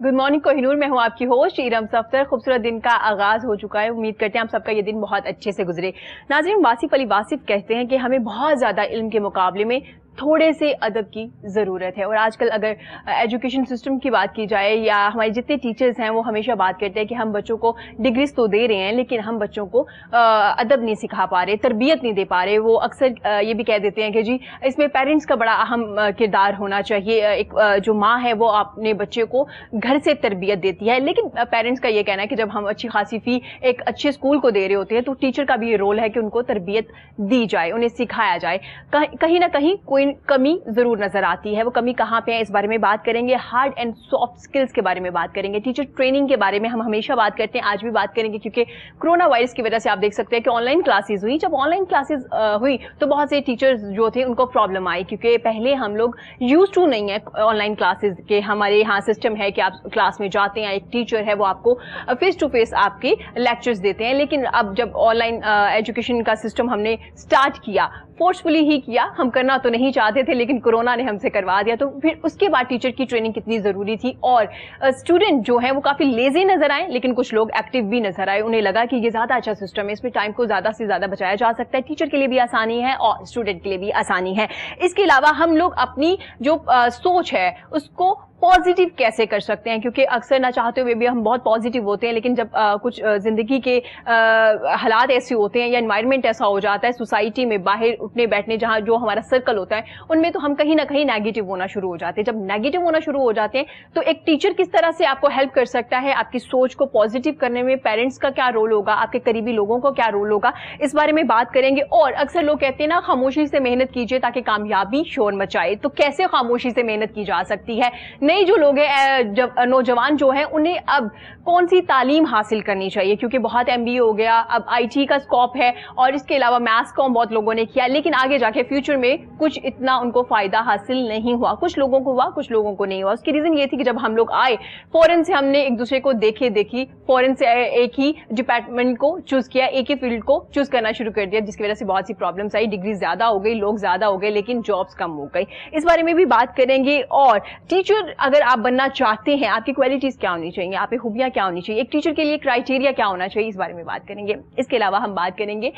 Good morning Kohinoor, मैं हूं आपकी होस्ट इरम सफ्तर। खूबसूरत दिन का आगाज हो चुका है। उम्मीद करते हैं आप सबका ये दिन बहुत अच्छे से गुजरे। नाज़रीन, वासिफ अली वासिफ कहते हैं कि हमें बहुत ज़्यादा इल्म के मुकाबले में थोड़े से अदब की ज़रूरत है। और आजकल अगर एजुकेशन सिस्टम की बात की जाए या हमारे जितने टीचर्स हैं वो हमेशा बात करते हैं कि हम बच्चों को डिग्रीज तो दे रहे हैं लेकिन हम बच्चों को अदब नहीं सिखा पा रहे, तरबियत नहीं दे पा रहे। वो अक्सर ये भी कह देते हैं कि जी इसमें पेरेंट्स का बड़ा अहम किरदार होना चाहिए। एक जो माँ है वो अपने बच्चे को घर से तरबियत देती है, लेकिन पेरेंट्स का ये कहना है कि जब हम अच्छी खासी फी एक अच्छे स्कूल को दे रहे होते हैं तो टीचर का भी ये रोल है कि उनको तरबियत दी जाए, उन्हें सिखाया जाए। कहीं ना कहीं कोई कमी जरूर नजर आती है। वो कमी कहाँ पे है, इस बारे में बात करेंगे। हार्ड एंड सॉफ्ट स्किल्स के बारे में बात करेंगे। टीचर ट्रेनिंग के बारे में हम हमेशा बात करते हैं, आज भी बात करेंगे, क्योंकि कोरोना वायरस की वजह से आप देख सकते हैं कि ऑनलाइन क्लासेस हुई। जब ऑनलाइन क्लासेस हुई तो बहुत से टीचर्स जो थे उनको प्रॉब्लम आई, क्योंकि पहले हम लोग यूज टू नहीं है ऑनलाइन क्लासेस के। हमारे यहाँ सिस्टम है कि आप क्लास में जाते हैं, एक टीचर है वो आपको फेस टू फेस आपके लेक्चर्स देते हैं। लेकिन अब जब ऑनलाइन एजुकेशन का सिस्टम हमने स्टार्ट किया, फोर्सफुली ही किया, हम करना तो नहीं चाहते थे लेकिन कोरोना ने हमसे करवा दिया। तो फिर उसके बाद टीचर की ट्रेनिंग कितनी जरूरी थी। और स्टूडेंट जो है वो काफी लेजी नजर आए, लेकिन कुछ लोग एक्टिव भी नजर आए। उन्हें लगा कि ये ज्यादा अच्छा सिस्टम है, इसमें टाइम को ज्यादा से ज्यादा बचाया जा सकता है। टीचर के लिए भी आसानी है और स्टूडेंट के लिए भी आसानी है। इसके अलावा हम लोग अपनी जो सोच है उसको पॉजिटिव कैसे कर सकते हैं, क्योंकि अक्सर ना चाहते हुए भी हम बहुत पॉजिटिव होते हैं, लेकिन जब कुछ जिंदगी के हालात ऐसे होते हैं या एनवायरनमेंट ऐसा हो जाता है सोसाइटी में, बाहर उठने बैठने जहाँ जो हमारा सर्कल होता है उनमें, तो हम कहीं ना कहीं नेगेटिव होना शुरू हो जाते हैं। जब नेगेटिव होना शुरू हो जाते हैं तो एक टीचर किस तरह से आपको हेल्प कर सकता है, आपकी सोच को पॉजिटिव करने में पेरेंट्स का क्या रोल होगा, आपके करीबी लोगों का क्या रोल होगा, इस बारे में बात करेंगे। और अक्सर लोग कहते हैं ना, खामोशी से मेहनत कीजिए ताकि कामयाबी शोर मचाए। तो कैसे खामोशी से मेहनत की जा सकती है, नई जो लोग हैं, जब नौजवान जो हैं उन्हें अब कौन सी तालीम हासिल करनी चाहिए, क्योंकि बहुत एमबीए हो गया, अब आईटी का स्कोप है और इसके अलावा मैथ्स कॉम बहुत लोगों ने किया, लेकिन आगे जाके फ्यूचर में कुछ इतना उनको फायदा हासिल नहीं हुआ। कुछ लोगों को हुआ, कुछ लोगों को नहीं हुआ। उसकी रीजन ये थी कि जब हम लोग आए फॉरेन से, हमने एक दूसरे को देखी फॉरेन से एक ही डिपार्टमेंट को चूज किया, एक ही फील्ड को चूज करना शुरू कर दिया, जिसकी वजह से बहुत सी प्रॉब्लम्स आई। डिग्री ज्यादा हो गई, लोग ज्यादा हो गए, लेकिन जॉब्स कम हो गई। इस बारे में भी बात करेंगे। और टीचर अगर आप बनना चाहते हैं, आपकी क्वालिटीज क्या होनी चाहिए, आपकी खूबियां क्या होनी चाहिए, एक टीचर के लिए क्राइटेरिया क्या होना चाहिए, इस बारे में बात करेंगे। इसके अलावा हम बात करेंगे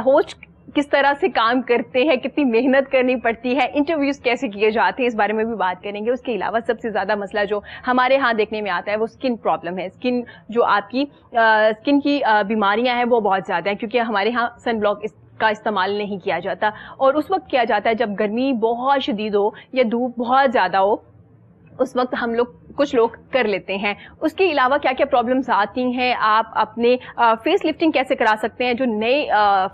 होस्ट किस तरह से काम करते हैं, कितनी मेहनत करनी पड़ती है, इंटरव्यूज कैसे किए जाते हैं, इस बारे में भी बात करेंगे। उसके अलावा सबसे ज्यादा मसला जो हमारे यहाँ देखने में आता है वो स्किन प्रॉब्लम है। स्किन जो आपकी स्किन की बीमारियां हैं वो बहुत ज्यादा है, क्योंकि हमारे यहाँ सन ब्लॉक का इस्तेमाल नहीं किया जाता। और उस वक्त किया जाता है जब गर्मी बहुत शदीद हो या धूप बहुत ज्यादा हो, उस वक्त हम लोग कुछ लोग कर लेते हैं। उसके अलावा क्या क्या प्रॉब्लम्स आती हैं, आप अपने फेस लिफ्टिंग कैसे करा सकते हैं, जो नए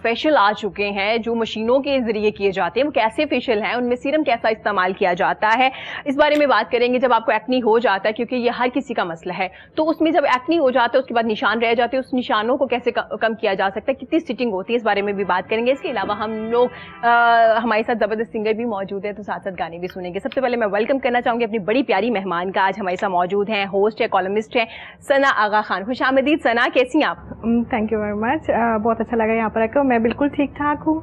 फेशियल आ चुके हैं जो मशीनों के जरिए किए जाते हैं वो कैसे फेशियल हैं, उनमें सीरम कैसा इस्तेमाल किया जाता है, इस बारे में बात करेंगे। जब आपको एक्नी हो जाता है, क्योंकि ये हर किसी का मसला है, तो उसमें जब एक्नी हो जाता है उसके बाद निशान रह जाते हैं, उस निशानों को कैसे कम किया जा सकता है, कितनी सिटिंग होती है, इस बारे में भी बात करेंगे। इसके अलावा हम लोग हमारे साथ जबरदस्त सिंगर भी मौजूद है, तो साथ साथ गाने भी सुनेंगे। सबसे पहले मैं वेलकम करना चाहूंगी अपनी बड़ी प्यारी मेहमान का। आज हमारे साथ मौजूद हैं, होस्ट है, कॉलमिस्ट है, सना आगा खान। खुशामदीद सना, कैसी हैं आप? थैंक यू वेरी मच, बहुत अच्छा लगा यहाँ पर आकर। मैं बिल्कुल ठीक ठाक हूँ।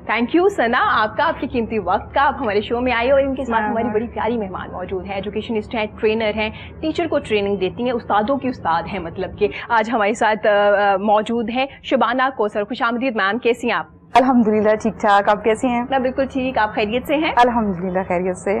थैंक यू सना, आपका, आपकी कीमती वक्त का, आप हमारे शो में आए। और इनके साथ हमारी बड़ी प्यारी मेहमान मौजूद है, एजुकेशनिस्ट हैं, ट्रेनर हैं, टीचर को ट्रेनिंग देती हैं, उस्तादों की उस्ताद हैं, मतलब कि आज हमारे साथ मौजूद हैं शबाना कौसर। खुशामदीद मैम, कैसी हैं आप? अल्हम्दुलिल्लाह ठीक ठाक, आप कैसी हैं? मैं बिल्कुल ठीक, आप खैरियत से हैं? अल्हम्दुलिल्लाह खैरियत से।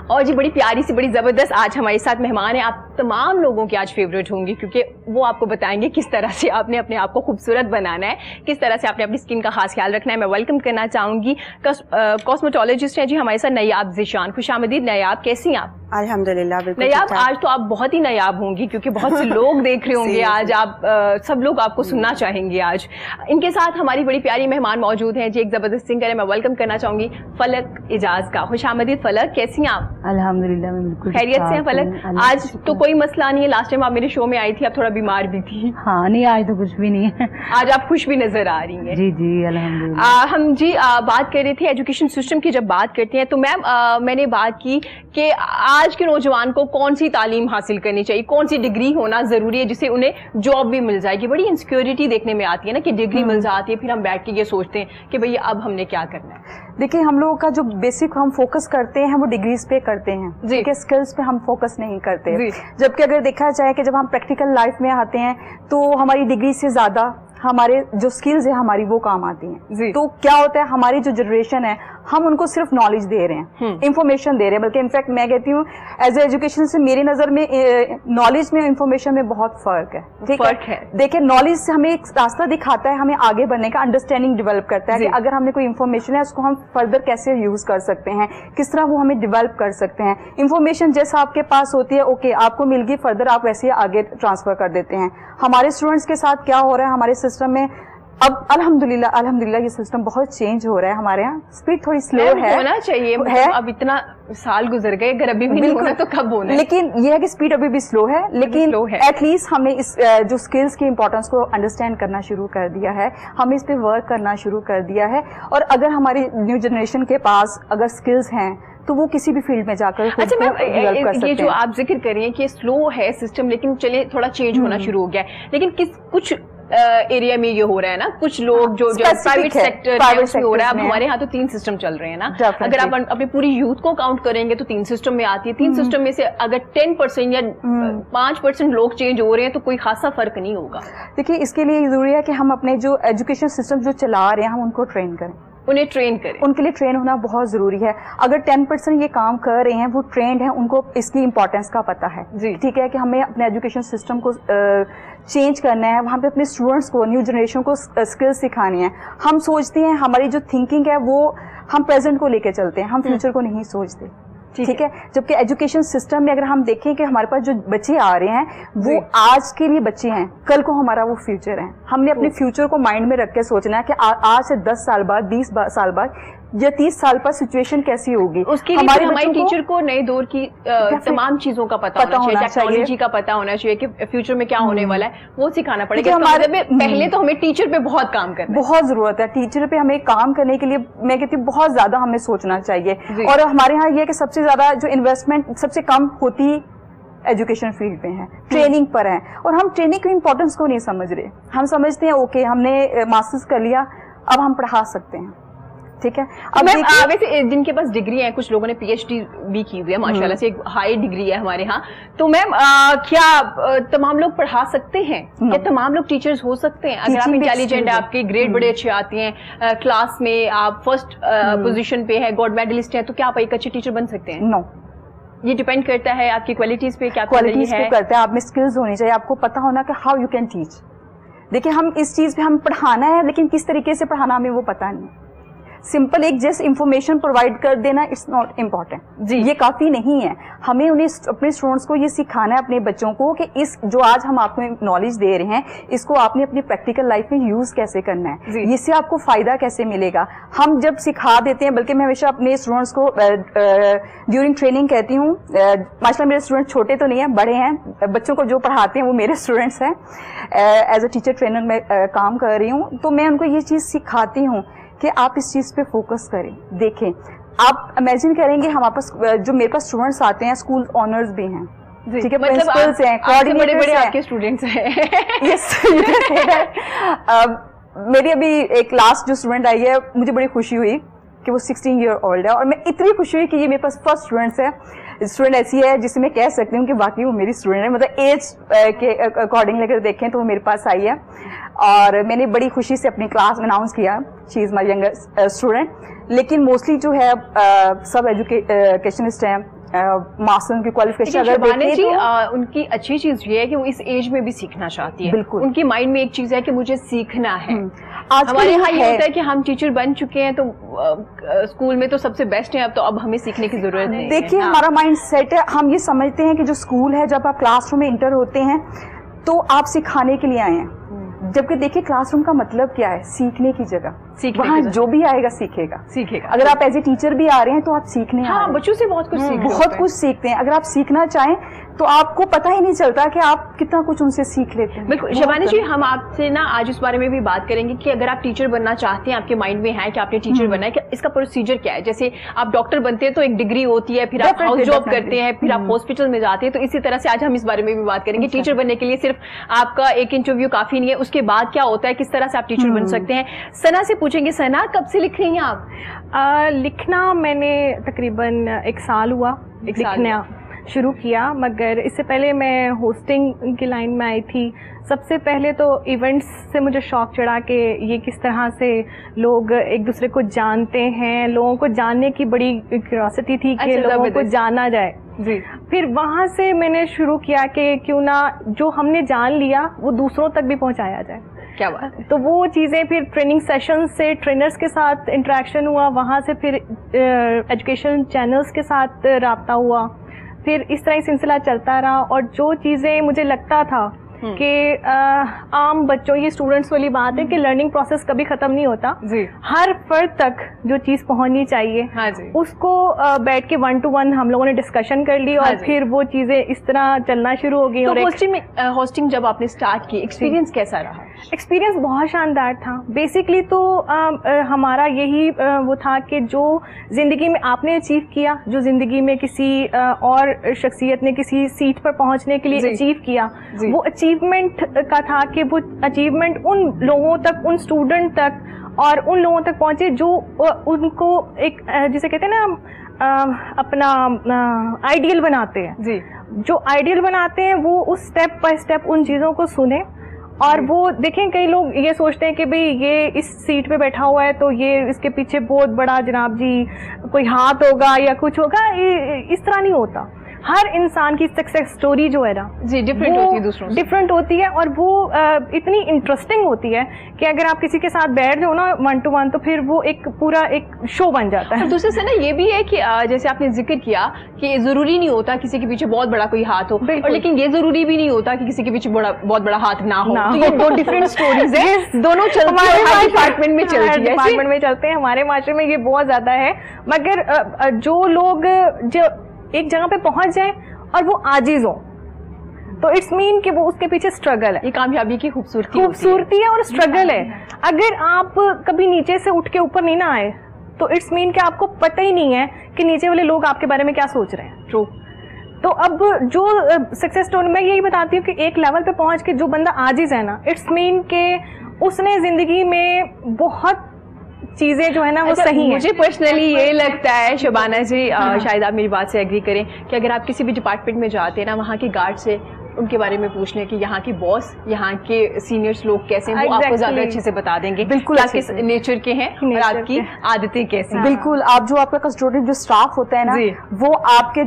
और जी बड़ी प्यारी सी, बड़ी ज़बरदस्त आज हमारे साथ मेहमान है। आप तमाम लोगों की आज फेवरेट होंगी, क्योंकि वो आपको बताएंगे किस तरह से आपने अपने आप को खूबसूरत बनाना है, किस तरह से आपने अपनी स्किन का खास ख्याल रखना है। मैं वेलकम करना चाहूँगी कॉस्मेटोलॉजिस्ट हैं जी हमारे साथ नयाब ज़िशान। खुशामदीद नयाब, कैसी हैं आप? अल्हम्दुलिल्लाह बिल्कुल नयाब, आज तो आप बहुत ही नयाब होंगी, क्योंकि बहुत से लोग देख रहे होंगे आज, आप सब लोग आपको सुनना चाहेंगे आज। इनके साथ हमारी बड़ी प्यारी मेहमान मौजूद हैं जी, एक जबरदस्त सिंगर है। मैं वेलकम करना चाहूंगी फलक इजाज का। खुशामदीद फलक, कैसी हैं आप? अल्हम्दुलिल्लाह मैं बिल्कुल खैरियत से हैं फलक? आज तो कोई मसला नहीं है, लास्ट टाइम आप मेरे शो में आई थी, आप थोड़ा बीमार भी थी। हाँ नहीं, आज तो कुछ भी नहीं है, आज आप खुश भी नजर आ रही हैं। जी जी अल्हम्दुलिल्लाह। हम जी बात कर रहे थे एजुकेशन सिस्टम की। जब बात करते हैं तो मैम मैंने बात की कि आज के नौजवान को कौन सी तालीम हासिल करनी चाहिए, कौन सी डिग्री होना जरूरी है जिससे उन्हें जॉब भी मिल जाएगी? बड़ी इनसिक्योरिटी देखने में आती है ना कि डिग्री मिल जाती है, फिर हम बैठ के ये सोचते हैं कि भैया अब हमने क्या करना है। देखिए, हम लोगों का जो बेसिक हम फोकस करते हैं वो डिग्रीज पे करते हैं, ठीक है, स्किल्स पे हम फोकस नहीं करते। जबकि अगर देखा जाए कि जब हम प्रैक्टिकल लाइफ में आते हैं तो हमारी डिग्री से ज्यादा हमारे जो स्किल्स है हमारी वो काम आती हैं। तो क्या होता है, हमारी जो जनरेशन है हम उनको सिर्फ नॉलेज दे रहे हैं, इंफॉर्मेशन दे रहे हैं, बल्कि इनफैक्ट मैं कहती हूँ एज ए एजुकेशन से मेरी नजर में नॉलेज में इंफॉर्मेशन में बहुत फर्क है। ठीक है, देखिए नॉलेज से हमें एक रास्ता दिखाता है हमें आगे बढ़ने का, अंडरस्टैंडिंग डेवलप करता है कि अगर हमने कोई इंफॉर्मेशन है उसको हम फर्दर कैसे यूज कर सकते हैं, किस तरह वो हमें डेवलप कर सकते हैं। इंफॉर्मेशन जैसा आपके पास होती है, ओके आपको मिल गई, फर्दर आप वैसे आगे ट्रांसफर कर देते हैं। हमारे स्टूडेंट्स के साथ क्या हो रहा है हमारे सिस्टम में, अब अल्हम्दुलिल्लाह ये सिस्टम बहुत चेंज हो रहा है। हमारे यहाँ स्पीड थोड़ी स्लो है, होना चाहिए है। अब इतना साल गुजर गए, अगर अभी भी नहीं होना तो कब होना है? लेकिन ये है कि स्पीड अभी भी स्लो है, लेकिन एटलीस्ट हमने इस जो स्किल्स की इंपॉर्टेंस को अंडरस्टैंड करना शुरू कर दिया है, हमने इस पे वर्क करना शुरू कर दिया है। और अगर हमारी न्यू जनरेशन के पास अगर स्किल्स हैं तो वो किसी भी फील्ड में जाकर अच्छा मैम, ये जो आप जिक्र कर रही हैं कि स्लो है सिस्टम, लेकिन चले थोड़ा चेंज होना शुरू हो गया है, लेकिन कुछ एरिया में ये हो रहा है ना, कुछ लोग जो प्राइवेट सेक्टर में हो रहा है। अब हमारे यहाँ तो 3 सिस्टम चल रहे हैं ना, अगर आप अपनी पूरी यूथ को काउंट करेंगे तो 3 सिस्टम में आती है। 3 सिस्टम में से अगर 10% या 5% लोग चेंज हो रहे हैं तो कोई खासा फर्क नहीं होगा। देखिए, इसके लिए जरूरी है कि हम अपने जो एजुकेशन सिस्टम जो चला रहे हैं हम उनको ट्रेन करें, उन्हें ट्रेन करें, उनके लिए ट्रेन होना बहुत जरूरी है। अगर 10% ये काम कर रहे हैं, वो ट्रेंड है, उनको इसकी इंपॉर्टेंस का पता है, ठीक है, कि हमें अपने एजुकेशन सिस्टम को चेंज करना है, वहाँ पे अपने स्टूडेंट्स को, न्यू जनरेशन को स्किल्स सिखानी है। हम सोचते हैं हमारी जो थिंकिंग है वो हम प्रेजेंट को लेके चलते हैं, हम फ्यूचर को नहीं सोचते, ठीक है। जबकि एजुकेशन सिस्टम में अगर हम देखें कि हमारे पास जो बच्चे आ रहे हैं वो आज के लिए बच्चे हैं, कल को हमारा वो फ्यूचर है। हमने अपने फ्यूचर को माइंड में रख के सोचना है कि आज से 10 साल बाद, 20 साल बाद या 30 साल पर सिचुएशन कैसी होगी। उसके लिए हमारे टीचर को नए दौर की तमाम चीजों का पता होना चाहिए, टेक्नोलॉजी का पता होना चाहिए कि फ्यूचर में क्या होने वाला है, वो सिखाना पड़ेगा। हमारे पहले तो हमें टीचर पे बहुत काम करना है, बहुत जरूरत है। टीचर पे हमें काम करने के लिए मैं कहती हूँ बहुत ज्यादा हमें सोचना चाहिए। और हमारे यहाँ ये कि सबसे ज्यादा जो इन्वेस्टमेंट सबसे कम होती एजुकेशन फील्ड पे है, ट्रेनिंग पर है, और हम ट्रेनिंग की इंपॉर्टेंस को नहीं समझ रहे। हम समझते हैं ओके हमने मास्टर्स कर लिया, अब हम पढ़ा सकते हैं, ठीक है। अब वैसे जिनके पास डिग्री है, कुछ लोगों ने पीएचडी भी की हुई है माशाल्लाह से, एक हाई डिग्री है हमारे यहाँ, तो मैम क्या तमाम लोग पढ़ा सकते हैं? क्या तमाम लोग टीचर्स हो सकते हैं? अगर आप इंटेलिजेंट है, आपके ग्रेड बड़े अच्छे आते हैं, क्लास में आप फर्स्ट पोजीशन पे है, गोल्ड मेडलिस्ट है, तो क्या आप एक अच्छे टीचर बन सकते हैं? नो, ये डिपेंड करता है आपकी क्वालिटीज पे, क्या क्वालिटीज पे करता है। आप में स्किल्स होनी चाहिए, आपको पता होना कि हाउ यू कैन टीच। देखिए, हम इस चीज पे हम पढ़ाना है, लेकिन किस तरीके से पढ़ाना हमें वो पता नहीं। सिंपल एक जस्ट इंफॉर्मेशन प्रोवाइड कर देना इट्स नॉट इम्पॉर्टेंट, ये काफी नहीं है। हमें उन्हें अपने स्टूडेंट्स को ये सिखाना है, अपने बच्चों को, कि इस जो आज हम आपको नॉलेज दे रहे हैं इसको आपने अपनी प्रैक्टिकल लाइफ में यूज कैसे करना है, इससे आपको फायदा कैसे मिलेगा। हम जब सिखा देते हैं, बल्कि मैं हमेशा अपने स्टूडेंट्स को ड्यूरिंग ट्रेनिंग कहती हूँ, माशाल्लाह मेरे स्टूडेंट छोटे तो नहीं है, बड़े हैं, बच्चों को जो पढ़ाते हैं वो मेरे स्टूडेंट्स हैं। एज अ टीचर ट्रेनर में काम कर रही हूँ, तो मैं उनको ये चीज सिखाती हूँ कि आप इस चीज पे फोकस करें। देखें, आप इमेजिन करेंगे हमारे पास जो मेरे पास स्टूडेंट्स आते हैं, स्कूल ऑनर्स भी हैं, ठीक है, प्रिंसिपल्स हैं, कोऑर्डिनेटर्स हैं, आपके स्टूडेंट्स हैं। यस, मेरी अभी एक लास्ट जो स्टूडेंट आई है, मुझे बड़ी खुशी हुई कि वो 16 ईयर ओल्ड है, और मैं इतनी खुशी हुई कि ये मेरे पास फर्स्ट स्टूडेंट्स है। स्टूडेंट ऐसी है जिसे मैं कह सकती हूँ कि वाकई वो मेरी स्टूडेंट है, मतलब एज के अकॉर्डिंग अगर देखें तो वो मेरे पास आई है, और मैंने बड़ी खुशी से अपनी क्लास में अनाउंस किया she is my younger student. लेकिन मोस्टली जो है सब एजुकेशनिस्ट हैं, मास्टर की क्वालिफिकेशन अगर देखें तो उनकी अच्छी चीज ये है कि वो इस एज में भी सीखना चाहती है। बिल्कुल, उनकी माइंड में एक चीज है कि मुझे सीखना है। आज हमारे यहाँ ये होता है कि हम टीचर बन चुके हैं तो स्कूल में तो सबसे बेस्ट है, अब हमें सीखने की जरूरत है। देखिए, हमारा माइंड सेट है, हम ये समझते हैं कि जो स्कूल है, जब आप क्लासरूम में इंटर होते हैं तो आप सिखाने के लिए आए हैं, जबकि देखिए क्लासरूम का मतलब क्या है, सीखने की जगह। सीखने वहाँ की जो भी आएगा सीखेगा। अगर आप एज ए टीचर भी आ रहे हैं तो आप सीखने आ रहे हैं। बच्चों से बहुत कुछ बहुत कुछ सीखते हैं। अगर आप सीखना चाहें तो आपको पता ही नहीं चलता कि आप कितना कुछ उनसे सीख लेते हैं। बिल्कुल शबाना जी, हम आपसे ना आज इस बारे में भी बात करेंगे कि अगर आप टीचर बनना चाहते हैं, आपके माइंड में है कि आपने टीचर बनना है, कि इसका प्रोसीजर क्या है। जैसे आप डॉक्टर बनते हैं तो एक डिग्री होती है, फिर आप हाउस जॉब करते हैं, फिर आप हॉस्पिटल में जाते हैं, तो इसी तरह से आज हम इस बारे में भी बात करेंगे। टीचर बनने के लिए सिर्फ आपका एक इंटरव्यू काफी नहीं है, उसके बाद क्या होता है, किस तरह से आप टीचर बन सकते हैं। सना से पूछेंगे, सना कब से लिख रही हैं आप? लिखना मैंने तकरीबन 1 साल हुआ लिखना शुरू किया, मगर इससे पहले मैं होस्टिंग की लाइन में आई थी। सबसे पहले तो इवेंट्स से मुझे शौक चढ़ा कि ये किस तरह से लोग एक दूसरे को जानते हैं, लोगों को जानने की बड़ी क्यूरियोसिटी थी कि लोगों को जाना जाए जी। फिर वहाँ से मैंने शुरू किया कि क्यों ना जो हमने जान लिया वो दूसरों तक भी पहुँचाया जाए। क्या बात है। तो वो चीज़ें फिर ट्रेनिंग सेशन से ट्रेनर्स के साथ इंटरेक्शन हुआ, वहाँ से फिर एजुकेशन चैनल्स के साथ राब्ता हुआ, फिर इस तरह ही सिलसिला चलता रहा। और जो चीज़ें मुझे लगता था कि आम बच्चों, ये स्टूडेंट्स वाली बात है कि लर्निंग प्रोसेस कभी ख़त्म नहीं होता जी। हर फर्द तक जो चीज़ पहुंचनी चाहिए, हाँ जी। उसको बैठ के 1 to 1 हम लोगों ने डिस्कशन कर ली, और फिर वो चीज़ें इस तरह चलना शुरू हो गई। तो और होस्टिंग जब आपने स्टार्ट की, एक्सपीरियंस कैसा रहा? एक्सपीरियंस बहुत शानदार था। बेसिकली तो हमारा यही वो था कि जो ज़िंदगी में आपने अचीव किया, जो ज़िंदगी में किसी और शख्सियत ने किसी सीट पर पहुंचने के लिए अचीव किया, वो अचीवमेंट का था कि वो अचीवमेंट उन लोगों तक, उन स्टूडेंट तक और उन लोगों तक पहुंचे जो उनको एक जिसे कहते हैं ना अपना आइडियल बनाते हैं जी। जो आइडियल बनाते हैं वो उस स्टेप बाय स्टेप उन चीज़ों को सुने। और वो देखें, कई लोग ये सोचते हैं कि भाई ये इस सीट पे बैठा हुआ है तो ये इसके पीछे बहुत बड़ा जनाब जी कोई हाथ होगा या कुछ होगा, इस तरह नहीं होता। हर इंसान की सक्सेस स्टोरी जो है ना जी डिफरेंट होती है, दूसरों से डिफरेंट होती है, और वो इतनी इंटरेस्टिंग होती है कि अगर आप किसी के साथ बैठ जाओ ना 1 to 1 तो फिर वो एक पूरा एक शो बन जाता है। दूसरे से ना ये भी है कि जैसे आपने जिक्र किया कि जरूरी नहीं होता किसी के पीछे बहुत बड़ा कोई हाथ हो, और लेकिन ये जरूरी भी नहीं होता कि किसी के पीछे बहुत बड़ा हाथ ना हो। तो ये 2 डिफरेंट स्टोरीज है, दोनों चलते हैं, डिपार्टमेंट में चलती है, डिपार्टमेंट में चलते हैं। हमारे माशरे में ये बहुत ज्यादा है, मगर जो लोग जो एक जगह पे पहुंच जाए और वो आजिज हो तो इट्स मीन कि वो उसके पीछे स्ट्रगल है। ये कामयाबी की खूबसूरती है और स्ट्रगल है। अगर आप कभी नीचे से उठ के ऊपर नहीं ना आए तो इट्स मीन कि आपको पता ही नहीं है कि नीचे वाले लोग आपके बारे में क्या सोच रहे हैं। ट्रू। तो अब जो सक्सेस स्टोरी मैं यही बताती हूँ कि एक लेवल पे पहुंच के जो बंदा आजिज है ना, इट्स मीन के उसने जिंदगी में बहुत चीजें जो है ना वो सही है। मुझे पर्सनली ये लगता है शबाना जी, शायद आप मेरी बात से एग्री करें कि अगर आप किसी भी डिपार्टमेंट में जाते हैं ना, वहाँ के गार्ड से उनके बारे में पूछ लें कि यहाँ की बॉस, यहाँ के सीनियर्स लोग कैसे हैं, वो आपको ज्यादा अच्छे से बता देंगे। बिल्कुल, आप किस नेचर के हैं और आपकी आदतें कैसी। बिल्कुल, आप जो आपका कस्टोडियन जो स्टाफ होता है ना, वो आपके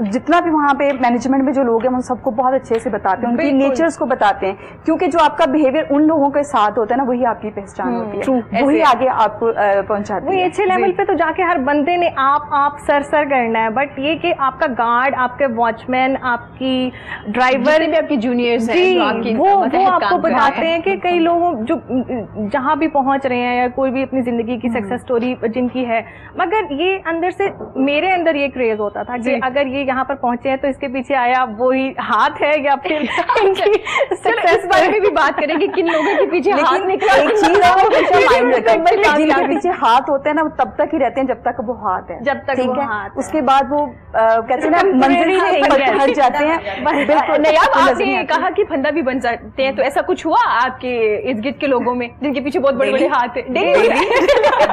जितना भी वहाँ पे मैनेजमेंट में जो लोग हैं उन सबको बहुत अच्छे से बताते हैं, उनकी नेचर्स को बताते हैं, क्योंकि जो आपका बिहेवियर उन लोगों के साथ होता है ना, वही आपकी पहचान होती है, वही आगे आपको पहुंचाती है। अच्छे लेवल पे तो जाके हर बंदे ने आप सर करना है, बट ये कि आपका गार्ड, आपके वॉचमैन, आपकी ड्राइवर, भी आपके जूनियर्स हैं, वो आपको बताते हैं कि कई लोग जो जहाँ भी पहुंच रहे हैं या कोई भी अपनी जिंदगी की सक्सेस स्टोरी जिनकी है, मगर ये अंदर से मेरे अंदर ये क्रेज होता था कि अगर ये यहाँ पर पहुंचे हैं तो इसके पीछे आया वही हाथ है या फिर इनकी सक्सेस बारे में भी बात करेंगे, किन लोगों के पीछे हाथ निकला। एक चीज जिनके पीछे हाथ होते हैं ना, वो तब तक ही रहते हैं जब तक वो हाथ है, जब तक वो हाथ। उसके बाद वो कहते हैं ना मंजिल से हट जाते हैं। बिल्कुल। आपने कहा कि फंदा भी बन सकते हैं, तो ऐसा कुछ हुआ आपके इर्द गिर्द के लोगों में जिनके पीछे बहुत बड़े बड़े हाथ है?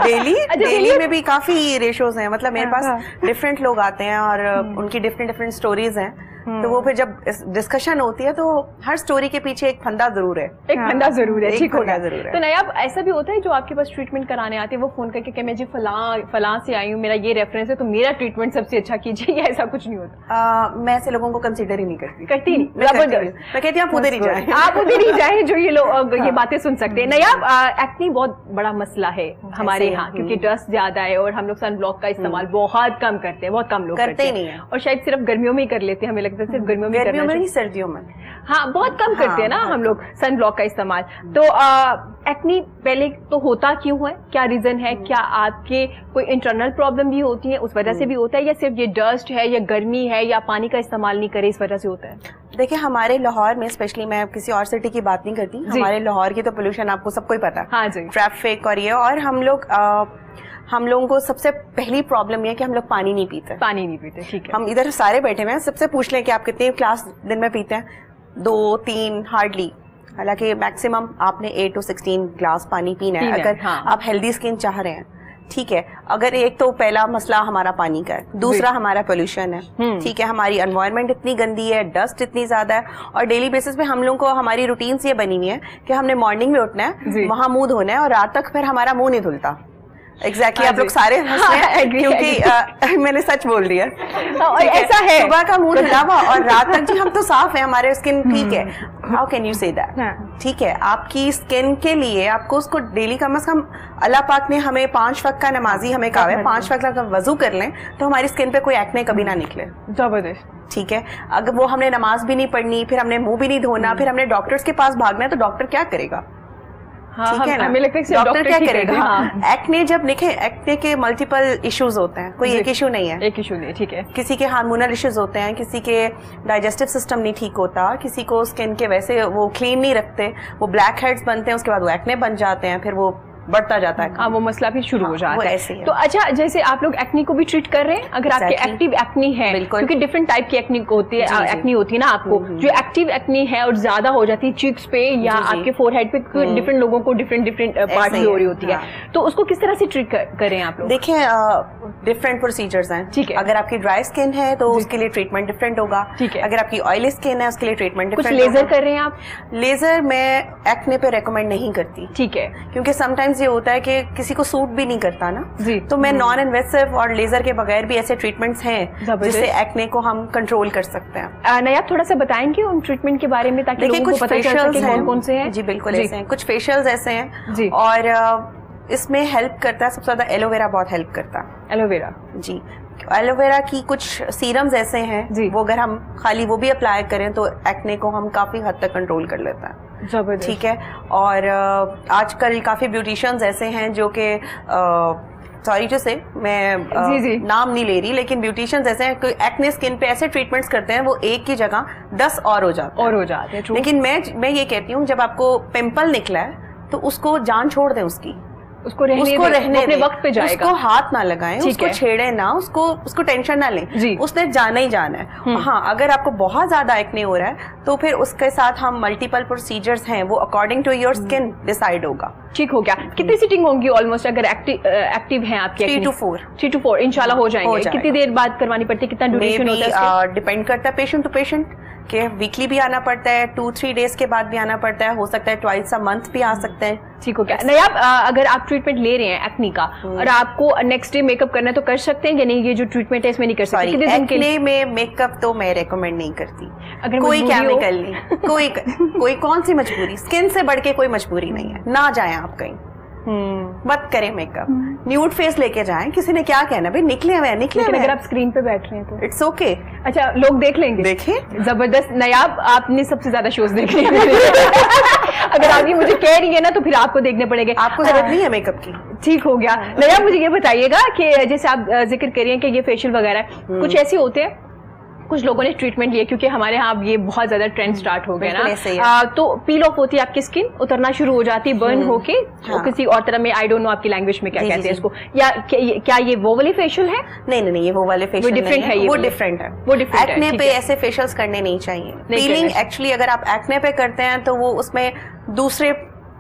डेली में भी काफी रेशोज हैं, मतलब मेरे पास डिफरेंट लोग आते हैं और उनकी डिफरेंट स्टोरीज हैं, तो वो फिर जब डिस्कशन होती है तो हर स्टोरी के पीछे एक फंदा जरूर है, एक फंदा जरूर है, ठीक होगा जरूर है। तो नया ऐसा भी होता है जो आपके पास ट्रीटमेंट कराने आते हैं, वो फोन करके कि मैं जी फलां से आई हूँ, मेरा ये रेफरेंस है, तो मेरा ट्रीटमेंट सबसे अच्छा कीजिए, या ऐसा कुछ नहीं होता? मैं ऐसे लोगों को कंसिडर ही नहीं करती नहीं। मैं कहती हूँ आप उधर ही जाएं, आप उधर ही जाएं जो ये लोग ये बातें सुन सकते हैं। नया एक्ने बहुत बड़ा मसला है हमारे यहाँ, क्योंकि डस्ट ज्यादा है और हम लोग सन ब्लॉक का इस्तेमाल बहुत कम करते हैं, बहुत कम लोग करते ही नहीं है, और शायद सिर्फ गर्मियों में ही कर लेते हैं, हमें लगता है सिर्फ गर्मियों में करना चाहिए, सर्दियों में हाँ बहुत कम करते हैं ना हम लोग सन ब्लॉक का इस्तेमाल। तो एक्नी पहले तो होता क्यों है, क्या रीजन है, क्या आपके कोई इंटरनल प्रॉब्लम भी होती है उस वजह से भी होता है, या सिर्फ ये डस्ट है या गर्मी है या पानी का इस्तेमाल नहीं करे इस वजह से होता है? देखिए हमारे लाहौर में, स्पेशली मैं किसी और सिटी की बात नहीं करती, हमारे लाहौर की तो पोल्यूशन आपको सबको ही पता है, हाँ जी, ट्रैफिक और ये, और हम लोगों को सबसे पहली प्रॉब्लम ये है कि हम लोग पानी नहीं पीते, ठीक है। हम इधर सारे बैठे हुए हैं, सबसे पूछ लें कि आप कितने ग्लास दिन में पीते हैं, 2-3 हार्डली, हालांकि मैक्सिमम आपने 8 to 16 ग्लास पानी पीना है अगर आप हेल्दी स्किन चाह रहे हैं, ठीक है। अगर एक तो पहला मसला हमारा पानी का है, दूसरा हमारा पोल्यूशन है, ठीक है, हमारी एनवायरनमेंट इतनी गंदी है, डस्ट इतनी ज्यादा है, और डेली बेसिस पे हम लोग को हमारी रूटीन्स ये बनी हुई है कि हमने मॉर्निंग में उठना है, वहां मुंह धोना है, और रात तक फिर हमारा मुंह नहीं धुलता। एग्जैक्टली आप लोग सारे हंस रहे हैं क्योंकि मैंने सच बोल दिया, और ऐसा है, सुबह का मुंह धुला हुआ और रात तक जी हम तो साफ है, हमारे स्किन ठीक है, how can you say that, ठीक है। आपकी स्किन के लिए आपको उसको डेली कम से कम, अल्लाह पाक ने हमें 5 वक्त का नमाजी हमें कहा है, 5 वक्त का वजू कर लें तो हमारी स्किन पे कोई एक्ने कभी ना निकले। जबरदस्त, ठीक है। अगर वो हमने नमाज भी नहीं पढ़नी, फिर हमने मुंह भी नहीं धोना, फिर हमने डॉक्टर्स के पास भागना है, तो डॉक्टर क्या करेगा? ठीक है ना, हमें लगता है डॉक्टर क्या करेगा? एक्ने जब देखें, एक्ने के मल्टीपल इश्यूज होते हैं, कोई एक इशू नहीं है, एक इशू नहीं, ठीक है। किसी के हार्मोनल इश्यूज होते हैं, किसी के डाइजेस्टिव सिस्टम नहीं ठीक होता, किसी को स्किन के वैसे वो क्लीन नहीं रखते, वो ब्लैक हेड्स बनते हैं, उसके बाद वो एक्ने बन जाते हैं, फिर वो बढ़ता जाता है, हाँ वो मसला भी शुरू हो जाता है। ऐसे तो अच्छा, जैसे आप लोग एक्नी को भी ट्रीट कर रहे हैं, अगर आपके एक्टिव एक्नी है, क्योंकि डिफरेंट टाइप की एक्नी होती है, एक्नी होती है ना आपको, जो एक्टिव एक्नी है और ज्यादा हो जाती है चीक्स पे या आपके फोरहेड पे, डिफरेंट लोगों को डिफरेंट पार्ट में हो रही होती है, तो उसको किस तरह से ट्रीट करें आप लोग? देखिए डिफरेंट प्रोसीजर्स हैं, ठीक है। अगर आपकी ड्राई स्किन है तो उसके लिए ट्रीटमेंट डिफरेंट होगा, ठीक है। अगर आपकी ऑयली स्किन है उसके लिए ट्रीटमेंट डिफरेंट। कुछ लेजर कर रहे हैं आप? लेजर मैं एक्ने पे रेकमेंड नहीं करती, ठीक है, क्योंकि समटाइम्स ये होता है कि किसी को सूट भी नहीं करता ना जी, तो मैं नॉन इन्वेसिव और लेजर के बगैर भी ऐसे ट्रीटमेंट्स हैं जिससे एक्ने को हम कंट्रोल कर सकते हैं। नया थोड़ा सा बताएंगे उन ट्रीटमेंट के बारे में, ताकि लोगों को पता चल सके कौन-कौन से हैं। जी बिल्कुल, ऐसे हैं कुछ फेशियल्स ऐसे हैं जी, और इसमें हेल्प करता है सबसे ज्यादा एलोवेरा, बहुत हेल्प करता है एलोवेरा जी। एलोवेरा की कुछ सीरम्स ऐसे हैं वो अगर हम खाली वो भी अप्लाई करें तो एक्ने को हम काफी हद तक कंट्रोल कर लेता है, ठीक है। और आजकल काफी ब्यूटिशियंस ऐसे हैं जो कि सॉरी टू से मैं नाम नहीं ले रही, लेकिन ब्यूटिशियंस ऐसे हैं एक्ने स्किन पे ऐसे ट्रीटमेंट्स करते हैं वो एक की जगह 10 और हो जाते हैं। लेकिन मैं ये कहती हूँ जब आपको पिंपल निकला है तो उसको जान छोड़ दें, उसको रहने अपने वक्त पे जाएगा, उसको हाथ ना लगाएं, उसको छेड़े ना, उसको टेंशन ना लें, उसने जाना ही जाना है। हाँ, अगर आपको बहुत ज्यादा एक्ने हो रहा है तो फिर उसके साथ हम मल्टीपल प्रोसीजर्स हैं, वो according to your skin decide होगा। ठीक हो गया। कितनी सिटिंग होंगी ऑलमोस्ट अगर एक्टिव हैं आपके? 3 to 4 इंशाल्लाह हो जाएंगे। कितनी देर बाद करवानी पड़ती है, कितना ड्यूरेशन होता है? डिपेंड करता है पेशेंट टू पेशेंट, कि वीकली भी आना पड़ता है, 2-3 डेज के बाद भी आना पड़ता है, हो सकता है ट्वाइस अ मंथ भी आ सकते हैं। ठीक हो गया। नायाब, अगर आप ट्रीटमेंट ले रहे हैं एक्ने का और आपको नेक्स्ट डे मेकअप करना है तो कर सकते हैं या नहीं? ये जो ट्रीटमेंट है इसमें नहीं कर सकते? कितने दिन के लिए? एक्ने में मेकअप तो मैं रेकमेंड नहीं करती, अगर कोई केमिकल नहीं, कोई कौन सी मजबूरी, स्किन से बढ़ के कोई मजबूरी नहीं है, ना जाए आप कहीं, मत करें मेकअप, न्यूड फेस लेके जाएं, किसी ने क्या कहना भाई, निकले हुए अगर आप स्क्रीन पे बैठ रहे हैं तो इट्स ओके। अच्छा, लोग देख लेंगे, देखिए जबरदस्त। नायाब, आपने सबसे ज्यादा शोज देखे हैं अगर आप ये मुझे कह रही है ना तो फिर आपको देखने पड़ेंगे, आपको जरूरत नहीं है मेकअप की। ठीक हो गया। नायाब, मुझे ये बताइएगा कि जैसे आप जिक्र करिए कि ये फेशियल वगैरह कुछ ऐसे होते हैं, कुछ लोगों ने ट्रीटमेंट लिया क्योंकि हमारे यहाँ ये बहुत ज्यादा ट्रेंड स्टार्ट हो गया ना, तो पील ऑफ होती है आपकी स्किन, उतरना शुरू हो जाती है, बर्न होके किसी और तरह में, आई डोंट नो आपकी लैंग्वेज में क्या कहते हैं इसको, या क्या ये वो वाली फेशियल है? नहीं, ये वो वाले फेशियल डिफरेंट है, वो डिफरेंट है। एक्ने पे ऐसे फेशियल्स करने नहीं चाहिए। पीलिंग एक्चुअली अगर आप एक्ने पे करते हैं तो वो उसमें दूसरे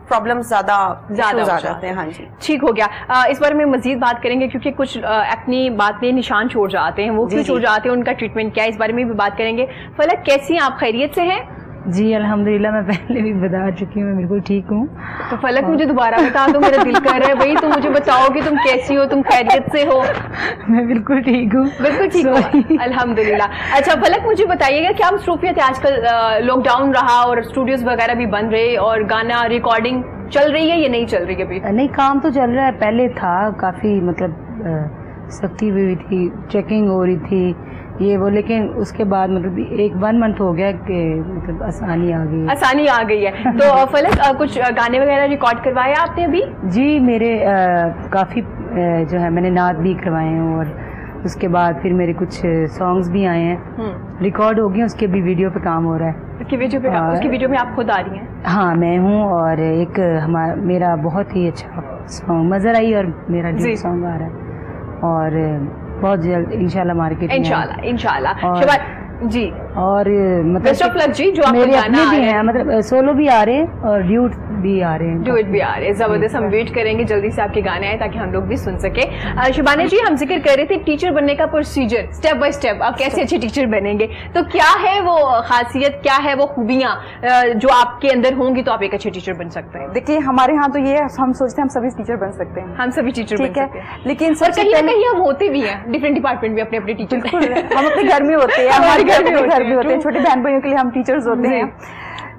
प्रॉब्लम ज्यादा आ जाते हैं। हाँ जी, ठीक हो गया। इस बारे में मजीद बात करेंगे क्योंकि कुछ अपनी बातें निशान छोड़ जाते हैं, वो क्यों छोड़ जाते हैं, उनका ट्रीटमेंट क्या है, इस बारे में भी बात करेंगे। फलक, कैसी हैं आप? खैरियत से हैं? जी अल्हम्दुलिल्लाह, मैं पहले भी बता चुकी हूँ, मैं बिल्कुल ठीक हूँ। तो फलक मुझे दोबारा बता दो, मेरा दिल कर रहा है भाई, तुम मुझे बताओ कि तुम कैसी हो, तुम खैरियत से हो? मैं बिल्कुल ठीक हूँ, बिल्कुल ठीक हो, अल्हम्दुलिल्लाह। अच्छा फलक, मुझे बताइएगा क्या मसरूफियत है आजकल? लॉकडाउन रहा और स्टूडियोज वगैरह भी बन रहे और गाना रिकॉर्डिंग चल रही है या नहीं चल रही अभी? नहीं, काम तो चल रहा है, पहले था काफ़ी, मतलब सख्ती भी हुई थी, चेकिंग हो रही थी ये वो, लेकिन उसके बाद मतलब 1 मंथ हो गया कि मतलब आसानी आ गई है। आसानी आ गई है। तो फलक कुछ गाने वगैरह रिकॉर्ड करवाए आपने अभी? जी मेरे काफ़ी जो है मैंने नात भी करवाए हैं, और उसके बाद फिर मेरे कुछ सॉन्ग्स भी आए हैं, रिकॉर्ड हो गए, उसके भी वीडियो पे काम हो रहा है। उसकी वीडियो में आप खुद आ रही हैं? हाँ, मैं हूँ, और एक मेरा बहुत ही अच्छा सॉन्ग मज़र आई और मेरा ड्यूट सॉन्ग आ रहा है, और बहुत जल्द इंशाल्लाह मार्केट में, इंशाल्लाह जी। और मतलब बेस्ट ऑफ लक जी, जो मेरे अपने भी हैं, मतलब सोलो भी आ रहे हैं और ड्यूट भी आ रहे हैं। ड्यूट भी आ रहे हैं, जबरदस्त। हम वेट करेंगे जल्दी से आपके गाने आए ताकि हम लोग भी सुन सके। शिबाना जी, हम जिक्र कर रहे थे टीचर बनने का प्रोसीजर, स्टेप बाय स्टेप आप कैसे अच्छे टीचर बनेंगे, तो क्या है वो खासियत, क्या है वो खूबियां जो आपके अंदर होंगी तो आप एक अच्छे टीचर बन सकते हैं? देखिए हमारे यहाँ तो ये हम सोचते हैं हम सभी टीचर बन सकते हैं, हम सभी टीचर बन सकते हैं, लेकिन कहीं ना कहीं हम होते भी हैं डिफरेंट डिपार्टमेंट में अपने अपने टीचर। हम अपने घर में होते हैं, हमारे घर में होते हैं, छोटे बहन भाइयों के लिए हम टीचर्स होते हैं।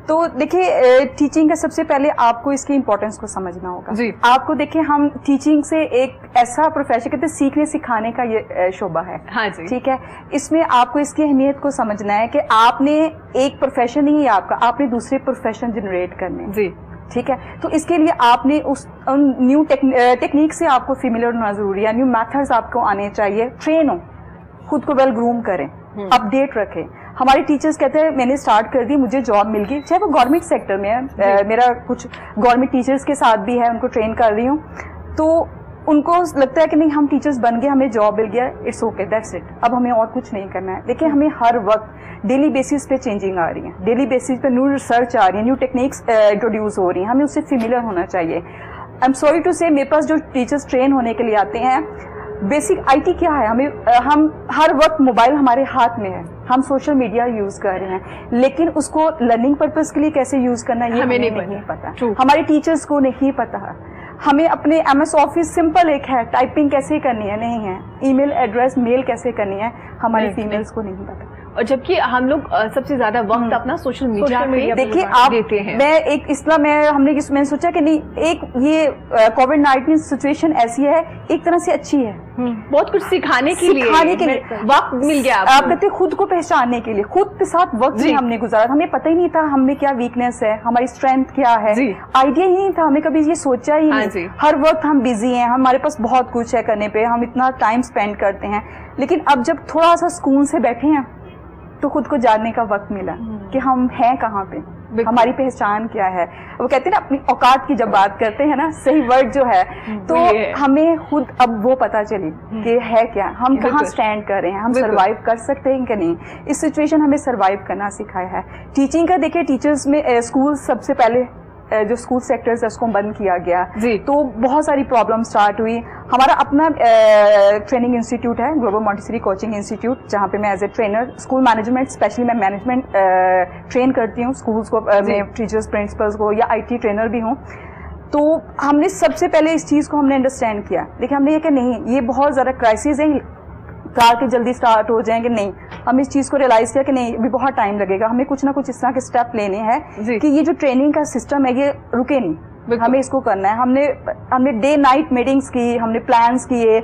तो देखिए टीचिंग का सबसे पहले आपको इसकी इंपॉर्टेंस को समझना होगा जी। आपको देखिए, हम टीचिंग से एक ऐसा प्रोफेशन कहते हैं सीखने सिखाने का ये शोबा है। हाँ जी। ठीक है, इसमें आपको इसकी अहमियत को समझना है कि आपने एक प्रोफेशन नहीं है आपका, आपने दूसरे प्रोफेशन जनरेट करने जी। ठीक है, तो इसके लिए आपने उस न्यू टेक्निक से आपको फेमिलियर होना जरूरी है, न्यू मेथड्स आपको आने चाहिए, ट्रेन हो, खुद को वेल ग्रूम करें, अपडेट रखें। हमारे टीचर्स कहते हैं मैंने स्टार्ट कर दी, मुझे जॉब मिल गई, चाहे वो गवर्नमेंट सेक्टर में है, मेरा कुछ गवर्नमेंट टीचर्स के साथ भी है, उनको ट्रेन कर रही हूँ, तो उनको लगता है कि नहीं हम टीचर्स बन गए, हमें जॉब मिल गया, इट्स ओके, दैट्स इट, अब हमें और कुछ नहीं करना है। लेकिन हमें हर वक्त डेली बेसिस पे चेंजिंग आ रही है, डेली बेसिस पे न्यू रिसर्च आ रही है, न्यू टेक्निक्स इंट्रोड्यूस हो रही हैं, हमें उससे फेमिलियर होना चाहिए। आई एम सॉरी टू से, मेरे पास जो टीचर्स ट्रेन होने के लिए आते हैं, बेसिक आईटी क्या है, हम हर वक्त मोबाइल हमारे हाथ में है, हम सोशल मीडिया यूज कर रहे हैं, लेकिन उसको लर्निंग पर्पस के लिए कैसे यूज करना ये हमें नहीं पता, हमारे टीचर्स को नहीं पता। हमें अपने MS ऑफिस सिंपल एक है, टाइपिंग कैसे करनी है नहीं है, ईमेल एड्रेस मेल कैसे करनी है, हमारी फीमेल्स को नहीं पता। और जबकि हम लोग सबसे ज्यादा वक्त अपना सोशल मीडिया पे देखिए आप देते हैं। मैं एक इसलिए मैंने सोचा कि नहीं, एक ये कोविड-19 सिचुएशन ऐसी है, एक तरह से अच्छी है, बहुत कुछ सिखाने के लिए वक्त मिल गया, आप कहते खुद को पहचानने के लिए, खुद के साथ वक्त भी हमने गुजारा, हमें पता ही नहीं था हमें क्या वीकनेस है, हमारी स्ट्रेंथ क्या है, आइडिया ही नहीं था, हमें कभी ये सोचा ही नहीं। हर वक्त हम बिजी हैं, हमारे पास बहुत कुछ है करने पे, हम इतना टाइम स्पेंड करते हैं, लेकिन अब जब थोड़ा सा सुकून से बैठे हैं तो खुद को जानने का वक्त मिला कि हम हैं कहाँ पे, हमारी पहचान क्या है। वो कहते हैं ना अपनी औकात की जब बात करते हैं ना, सही वर्ड जो है, तो हमें खुद अब वो पता चली कि है क्या, हम कहाँ स्टैंड कर रहे हैं, हम सरवाइव कर सकते हैं कि नहीं। इस सिचुएशन हमें सरवाइव करना सिखाया है। टीचिंग का देखिए, टीचर्स में स्कूल सबसे पहले जो स्कूल सेक्टर्स है उसको बंद किया गया, तो बहुत सारी प्रॉब्लम स्टार्ट हुई। हमारा अपना ट्रेनिंग इंस्टीट्यूट है, ग्लोबल मॉन्टेसरी कोचिंग इंस्टीट्यूट, जहाँ पे मैं as a trainer school management, specially मैं मैनेजमेंट ट्रेन करती हूँ स्कूल्स को, मैं टीचर्स प्रिंसिपल्स को, या IT ट्रेनर भी हूँ। तो हमने सबसे पहले इस चीज़ को हमने अंडरस्टैंड किया, देखिए हमने ये कि नहीं ये बहुत ज़्यादा क्राइसिस है, कार के जल्दी स्टार्ट हो जाएंगे, नहीं, हम इस चीज़ को रियलाइज किया कि नहीं अभी बहुत टाइम लगेगा, हमें कुछ ना कुछ इस तरह के स्टेप लेने हैं कि ये जो ट्रेनिंग का सिस्टम है ये रुके नहीं, हमें इसको करना है। हमने डे नाइट मीटिंग्स की, हमने प्लान्स किए,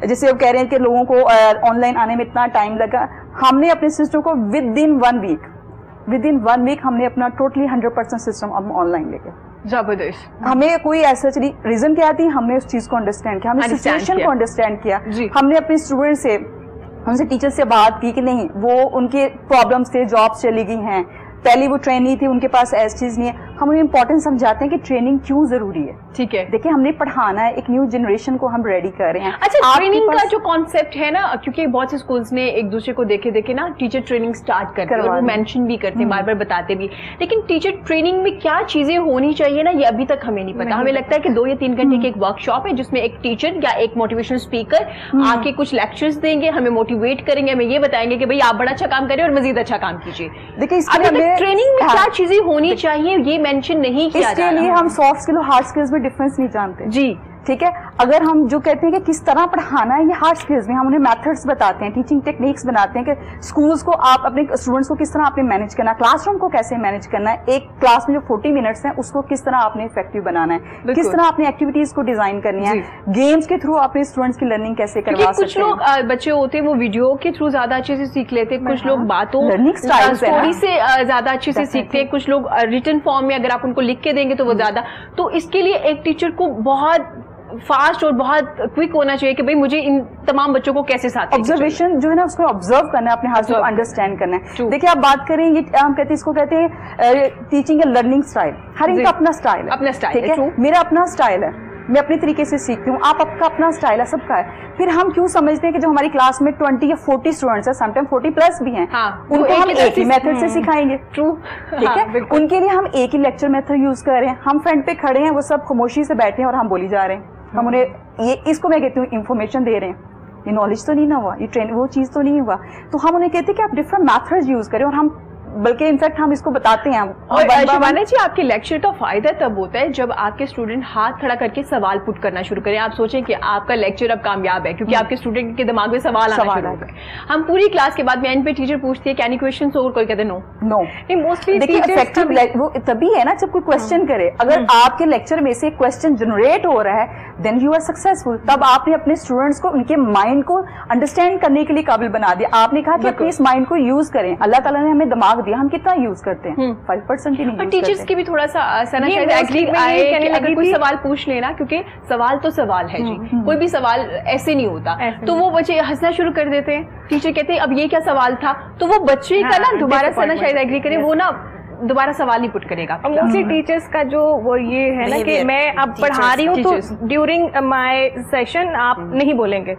जैसे वो कह रहे हैं कि लोगों को ऑनलाइन आने में इतना टाइम लगा, हमने अपने सिस्टम को विद इन वन वीक हमने अपना टोटली 100% सिस्टम अब ऑनलाइन लेके, जबरदस्त। हमें कोई ऐसा रीजन क्या थी, हमने उस चीज को अंडरस्टैंड किया, हमने सिचुएशन को अंडरस्टैंड किया, हमने अपने स्टूडेंट से, उनसे टीचर से बात की कि नहीं वो उनके प्रॉब्लम्स थे, जॉब्स चली गई हैं, पहले वो ट्रेनी थी, उनके पास ऐसी चीज नहीं है, हम उन्हें इंपॉर्टेंस समझाते हैं कि ट्रेनिंग क्यों जरूरी है। ठीक है, देखिए हमने पढ़ाना है, एक न्यू जनरेशन को हम रेडी कर रहे हैं। अच्छा, ट्रेनिंग का जो कॉन्सेप्ट है ना, क्योंकि बहुत से स्कूल्स ने एक दूसरे को देखे देखे ना टीचर ट्रेनिंग स्टार्ट करते हैं और वो मेंशन भी करते हैं, बार बार बताते भी, लेकिन टीचर ट्रेनिंग में क्या चीजें होनी चाहिए ना, ये अभी तक हमें नहीं पता। हमें लगता है कि 2 या 3 घंटे की एक वर्कशॉप है जिसमें एक टीचर या एक मोटिवेशनल स्पीकर आके कुछ लेक्चर्स देंगे, हमें मोटिवेट करेंगे, हमें ये बताएंगे कि भाई आप बड़ा अच्छा काम करें और मजीद अच्छा काम कीजिए। देखिए ट्रेनिंग में क्या चीजें होनी चाहिए ये मेंशन नहीं किया जा रहा। इसके लिए हम सॉफ्ट स्किल और हार्ड स्किल्स में डिफरेंस नहीं जानते जी, ठीक है। अगर हम जो कहते हैं कि किस तरह पढ़ाना है, ये हार्ड स्किल्स में हम उन्हें मेथड्स बताते हैं, टीचिंग टेक्निक्स बनाते हैं कि स्कूल्स को आप अपने स्टूडेंट्स को किस तरह आपने मैनेज करना है, क्लासरूम को कैसे मैनेज करना है, एक क्लास में जो 40 मिनट्स हैं उसको किस तरह आपने इफेक्टिव बनाना है, किस तरह आपने एक्टिविटीज को डिजाइन करनी है, गेम्स के थ्रू अपने स्टूडेंट्स की लर्निंग कैसे करवा सकते हैं। कुछ लोग बच्चे होते हैं वो वीडियो के थ्रू ज्यादा अच्छे से सीख लेते हैं, कुछ लोग बातों लर्निंग स्टोरी से ज्यादा अच्छे से सीखते हैं, कुछ लोग रिटन फॉर्म में अगर आप उनको लिख के देंगे तो वो ज्यादा। तो इसके लिए एक टीचर को बहुत फास्ट और बहुत क्विक होना चाहिए कि भाई मुझे इन तमाम बच्चों को कैसे साथ ऑब्जर्वेशन जो है ना उसको ऑब्जर्व करना है, अपने हाथ को अंडरस्टैंड करना है। देखिए आप बात करें, ये हम कहते हैं, इसको कहते हैं टीचिंग या लर्निंग स्टाइल। हर इनका अपना स्टाइल है, अपना स्टाइल, ठीक है। मेरा अपना स्टाइल है, मैं अपने तरीके से सीखती हूँ, आप आपका अपना स्टाइल है, सबका है। फिर हम क्यों समझते हैं कि जो हमारी क्लास में 20 या 40 स्टूडेंट्स हैं, समटाइम 40+ भी हैं, उनको हम एक ही मेथड से सिखाएंगे। ट्रू, ठीक है। उनके लिए हम एक ही लेक्चर मेथड यूज कर रहे हैं, हम फ्रंट पे खड़े हैं, वो सब खामोशी से बैठे हैं और हम बोली जा रहे हैं। हम उन्हें ये, इसको मैं कहती हूँ इंफॉर्मेशन दे रहे हैं, ये नॉलेज तो नहीं ना हुआ, ये ट्रेन वो चीज तो नहीं हुआ। तो हम उन्हें कहते हैं कि आप डिफरेंट मेथड्स यूज करें, और हम बल्कि इनफैक्ट हम इसको बताते हैं। और शिवानी जी, आपके लेक्चर का फायदा तब होता है जब आपके स्टूडेंट हाथ खड़ा करके सवाल पुट करना शुरू करें। आप सोचें कि आपका लेक्चर अब कामयाब है क्योंकि आपके स्टूडेंट के दिमाग में सवाल आना शुरू हो गए। हम पूरी क्लास के बाद में एंड पे टीचर पूछती है कैनी क्वेश्चन, और कोई कहते नो। मोस्टली देखिए इफेक्टिव वो तभी है ना जब कोई क्वेश्चन करे। अगर आपके लेक्चर में से क्वेश्चन जनरेट हो रहा है देन यू आर सक्सेसफुल। तब आपने अपने स्टूडेंट्स को, उनके माइंड को अंडरस्टैंड करने के लिए काबिल बना दिया। आपने कहा कि अपने इस माइंड को यूज करें। अल्लाह ताला ने हमें दिमाग दिया, हम कितना यूज करते हैं? 5% ही नहीं। टीचर्स की भी थोड़ा सा शायद एग्री आए कि अगर कोई सवाल पूछ लेना, क्योंकि सवाल तो सवाल है जी, कोई भी सवाल ऐसे नहीं होता, तो वो बच्चे हंसना शुरू कर देते हैं। टीचर कहते हैं अब ये क्या सवाल था, तो वो बच्चे का ना दोबारा से ना शायद एग्री करें, वो ना दोबारा सवाल नहीं पुट करेगा। मोस्टली टीचर्स का जो वो ये है ना कि मैं अब पढ़ा रही हूँ तो ड्यूरिंग माय सेशन आप नहीं बोलेंगे। ये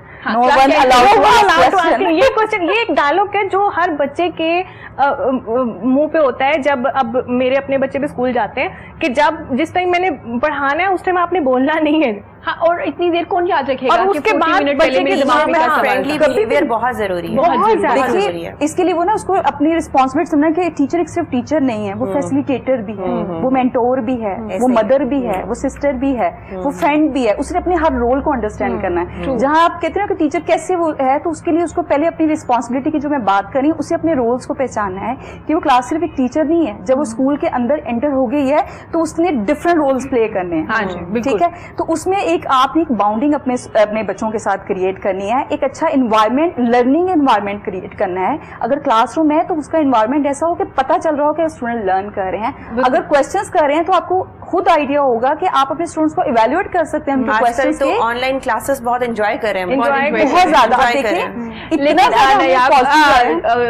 क्वेश्चन, ये एक डायलॉग है जो हर बच्चे के मुंह पे होता है जब अब मेरे अपने बच्चे भी स्कूल जाते हैं कि जब जिस टाइम मैंने पढ़ाना है उस टाइम आपने बोलना नहीं है। हाँ, और इतनी देर कौन याद रखेगा? और उसके बाद बच्चे के दिमाग में फ्रेंडली बिहेवियर बहुत जरूरी है, बहुत जरूरी है। इसके लिए वो ना उसको अपनी रिस्पॉन्सिबिलिटी समझना कि टीचर एक सिर्फ टीचर नहीं है, वो फैसिलिटेटर भी है, वो मेंटोर भी है, वो मदर भी है, वो सिस्टर भी है, वो फ्रेंड भी है। उसने अपने हर रोल को अंडरस्टैंड करना है। जहाँ आप कहते हैं कि टीचर कैसे वो है, तो उसके लिए उसको पहले अपनी रिस्पॉन्सिबिलिटी की जो मैं बात करी, उसे अपने रोल्स को पहचानना है कि वो क्लास सिर्फ एक टीचर नहीं है। जब वो स्कूल के अंदर एंटर हो गई है तो उसने डिफरेंट रोल्स प्ले करने हैं, ठीक है। तो उसमें एक आपने एक बाउंडिंग अपने बच्चों के साथ क्रिएट करनी है, एक अच्छा इन्वायरमेंट, लर्निंग इन्वायरमेंट क्रिएट करना है। अगर क्लासरूम है तो उसका इन्वायरमेंट ऐसा हो कि पता चल रहा हो कि स्टूडेंट लर्न कर रहे हैं। अगर क्वेश्चंस कर रहे हैं तो आपको खुद आइडिया होगा कि आप अपने स्टूडेंट्स को इवैल्यूएट कर सकते हैं उनके क्वेश्चंस के। ऑनलाइन क्लासेस बहुत एंजॉय कर रहे हैं, बहुत ज्यादा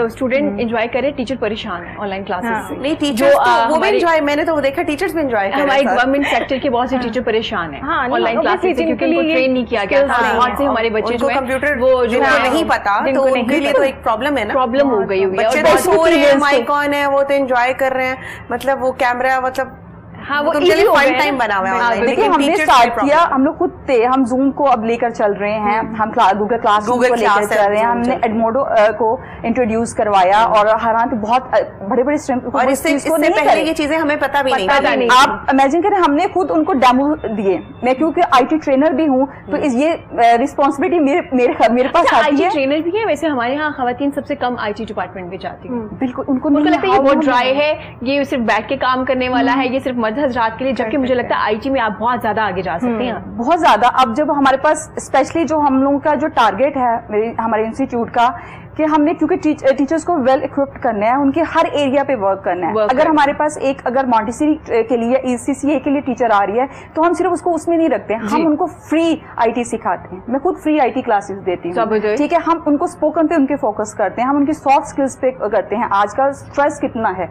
स्टूडेंट एंजॉय करे, टीचर परेशान है ऑनलाइन क्लासेस से। नहीं, टीचर वो भी एंजॉय, मैंने तो देखा टीचर्स भी एंजॉय कर रहे हैं। हमारे गवर्नमेंट सेक्टर के बहुत से टीचर परेशान है ऑनलाइन क्लासेस से क्योंकि उनको ट्रेन नहीं किया गया था। बहुत से हमारे बच्चे जो कंप्यूटर वो जो नहीं पता, तो उनके लिए तो एक प्रॉब्लम है ना, प्रॉब्लम हो गई हुई है। बच्चे तो सो रहे हैं, माइक ऑन है, वो तो एंजॉय कर रहे हैं, मतलब वो कैमरा, मतलब हाँ, वो इजी फन टाइम बना हुआ है। देखिए हमने स्टार्ट किया, हम लोग खुद थे, हम जूम को अब लेकर चल रहे हैं, हम गूगल क्लास को लेकर चल रहे हैं, हमने एडमोडो को इंट्रोड्यूस मैं और हरान तो बहुत बड़े स्ट्रेंथ, और इससे पहले ये चीजें हमें पता भी नहीं। आप इमेजिन करें, हमने खुद उनको डेमो दिए। मैं क्योंकि IT ट्रेनर भी हूँ तो ये रिस्पॉन्सिबिलिटी मेरे पास आती है। ट्रेनर भी है वैसे हमारे यहाँ खवातीन सबसे कम IT डिपार्टमेंट में जाती है। बिल्कुल, उनको लगता है ये बहुत ड्राई है, ये सिर्फ बैठ के काम करने वाला है, ये सिर्फ हज़रात के लिए, जबकि मुझे लगता है IT में आप बहुत ज्यादा आगे जा सकते हैं, बहुत ज्यादा। अब जब हमारे पास स्पेशली जो हम लोगों का जो टारगेट है हमारे इंस्टीट्यूट का, कि हमने क्योंकि टीचर्स को वेल इक्विप्ड करना है, उनके हर एरिया पे वर्क करना है। अगर हमारे पास अगर मॉन्टेसरी के लिए, ECCA के लिए टीचर आ रही है तो हम सिर्फ उसको उसमें नहीं रखते, हम उनको फ्री IT सिखाते हैं। मैं खुद फ्री IT क्लासेस देती हूँ, ठीक है। हम उनको स्पोकन पे उनके फोकस करते हैं, हम उनकी सॉफ्ट स्किल्स पे करते हैं। आज का स्ट्रेस कितना है,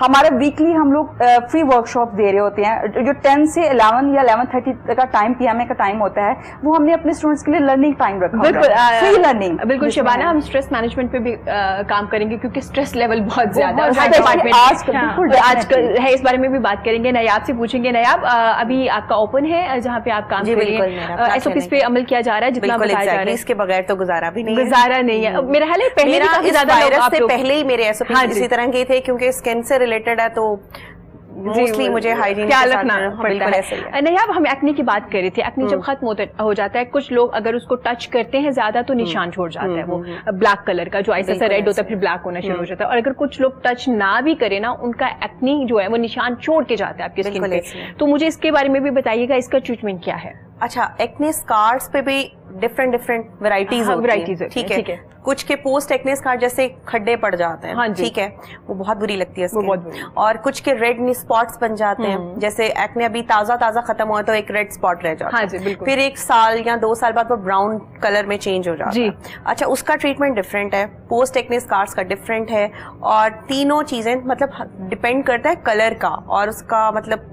हमारा वीकली हम लोग फ्री वर्कशॉप दे रहे होते हैं, जो 10 से 11 या 11:30 का टाइम पीएमए का टाइम होता है, वो हमने अपने स्टूडेंट्स के लिए लर्निंग टाइम रखा है, फ्री लर्निंग। बिल्कुल शबाना, हम स्ट्रेस मैनेजमेंट पे भी काम करेंगे क्योंकि स्ट्रेस लेवल बहुत ज्यादा है आजकल है, इस बारे में भी बात करेंगे। नयाब से पूछेंगे, नयाब अभी आपका ओपन है जहाँ पे आप काम कर रही हैं, एसओपीज पे अमल किया जा रहा है जितना बताया जा रहा है, इसके बगैर तो गुजारा भी नहीं है, गुजारा नहीं है। मेरा ख्याल है पहले पहले ही मेरे एसओपीज इसी तरह के थे, क्योंकि स्किन से रिलेटेड है तो मोस्टली मुझे हाइजीन ख्याल रखना पड़ता है। नहीं, अब हम एक्ने की बात कर रहे थे, एक्ने जब खत्म हो जाता है, कुछ लोग अगर उसको टच करते हैं ज्यादा तो निशान छोड़ जाता है, वो ब्लैक कलर का जो ऐसा रेड होता है फिर ब्लैक होना शुरू हो जाता है, और अगर कुछ लोग टच ना भी करें ना, उनका एक्ने जो है वो निशान छोड़ के जाता है आपकी स्किन पे। तो मुझे इसके बारे में भी बताइएगा, इसका ट्रीटमेंट क्या है? अच्छा, एक्ने स्कार्स पे भी डिफरेंट वैरायटीज होती है, ठीक है। कुछ के पोस्ट एक्ने स्कार जैसे खड्डे पड़ जाते हैं, ठीक है, वो बहुत बुरी लगती है स्किन, और कुछ के रेड स्पॉट्स बन जाते हैं, जैसे एक्ने अभी ताजा खत्म हुआ तो एक रेड स्पॉट रह जाता है, फिर 1 साल या 2 साल बाद वो ब्राउन कलर में चेंज हो जाता है। अच्छा, उसका ट्रीटमेंट डिफरेंट है, पोस्ट एक्ने स्कार्स का डिफरेंट है, और तीनों चीजें मतलब डिपेंड करता है कलर का और उसका मतलब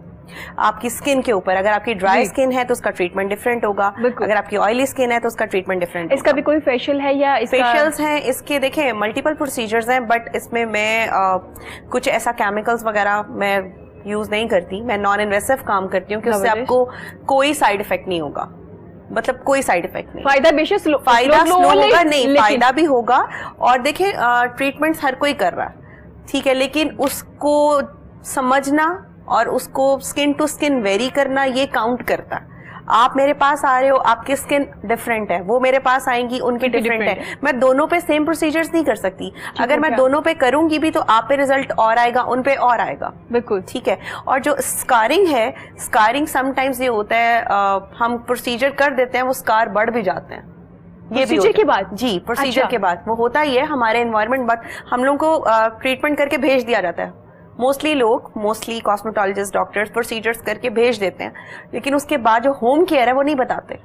आपकी स्किन के ऊपर। अगर आपकी ड्राई स्किन है तो उसका ट्रीटमेंट डिफरेंट होगा, अगर आपकी ऑयली स्किन है तो उसका ट्रीटमेंट डिफरेंट। इसका भी कोई फेशियल है या फेशियल्स हैं इसके? देखें, मल्टीपल प्रोसीजर्स हैं, बट इसमें मैं कुछ ऐसा केमिकल्स वगैरह मैं यूज नहीं करती, मैं नॉन इन्वेसिव काम करती हूँ कि उससे आपको कोई साइड इफेक्ट नहीं होगा, मतलब कोई साइड इफेक्ट नहीं। फायदा बेशक फायदा स्लो होगा, नहीं फायदा भी होगा, और देखें ट्रीटमेंट्स हर कोई कर रहा है, ठीक है, लेकिन उसको समझना और उसको स्किन टू स्किन वेरी करना ये काउंट करता है। आप मेरे पास आ रहे हो, आपकी स्किन डिफरेंट है, वो मेरे पास आएंगी, उनकी डिफरेंट है, मैं दोनों पे सेम प्रोसीजर्स नहीं कर सकती। अगर मैं दोनों पे करूंगी भी तो आप पे रिजल्ट और आएगा, उन पे और आएगा, बिल्कुल ठीक है। और जो स्कारिंग है, स्कारिंग समटाइम्स ये होता है हम प्रोसीजर कर देते हैं, वो स्कार बढ़ भी जाते हैं, ये प्रोसीजर के बाद। जी, प्रोसीजर के बाद वो होता ही है, हमारे एनवायरमेंट बाद हम लोग को ट्रीटमेंट करके भेज दिया जाता है। मोस्टली कॉस्मेटोलॉजिस्ट डॉक्टर्स प्रोसीजर्स करके भेज देते हैं, लेकिन उसके बाद जो होम केयर है वो नहीं बताते।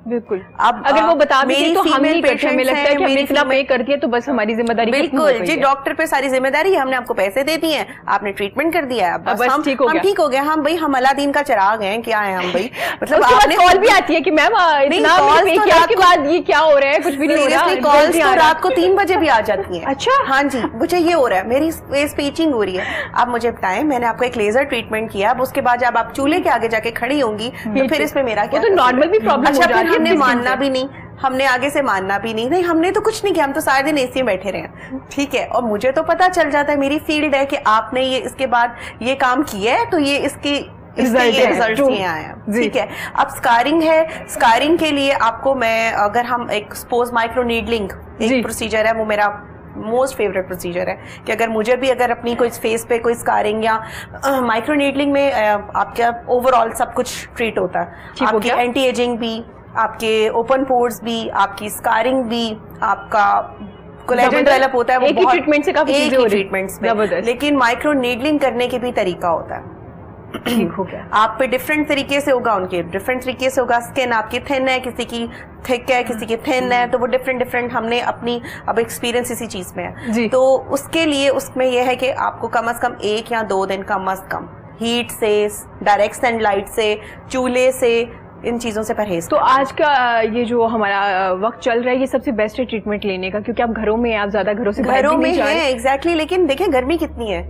बिल्कुल, अब अगर वो बता दें तो हम नहीं करते, हमें लगता है कि हमने इतना पे कर दिया तो बस हमारी जिम्मेदारी। बिल्कुल जी, डॉक्टर पे सारी जिम्मेदारी है, हमने आपको पैसे दे दिए हैं, आपने ट्रीटमेंट कर दिया है, बस हम ठीक हो गए। हम भाई हम अलादीन का चिराग हैं, क्या है हम भाई, मतलब आपने कॉल भी आती है कि मैम इतना पे किया के बाद ये क्या हो रहा है, कुछ भी नहीं हो रहा। कॉल्स तो रात को 3 बजे भी आ जाती है। अच्छा, हाँ जी, मुझे ये हो रहा है, मेरी फेस पे इचिंग हो रही है, आप मुझे बताएं, मैंने आपको एक लेजर ट्रीटमेंट किया, अब उसके बाद जब आप चूल्हे के आगे जाके खड़ी होंगी तो फिर इसमें मेरा क्या? तो नॉर्मल भी प्रॉब्लम। अच्छा, फिर हमने मानना भी नहीं, हमने आगे से मानना भी नहीं, हमने तो कुछ नहीं किया, हम तो सारे दिन एसी में बैठे रहे, ठीक है। और मुझे तो पता चल जाता है, मेरी फील्ड है कि आपने ये इसके बाद ये काम किया है तो ये इसकी रिजल्ट ये आया, ठीक है। अब स्कारिंग है, स्कारिंग के लिए आपको मैं अगर हम एक सपोज माइक्रो नीडलिंग एक प्रोसीजर है, वो मेरा मोस्ट फेवरेट प्रोसीजर है कि अगर मुझे भी अगर अपनी कोई फेस पे कोई स्कारिंग या माइक्रो नीडलिंग में आपका ओवरऑल सब कुछ ट्रीट होता है, आपकी एंटी एजिंग भी, आपके ओपन पोर्स भी, आपकी स्कारिंग भी, आपका कोलेजन डेवलप होता है, वो एक ही ट्रीटमेंट से काफी चीजें हो रही ट्रीटमेंट्स में, लेकिन माइक्रो नीडलिंग करने के भी तरीका होता है, ठीक हो गया। आप पे डिफरेंट तरीके से होगा, उनके डिफरेंट तरीके से होगा। स्किन आपकी थिन है, किसी की थिक है, किसी की थिन है, तो वो डिफरेंट हमने अपनी अब एक्सपीरियंस इसी चीज में है, तो उसके लिए उसमें यह है कि आपको कम से कम 1 या 2 दिन कम से कम हीट से, डायरेक्ट सनलाइट से, चूल्हे से, इन चीजों से परहेज। तो आज का ये जो हमारा वक्त चल रहा है, ये सबसे बेस्ट है ट्रीटमेंट लेने का, क्योंकि आप घरों में, आप ज्यादा घरों में हैं, एग्जैक्टली। लेकिन देखें गर्मी कितनी है,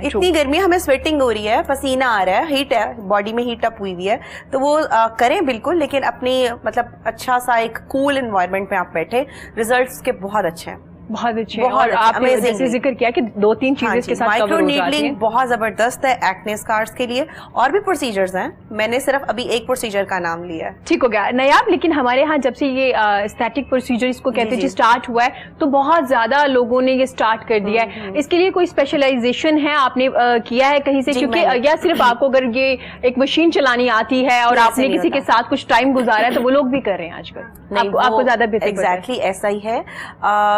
इतनी गर्मी, हमें स्वेटिंग हो रही है, पसीना आ रहा है, हीट है, बॉडी में हीट अप हुई हुई है, तो वो करें बिल्कुल, लेकिन अपनी मतलब अच्छा सा एक कूल एनवायरनमेंट में आप बैठे, रिजल्ट्स के बहुत अच्छे हैं, बहुत अच्छे। और आपने जैसे जिक्र किया कि 2-3 चीजें इसके साथ माइक्रो नीडलिंग बहुत जबरदस्त है एक्ने स्कार्स के लिए, और भी प्रोसीजर्स हैं, मैंने सिर्फ अभी एक प्रोसीजर का नाम लिया है। ठीक हो गया नयाब, लेकिन हमारे यहाँ जब से ये स्टैटिक प्रोसीजर इसको कहते हैं स्टार्ट हुआ है, तो बहुत ज्यादा लोगों ने ये स्टार्ट कर दिया है। इसके लिए कोई स्पेशलाइजेशन है, आपने किया है कहीं से? क्योंकि या सिर्फ आपको अगर ये एक मशीन चलानी आती है और आपने किसी के साथ कुछ टाइम गुजारा है, तो वो लोग भी कर रहे हैं आजकल, आपको ज्यादा बेहतर? एग्जैक्टली ऐसा ही है,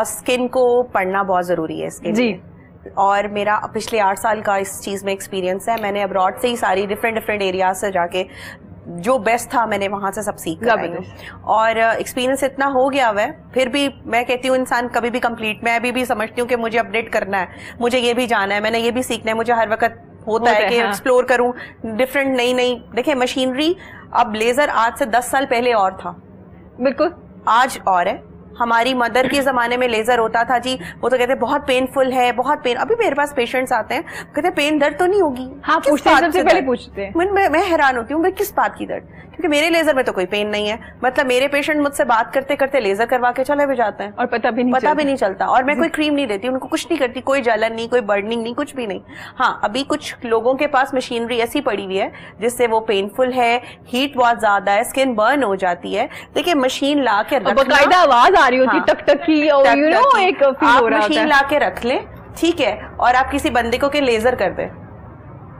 स्किन को पढ़ना बहुत जरूरी है इसके लिए, और मेरा पिछले 8 साल का इस चीज में एक्सपीरियंस है। मैंने अब्रॉड से ही सारी डिफरेंट एरियाज से जाके जो बेस्ट था मैंने वहां से सब सीख कर आई हूँ, और एक्सपीरियंस इतना हो गया हुआ है। फिर भी मैं कहती हूँ इंसान कभी भी कंप्लीट, मैं अभी भी समझती हूँ कि मुझे अपडेट करना है, मुझे ये भी जाना है, मैंने ये भी सीखना है, मुझे हर वक्त होता है कि एक्सप्लोर करूं डिफरेंट नई नई। देखिए मशीनरी, अब लेजर आज से 10 साल पहले और था, बिल्कुल आज और है। हमारी मदर के जमाने में लेजर होता था जी, वो तो कहते बहुत पेनफुल है, बहुत पेन। अभी मेरे पास पेशेंट्स आते हैं कहते हैं पेन दर्द तो नहीं होगी, हाँ पूछते हैं, सबसे पहले पूछते हैं। मैं हैरान होती हूँ किस बात की दर्द, क्योंकि मेरे लेजर में तो कोई पेन नहीं है। मतलब मेरे पेशेंट मुझसे बात करते करते लेजर करवा के चले भी जाते हैं और पता भी नहीं चलता। और मैं कोई क्रीम नहीं देती, उनको कुछ नहीं करती, कोई जलन नहीं, कोई बर्निंग नहीं, कुछ भी नहीं। हाँ अभी कुछ लोगों के पास मशीनरी ऐसी पड़ी हुई है जिससे वो पेनफुल है, हीट बहुत ज्यादा है, स्किन बर्न हो जाती है। देखिए मशीन ला के बकायदा आवाज आ रही होती है, टक टक की, और यू नो एक फील हो रहा है। मशीन ला के रख ले, ठीक है, और आप किसी बंदे को के लेजर कर दे।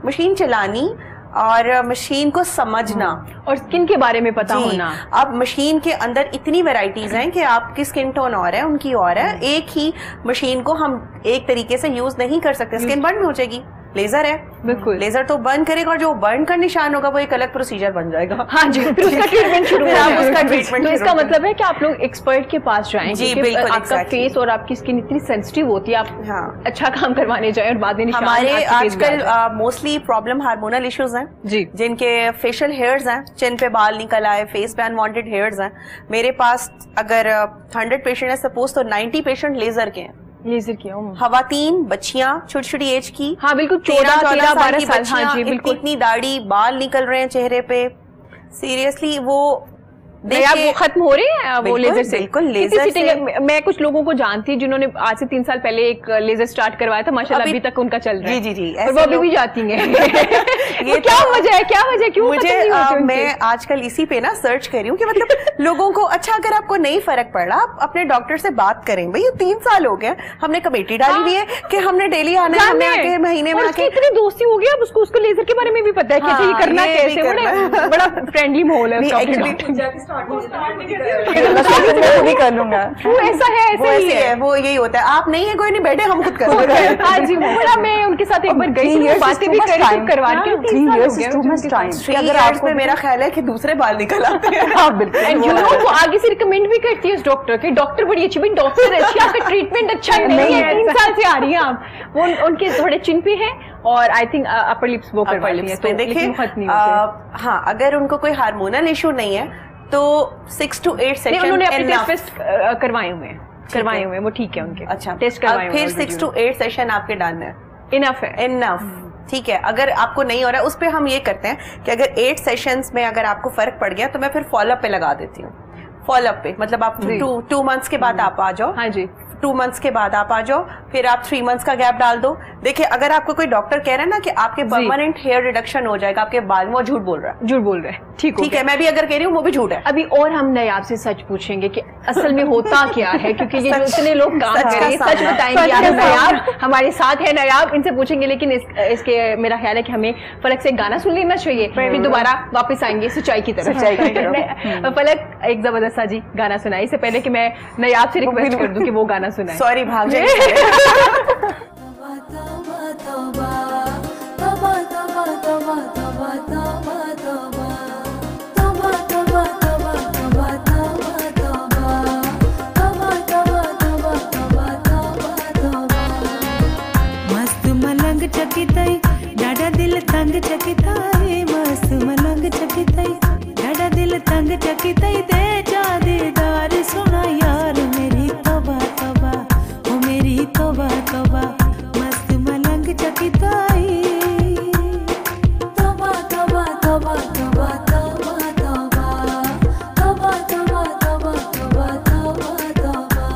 मशीन चलानी और मशीन को समझना और स्किन के बारे में पता होना। अब मशीन के अंदर इतनी वैरायटीज हैं कि आपकी स्किन टोन और है, उनकी और है। एक ही मशीन को हम एक तरीके से यूज नहीं कर सकते, स्किन बर्न भी हो जाएगी। लेजर है, बिल्कुल लेजर तो बर्न करेगा, और जो बर्न का निशान होगा वो एक अलग प्रोसीजर बन जाएगा। हाँ जी, फिर उसका ट्रीटमेंट शुरू होगा। उसका ट्रीटमेंट, तो इसका मतलब है कि आप लोग एक्सपर्ट के पास जाएं, जी बिल्कुल। आपका फेस और आपकी स्किन इतनी सेंसिटिव होती है, आप अच्छा काम करवाने जाएं और बाद में निशान। हमारे आजकल मोस्टली प्रॉब्लम हार्मोनल इश्यूज हैं जी, जिनके फेशियल हेयर्स हैं, चिन पे बाल निकल आए, फेस पे अनवांटेड हेयर्स हैं। मेरे पास अगर 100 पेशेंट है सपोज, तो 90 पेशेंट लेजर के हैं। लेजर किया खवातीन, बच्चियां छोटी छोटी एज की, हाँ बिल्कुल 13-12 साल की बच्चियां, हाँ जी बिल्कुल, इतनी दाढ़ी बाल निकल रहे हैं चेहरे पे। सीरियसली वो वो खत्म हो रहे हैं वो लेजर से। बिल्कुल लेजर से। मैं कुछ लोगों को जानती हूँ जिन्होंने आज से 3 साल पहले एक लेजर स्टार्ट करवाया था, माशाल्लाह अभी तक उनका चल रहा है। जी जी जी, और वो अभी भी जाती हैं। ये क्या वजह है, क्या वजह, क्यों? मुझे मैं आजकल इसी पे ना सर्च कर रही हूँ कि मतलब लोगों को, अच्छा अगर आपको नहीं फर्क पड़ रहा, आप अपने डॉक्टर से बात करें। भाई 3 साल हो गए, हमने कमेटी डाली हुई है कि हमने डेली आना है, हमने आके महीने में आके। इतनी दोस्ती हो गई, अब उसको लेजर के बारे में भी पता है कि ये करना कैसे, बड़ा फ्रेंडली माहौल है। नहीं कर लूंगा, वो ऐसा है, ऐसे ही है, वो यही होता है। आप नहीं है कोई नहीं, बैठे हम खुद करेंगे। हाँ जी, पूरा मैं उनके साथ एक बार गई थी, बातें भी करी, करवा के 3 years is too much time। अगर आपको, मेरा ख्याल है कि दूसरे बाल निकल आते हैं। हाँ बिल्कुल, वो आगे से रिकमेंड भी करती है उस डॉक्टर के, डॉक्टर बड़ी अच्छी, डॉक्टर अच्छी, आपका ट्रीटमेंट अच्छा नहीं है, 3 साल से आ रही है आप। वो उनके थोड़े चिन पे है और आई थिंक अपर लिप्स वो करवा रही है। तो देखिए हाँ, अगर उनको कोई हार्मोनल इशू नहीं है तो 6 to 8 सेशन उन्होंने अपने टेस्ट करवाए हुए हैं, वो ठीक है उनके। अच्छा, टेस्ट करवाए फिर 6 to 8 सेशन आपके डन है, इनफ है, इनफ, ठीक है। अगर आपको नहीं हो रहा है, उस पे हम ये करते हैं कि अगर 8 सेशंस में अगर आपको फर्क पड़ गया तो मैं फिर फॉलोअप पे लगा देती हूँ। फॉलोअप पे मतलब आप 2 मंथ्स के बाद आप आ जाओ। हाँ जी, 2 मंथ्स के बाद आप आ जाओ, फिर आप 3 मंथ्स का गैप डाल दो। देखिए अगर आपको कोई डॉक्टर कह रहा है ना कि आपके परमानेंट हेयर रिडक्शन हो जाएगा आपके बाल में, वो झूठ बोल रहा है। ठीक है, मैं भी अगर कह रही हूँ वो भी झूठ है। अभी और हम नयाब से सच पूछेंगे कि असल में होता क्या है, क्योंकि ये जो इतने लोग काम कर रहे हैं, सच बताएंगे। नयाब हमारे साथ है, नयाब, इनसे पूछेंगे। लेकिन इसके मेरा ख्याल है कि हमें फलक से गाना सुन लेना चाहिए, फिर दोबारा वापस आएंगे सच्चाई की तरफ। फलक एक जबरदस्त सा जी गाना सुनाई, इससे पहले कि मैं नयाब से रिक्वेस्ट कर दूं कि वो गाना सुनाए। सॉरी, भाग जाए। मस्त मलंग चकिताई, डाडा दिल तंग चकिताई, मस्त मलंग चकिताई, डाडा दिल तंग चकिताई, दे जा दीदार सुना यार मेरी तौबा तौबा, ओ मेरी तौबा तौबा, मस्त मलंग चकिताई, तौबा तौबा तौबा तौबा तौबा तौबा, तौबा तौबा तौबा तौबा तौबा तौबा।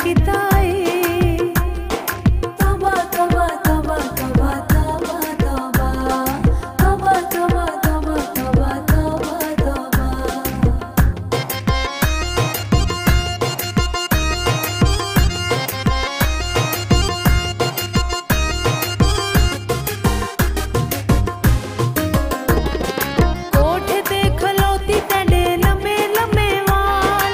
चकिताए तौबा तौबा तौबा तौबा तौबा तौबा तौबा तौबा तौबा तौबा तौबा कोठे ते खलोती तेरे लम्बे लम्बे वाल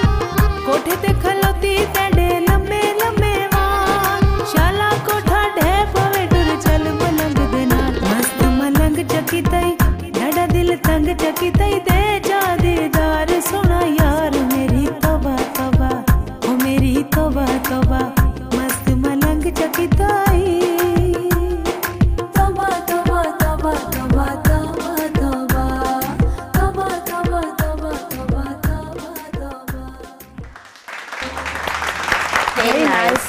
कोठे ते खलोती तेरे लम्बे लम्बे वाल शाला कोठा ढे पवे टुर चल मलंग दे नाल मस्त मलंग चकितई ढाडा दिल तंग चकितई दे जा दीदार सोना यार मेरी तौबा तौबा ओ मेरी तौबा तौबा मस्त मलंग चकितई तौबा तौबा तौबा तौबा तौबा तौबा तौबा तौबा तौबा तौबा तौबा वेरी नाइस।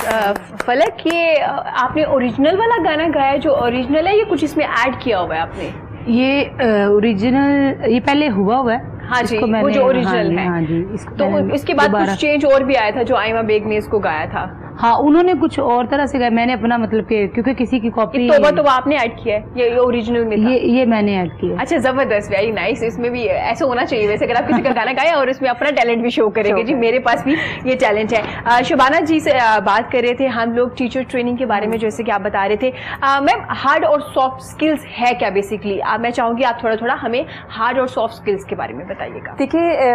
फलक, ये आपने ओरिजिनल वाला गाना गाया जो ओरिजिनल है, ये कुछ इसमें ऐड किया हुआ है आपने? ये ओरिजिनल, ये पहले हुआ है। हाँ जी, वो जो ओरिजिनल है। हाँ जी, तो इसके बाद कुछ चेंज और भी आया था जो आइमा बेग ने इसको गाया था। हाँ, उन्होंने कुछ और तरह से गाया, मैंने अपना मतलब कि क्योंकि किसी की कॉपी तो आपने ऐड किया है, ये ओरिजिनल में था? ये मैंने ऐड किया। अच्छा, जबरदस्त, वेरी नाइस। इसमें भी ऐसा होना चाहिए वैसे, अगर आप किसी का गाना गाया और इसमें अपना टैलेंट भी शो करेंगे। जी, मेरे पास भी ये टैलेंट है। शबाना जी से बात कर रहे थे हम लोग टीचर ट्रेनिंग के बारे में, जैसे कि आप बता रहे थे। मैम, हार्ड और सॉफ्ट स्किल्स है क्या बेसिकली? मैं चाहूंगी आप थोड़ा हमें हार्ड और सॉफ्ट स्किल्स के बारे में बताइएगा। देखिए,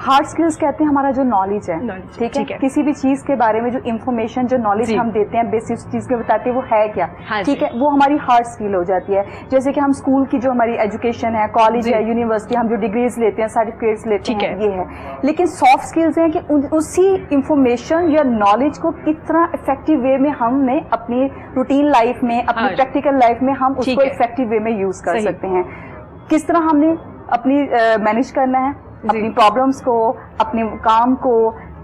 हार्ड स्किल्स कहते हैं हमारा जो नॉलेज है, ठीक है, किसी भी चीज के बारे में जो इन्फॉर्मेशन, जो नॉलेज हम देते हैं, बेसिक चीज के बताते हैं वो है क्या, ठीक है, वो हमारी हार्ड स्किल हो जाती है। जैसे कि हम स्कूल की जो हमारी एजुकेशन है, कॉलेज है, यूनिवर्सिटी, हम जो डिग्रीज लेते हैं, सर्टिफिकेट्स लेते हैं, ये है। लेकिन सॉफ्ट स्किल्स हैं कि उसी इंफॉर्मेशन या नॉलेज को कितना इफेक्टिव वे में हमने अपनी रूटीन लाइफ में, अपनी प्रैक्टिकल लाइफ में हम उसको इफेक्टिव वे में यूज कर सकते हैं। किस तरह हमने अपनी मैनेज करना है अपनी प्रॉब्लम्स को, अपने काम को,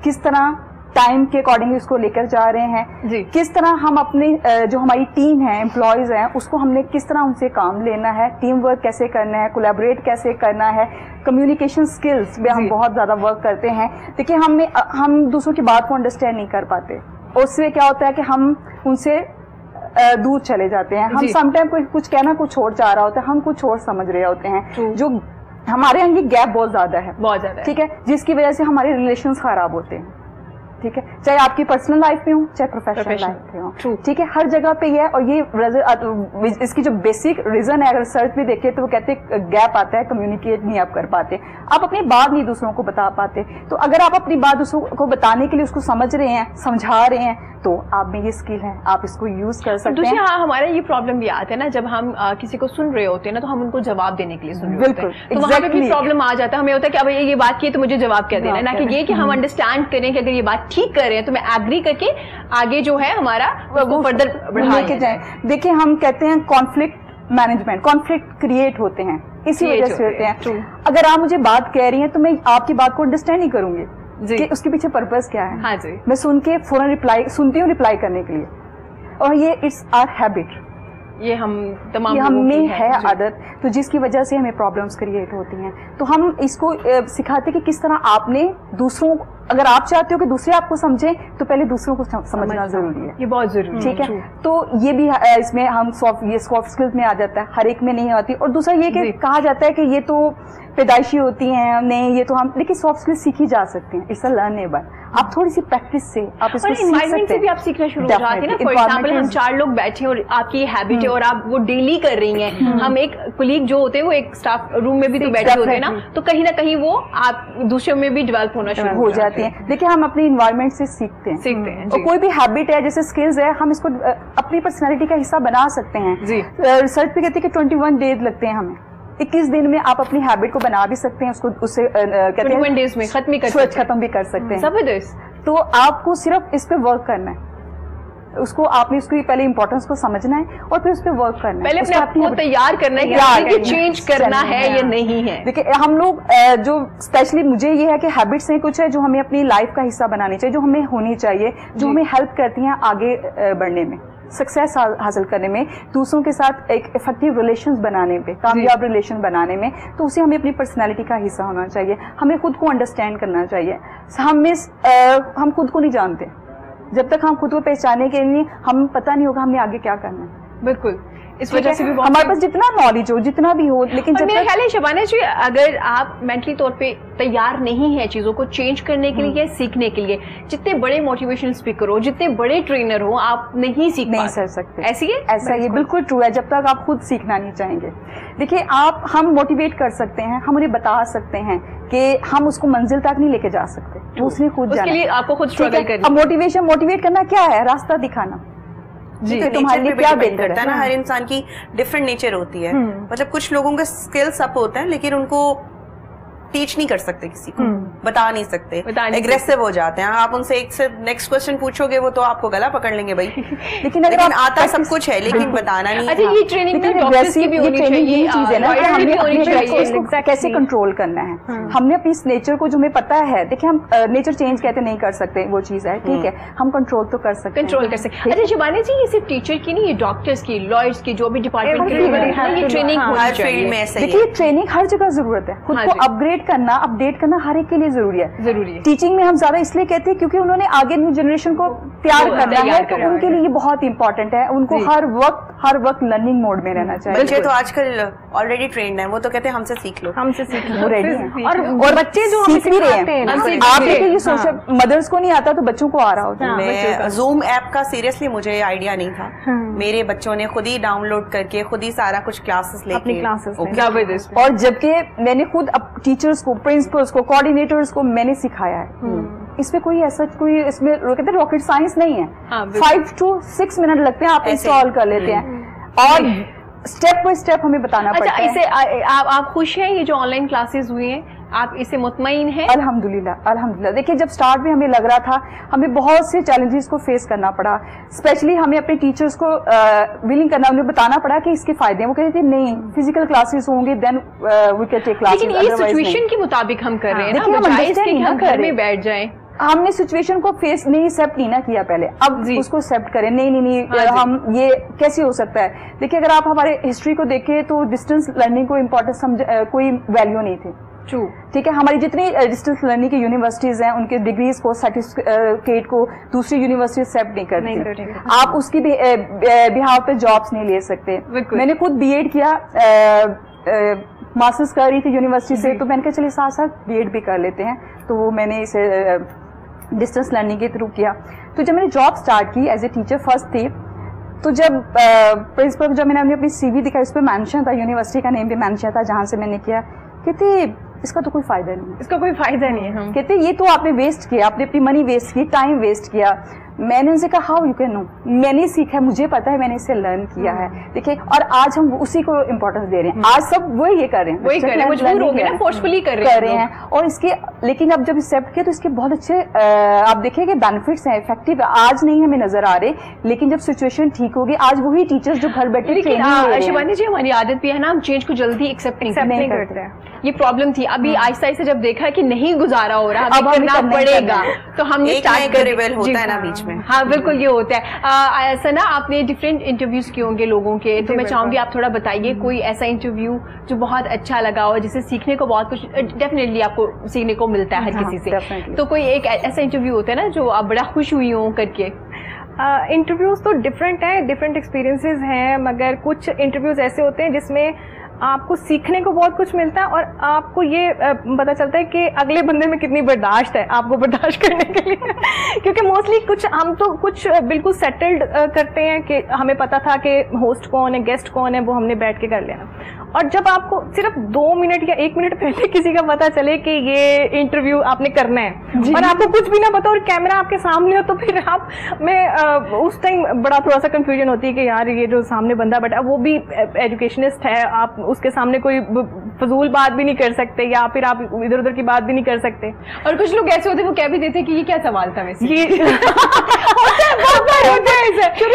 किस तरह टाइम के अकॉर्डिंग उसको लेकर जा रहे हैं, किस तरह हम अपने जो हमारी टीम है, एम्प्लॉयज हैं, उसको हमने किस तरह उनसे काम लेना है, टीम वर्क कैसे करना है, कोलैबोरेट कैसे करना है, कम्युनिकेशन स्किल्स पे हम बहुत ज्यादा वर्क करते हैं। देखिए, हम दूसरों की बात को अंडरस्टैंड नहीं कर पाते, उससे क्या होता है कि हम उनसे दूर चले जाते हैं। हम समटाइम कोई कुछ कहना कुछ और चाह रहा होता है, हम कुछ और समझ रहे होते हैं, जो हमारे यहाँ ये गैप बहुत ज्यादा है, ठीक है, जिसकी वजह से हमारे रिलेशंस खराब होते हैं, ठीक है, चाहे आपकी पर्सनल लाइफ में हो, चाहे प्रोफेशनल लाइफ में हो, ठीक है, हर जगह पे ये है। और ये इसकी जो बेसिक रीजन है, अगर रिसर्च भी देखें तो वो कहते हैं गैप आता है, कम्युनिकेट नहीं आप कर पाते, आप अपनी बात नहीं दूसरों को बता पाते। तो अगर आप अपनी बात दूसरों को बताने के लिए उसको समझ रहे हैं, समझा रहे हैं, तो आप में ये स्किल है, आप इसको यूज कर सकते हैं। हाँ, हमारा ये प्रॉब्लम भी आता है ना, जब हम किसी को सुन रहे होते हैं ना, तो हम उनको जवाब देने के लिए सुन रहे होते हैं, तो वहाँ पे भी प्रॉब्लम आ जाता है। हमें होता है कि अब ये बात की है तो मुझे जवाब क्या देना है, ना कि ये कि हम अंडरस्टैंड करें कि अगर ये बात ठीक कर रहे हैं तो मैं एग्री करके आगे जो है हमारा वो फर्दर बढ़ाके जाए। देखिए, हम कहते हैं कॉन्फ्लिक्ट मैनेजमेंट, कॉन्फ्लिक्ट क्रिएट होते हैं इसी वजह से होते हैं। अगर आप मुझे बात कह रही हैं तो मैं आपकी बात को अंडरस्टैंड नहीं करूंगी कि उसके पीछे पर्पस क्या है। हाँ जी, मैं सुन के फौरन सुनती हूँ रिप्लाई करने के लिए, और ये इट्स आवर हैबिट, ये हम तमाम हम में है आदत, तो जिसकी वजह से हमें प्रॉब्लम्स क्रिएट होती हैं। तो हम इसको सिखाते कि किस तरह आपने दूसरों, अगर आप चाहते हो कि दूसरे आपको समझें तो पहले दूसरों को समझना जरूरी है, ये बहुत जरूरी है, ठीक है। तो ये भी इसमें हम सॉफ्ट स्किल्स में आ जाता है, हर एक में नहीं आती। और दूसरा ये कि कहा जाता है कि ये तो पैदाइशी होती हैं, नहीं ये तो हम, लेकिन सॉफ्ट स्किल्स सीखी जा सकती हैं, इट्स अ लर्नेबल। आप थोड़ी सी प्रैक्टिस से आप इसको सीख सकते हैं, भी आप सीखना शुरू हो जाते हैं ना। फॉर एग्जांपल, हम 4 लोग बैठे और आपकी ये हैबिट है और आप वो डेली कर रही हैं, हम एक कोलीग जो होते हैं वो एक स्टाफ रूम में भी तो बैठे होते हैं ना, तो कहीं ना कहीं वो आप दूसरों में भी डेवलप होना शुरू हो जाती है। देखिए, हम अपनी इन्वायरमेंट से सीखते हैं और कोई भी हैबिट है, जैसे स्किल्स है, हम इसको अपनी पर्सनैलिटी का हिस्सा बना सकते हैं। रिसर्च पे कहते हैं कि 21 डेज लगते हैं हमें, 21 दिन में आप अपनी हैबिट को बना भी सकते हैं, उसको उससे कहते हैं 21 डेज में खत्म भी कर सकते हैं। जबरदस्त। तो आपको सिर्फ इस पे वर्क करना है, उसको आपने उसकी पहले इंपॉर्टेंस को समझना है और फिर उस पर वर्क करना है, पहले अपने आप को तैयार करना है कि चेंज करना है या नहीं है। देखिए, हम लोग जो स्पेशली मुझे ये है कि हैबिट्स हैं कुछ है जो हमें अपनी लाइफ का हिस्सा बनानी चाहिए, जो हमें होनी चाहिए, जो हमें हेल्प करती हैं आगे बढ़ने में, सक्सेस हासिल करने में, दूसरों के साथ एक इफेक्टिव रिलेशंस बनाने पे, कामयाब रिलेशन बनाने में। तो उसे हमें अपनी पर्सनालिटी का हिस्सा होना चाहिए, हमें खुद को अंडरस्टैंड करना चाहिए। हम खुद को नहीं जानते, जब तक हम खुद को पहचाने के लिए हम पता नहीं होगा हमने आगे क्या करना है। बिल्कुल, इस वजह से भी हमारे पास जितना नॉलेज हो, जितना भी हो, लेकिन मेरा ख्याल है शबाना जी, अगर आप मेंटली तौर पे तैयार नहीं है चीजों को चेंज करने के लिए, सीखने के लिए, जितने बड़े मोटिवेशनल स्पीकर हो, जितने बड़े ट्रेनर हो, आप नहीं सीख नहीं सर सकते। ऐसी है, ऐसा ही बिल्कुल ट्रू है, जब तक आप खुद सीखना नहीं चाहेंगे। देखिए, हम मोटिवेट कर सकते हैं, हम उन्हें बता सकते हैं कि हम उसको मंजिल तक नहीं लेके जा सकते, उसने खुद जाना। उसके लिए आपको खुद स्ट्रगल करना। अब मोटिवेट करना क्या है? रास्ता दिखाना जी, तो तुम्हारे लिए क्या बेहतर है ना। हर इंसान की डिफरेंट नेचर होती है। मतलब कुछ लोगों का स्किल्स अप होता है लेकिन उनको टीच नहीं कर सकते, किसी को बता नहीं सकते, एग्रेसिव हो जाते हैं। आप उनसे एक से नेक्स्ट क्वेश्चन पूछोगे वो तो आपको गला पकड़ लेंगे भाई। लेकिन अगर आता सब कुछ है लेकिन बताना नहीं। अच्छा, ये ट्रेनिंग में डॉक्टर्स की भी होनी चाहिए, चीज है ना, हमने कैसे कंट्रोल करना है। हमने अपनी इस नेचर को जो हमें पता है, देखिए हम नेचर चेंज कहते नहीं कर सकते, वो चीज है, ठीक है, हम कंट्रोल तो कर सकते हैं, कंट्रोल कर सकते हैं। अच्छा शिवानी जी, ये सिर्फ टीचर की नहीं, ये डॉक्टर्स की, लॉयर्स की, जो भी डिपार्टमेंट की ट्रेनिंग होनी चाहिए। देखिए, ट्रेनिंग हर जगह जरूरत है, खुद को अपग्रेड करना, अपडेट करना हर एक के लिए जरूरी है। टीचिंग में हम ज्यादा इसलिए कहते हैं क्योंकि उन्होंने आगे न्यू जनरेशन को तैयार करना है, तो उनके लिए ये बहुत इंपॉर्टेंट है। उनको हर वक्त लर्निंग मोड में रहना चाहिए। बच्चे तो आजकल ऑलरेडी ट्रेंड है, वो तो कहते हैं हमसे सीख लो, वो रेडी है। और बच्चे जो सीख भी रहे हैं, आप देखिए सोशल मदर्स को नहीं आता तो बच्चों को आ रहा होता है। जूम ऐप का सीरियसली मुझे आइडिया नहीं था, मेरे बच्चों ने खुद ही डाउनलोड करके खुद ही सारा कुछ क्लासेस लेके, और जबकि मैंने खुद टीचर्स को, प्रिंसिपल्स को, कोऑर्डिनेटर्स को मैंने सिखाया है। इसमें कोई ऐसा इसमें कहते हैं रॉकेट साइंस नहीं है। 5 to 6 मिनट लगते हैं, आप इंस्टॉल कर लेते हैं और स्टेप बाय स्टेप हमें बताना पड़ता है। इसे आप खुश हैं ये जो ऑनलाइन क्लासेस हुई हैं, आप इससे मुतमईन हैं? अल्हम्दुलिल्लाह। देखिए, जब स्टार्ट में हमें लग रहा था, हमें बहुत से चैलेंजेस को फेस करना पड़ा। स्पेशली हमें अपने टीचर्स को विलिंग करना, उन्हें बताना पड़ा कि इसके फायदे हैं। वो कहते थे नहीं, फिजिकल क्लासेस होंगे then we can take classes. लेकिन ये सिचुएशन के मुताबिक हम कर रहे हैं ना, बजाय इसके कि हम घर में बैठ जाएं। हमने सिचुएशन को फेस नहीं, एक्सेप्ट नहीं ना किया पहले, अब उसको एक्सेप्ट करें। नहीं, हम ये कैसे हो सकता है। देखिए, अगर आप हमारे हिस्ट्री को देखें तो डिस्टेंस लर्निंग को इम्पोर्टेंस कोई वैल्यू नहीं थी। ठीक है, हमारी जितनी डिस्टेंस लर्निंग की यूनिवर्सिटीज हैं, उनके डिग्रीज को, सर्टिफिकेट को दूसरी यूनिवर्सिटी एक्सेप्ट नहीं करती। आप उसकी बिहाव पे जॉब्स नहीं ले सकते। मैंने खुद बीएड किया, मास्टर्स कर रही थी यूनिवर्सिटी से, तो मैंने कहा चलिए साथ साथ बीएड भी कर लेते हैं, तो मैंने इसे डिस्टेंस लर्निंग के थ्रू किया। तो जब मैंने जॉब स्टार्ट की एज ए टीचर फर्स्ट थी, तो जब प्रिंसिपल जब मैंने अपनी सीवी दिखाई, उस पर मेंशन था, यूनिवर्सिटी का नेम भी मेंशन था जहां से मैंने किया, कहते इसका तो कोई फायदा नहीं है, इसका कोई फायदा नहीं है। कहते ये तो आपने वेस्ट किया, आपने अपनी मनी वेस्ट की, टाइम वेस्ट किया। मैंने उनसे कहा हाउ यू कैन नो, मैंने सीखा है, मुझे पता है, मैंने इससे लर्न किया है। देखिए, और आज हम उसी को इम्पोर्टेंस दे रहे हैं। आज सब वही ये कर रहे हैं, मजबूर हो गए ना, फोर्सफुली कर रहे हैं। और इसके लेकिन अब जब एक्सेप्ट किया तो इसके बहुत अच्छे आप देखिए बेनिफिट्स हैं, इफेक्टिव आज नहीं हमें नजर आ रहे, लेकिन जब सिचुएशन ठीक होगी, आज वही टीचर्स जो घर बैठे शिवानी जी, हमारी आदत भी है ना, हम चेंज को जल्दी एक्सेप्ट नहीं करते हैं। ये प्रॉब्लम थी। अभी आहिस्ता आहिस्ता जब देखा कि नहीं गुजारा हो रहा, अब करना पड़ेगा, तो हमने स्टार्ट कर रिवेल होता है ना बीच में। हाँ बिल्कुल, ये होता है। ऐसा ना, आपने डिफरेंट इंटरव्यूज किए होंगे लोगों के, तो मैं चाहूंगी आप थोड़ा बताइए कोई ऐसा इंटरव्यू जो बहुत अच्छा लगा हो, जिससे सीखने को बहुत कुछ डेफिनेटली आपको सीखने को मिलता है हर किसी से। तो कोई एक ऐसा इंटरव्यू होता है ना जो आप बड़ा खुश हुई हो करके? इंटरव्यूज तो डिफरेंट है, डिफरेंट एक्सपीरियंसेस हैं, मगर कुछ इंटरव्यूज ऐसे होते हैं जिसमें आपको सीखने को बहुत कुछ मिलता है और आपको ये पता चलता है कि अगले बंदे में कितनी बर्दाश्त है आपको बर्दाश्त करने के लिए क्योंकि मोस्टली हम तो कुछ बिल्कुल सेटल्ड करते हैं कि हमें पता था कि होस्ट कौन है, गेस्ट कौन है, वो हमने बैठ के कर लेना। और जब आपको सिर्फ 2 मिनट या 1 मिनट पहले किसी का पता चले कि ये इंटरव्यू आपने करना है और आपको कुछ भी ना पता और कैमरा आपके सामने हो, तो फिर आप में उस टाइम बड़ा थोड़ा सा कंफ्यूजन होती है कि यार ये जो सामने बंदा बैठा वो भी एजुकेशनिस्ट है, आप उसके सामने कोई फजूल बात भी नहीं कर सकते या फिर आप इधर उधर की बात भी नहीं कर सकते। और कुछ लोग ऐसे होते हैं वो कह भी देते हैं कि ये क्या सवाल था वैसे। ये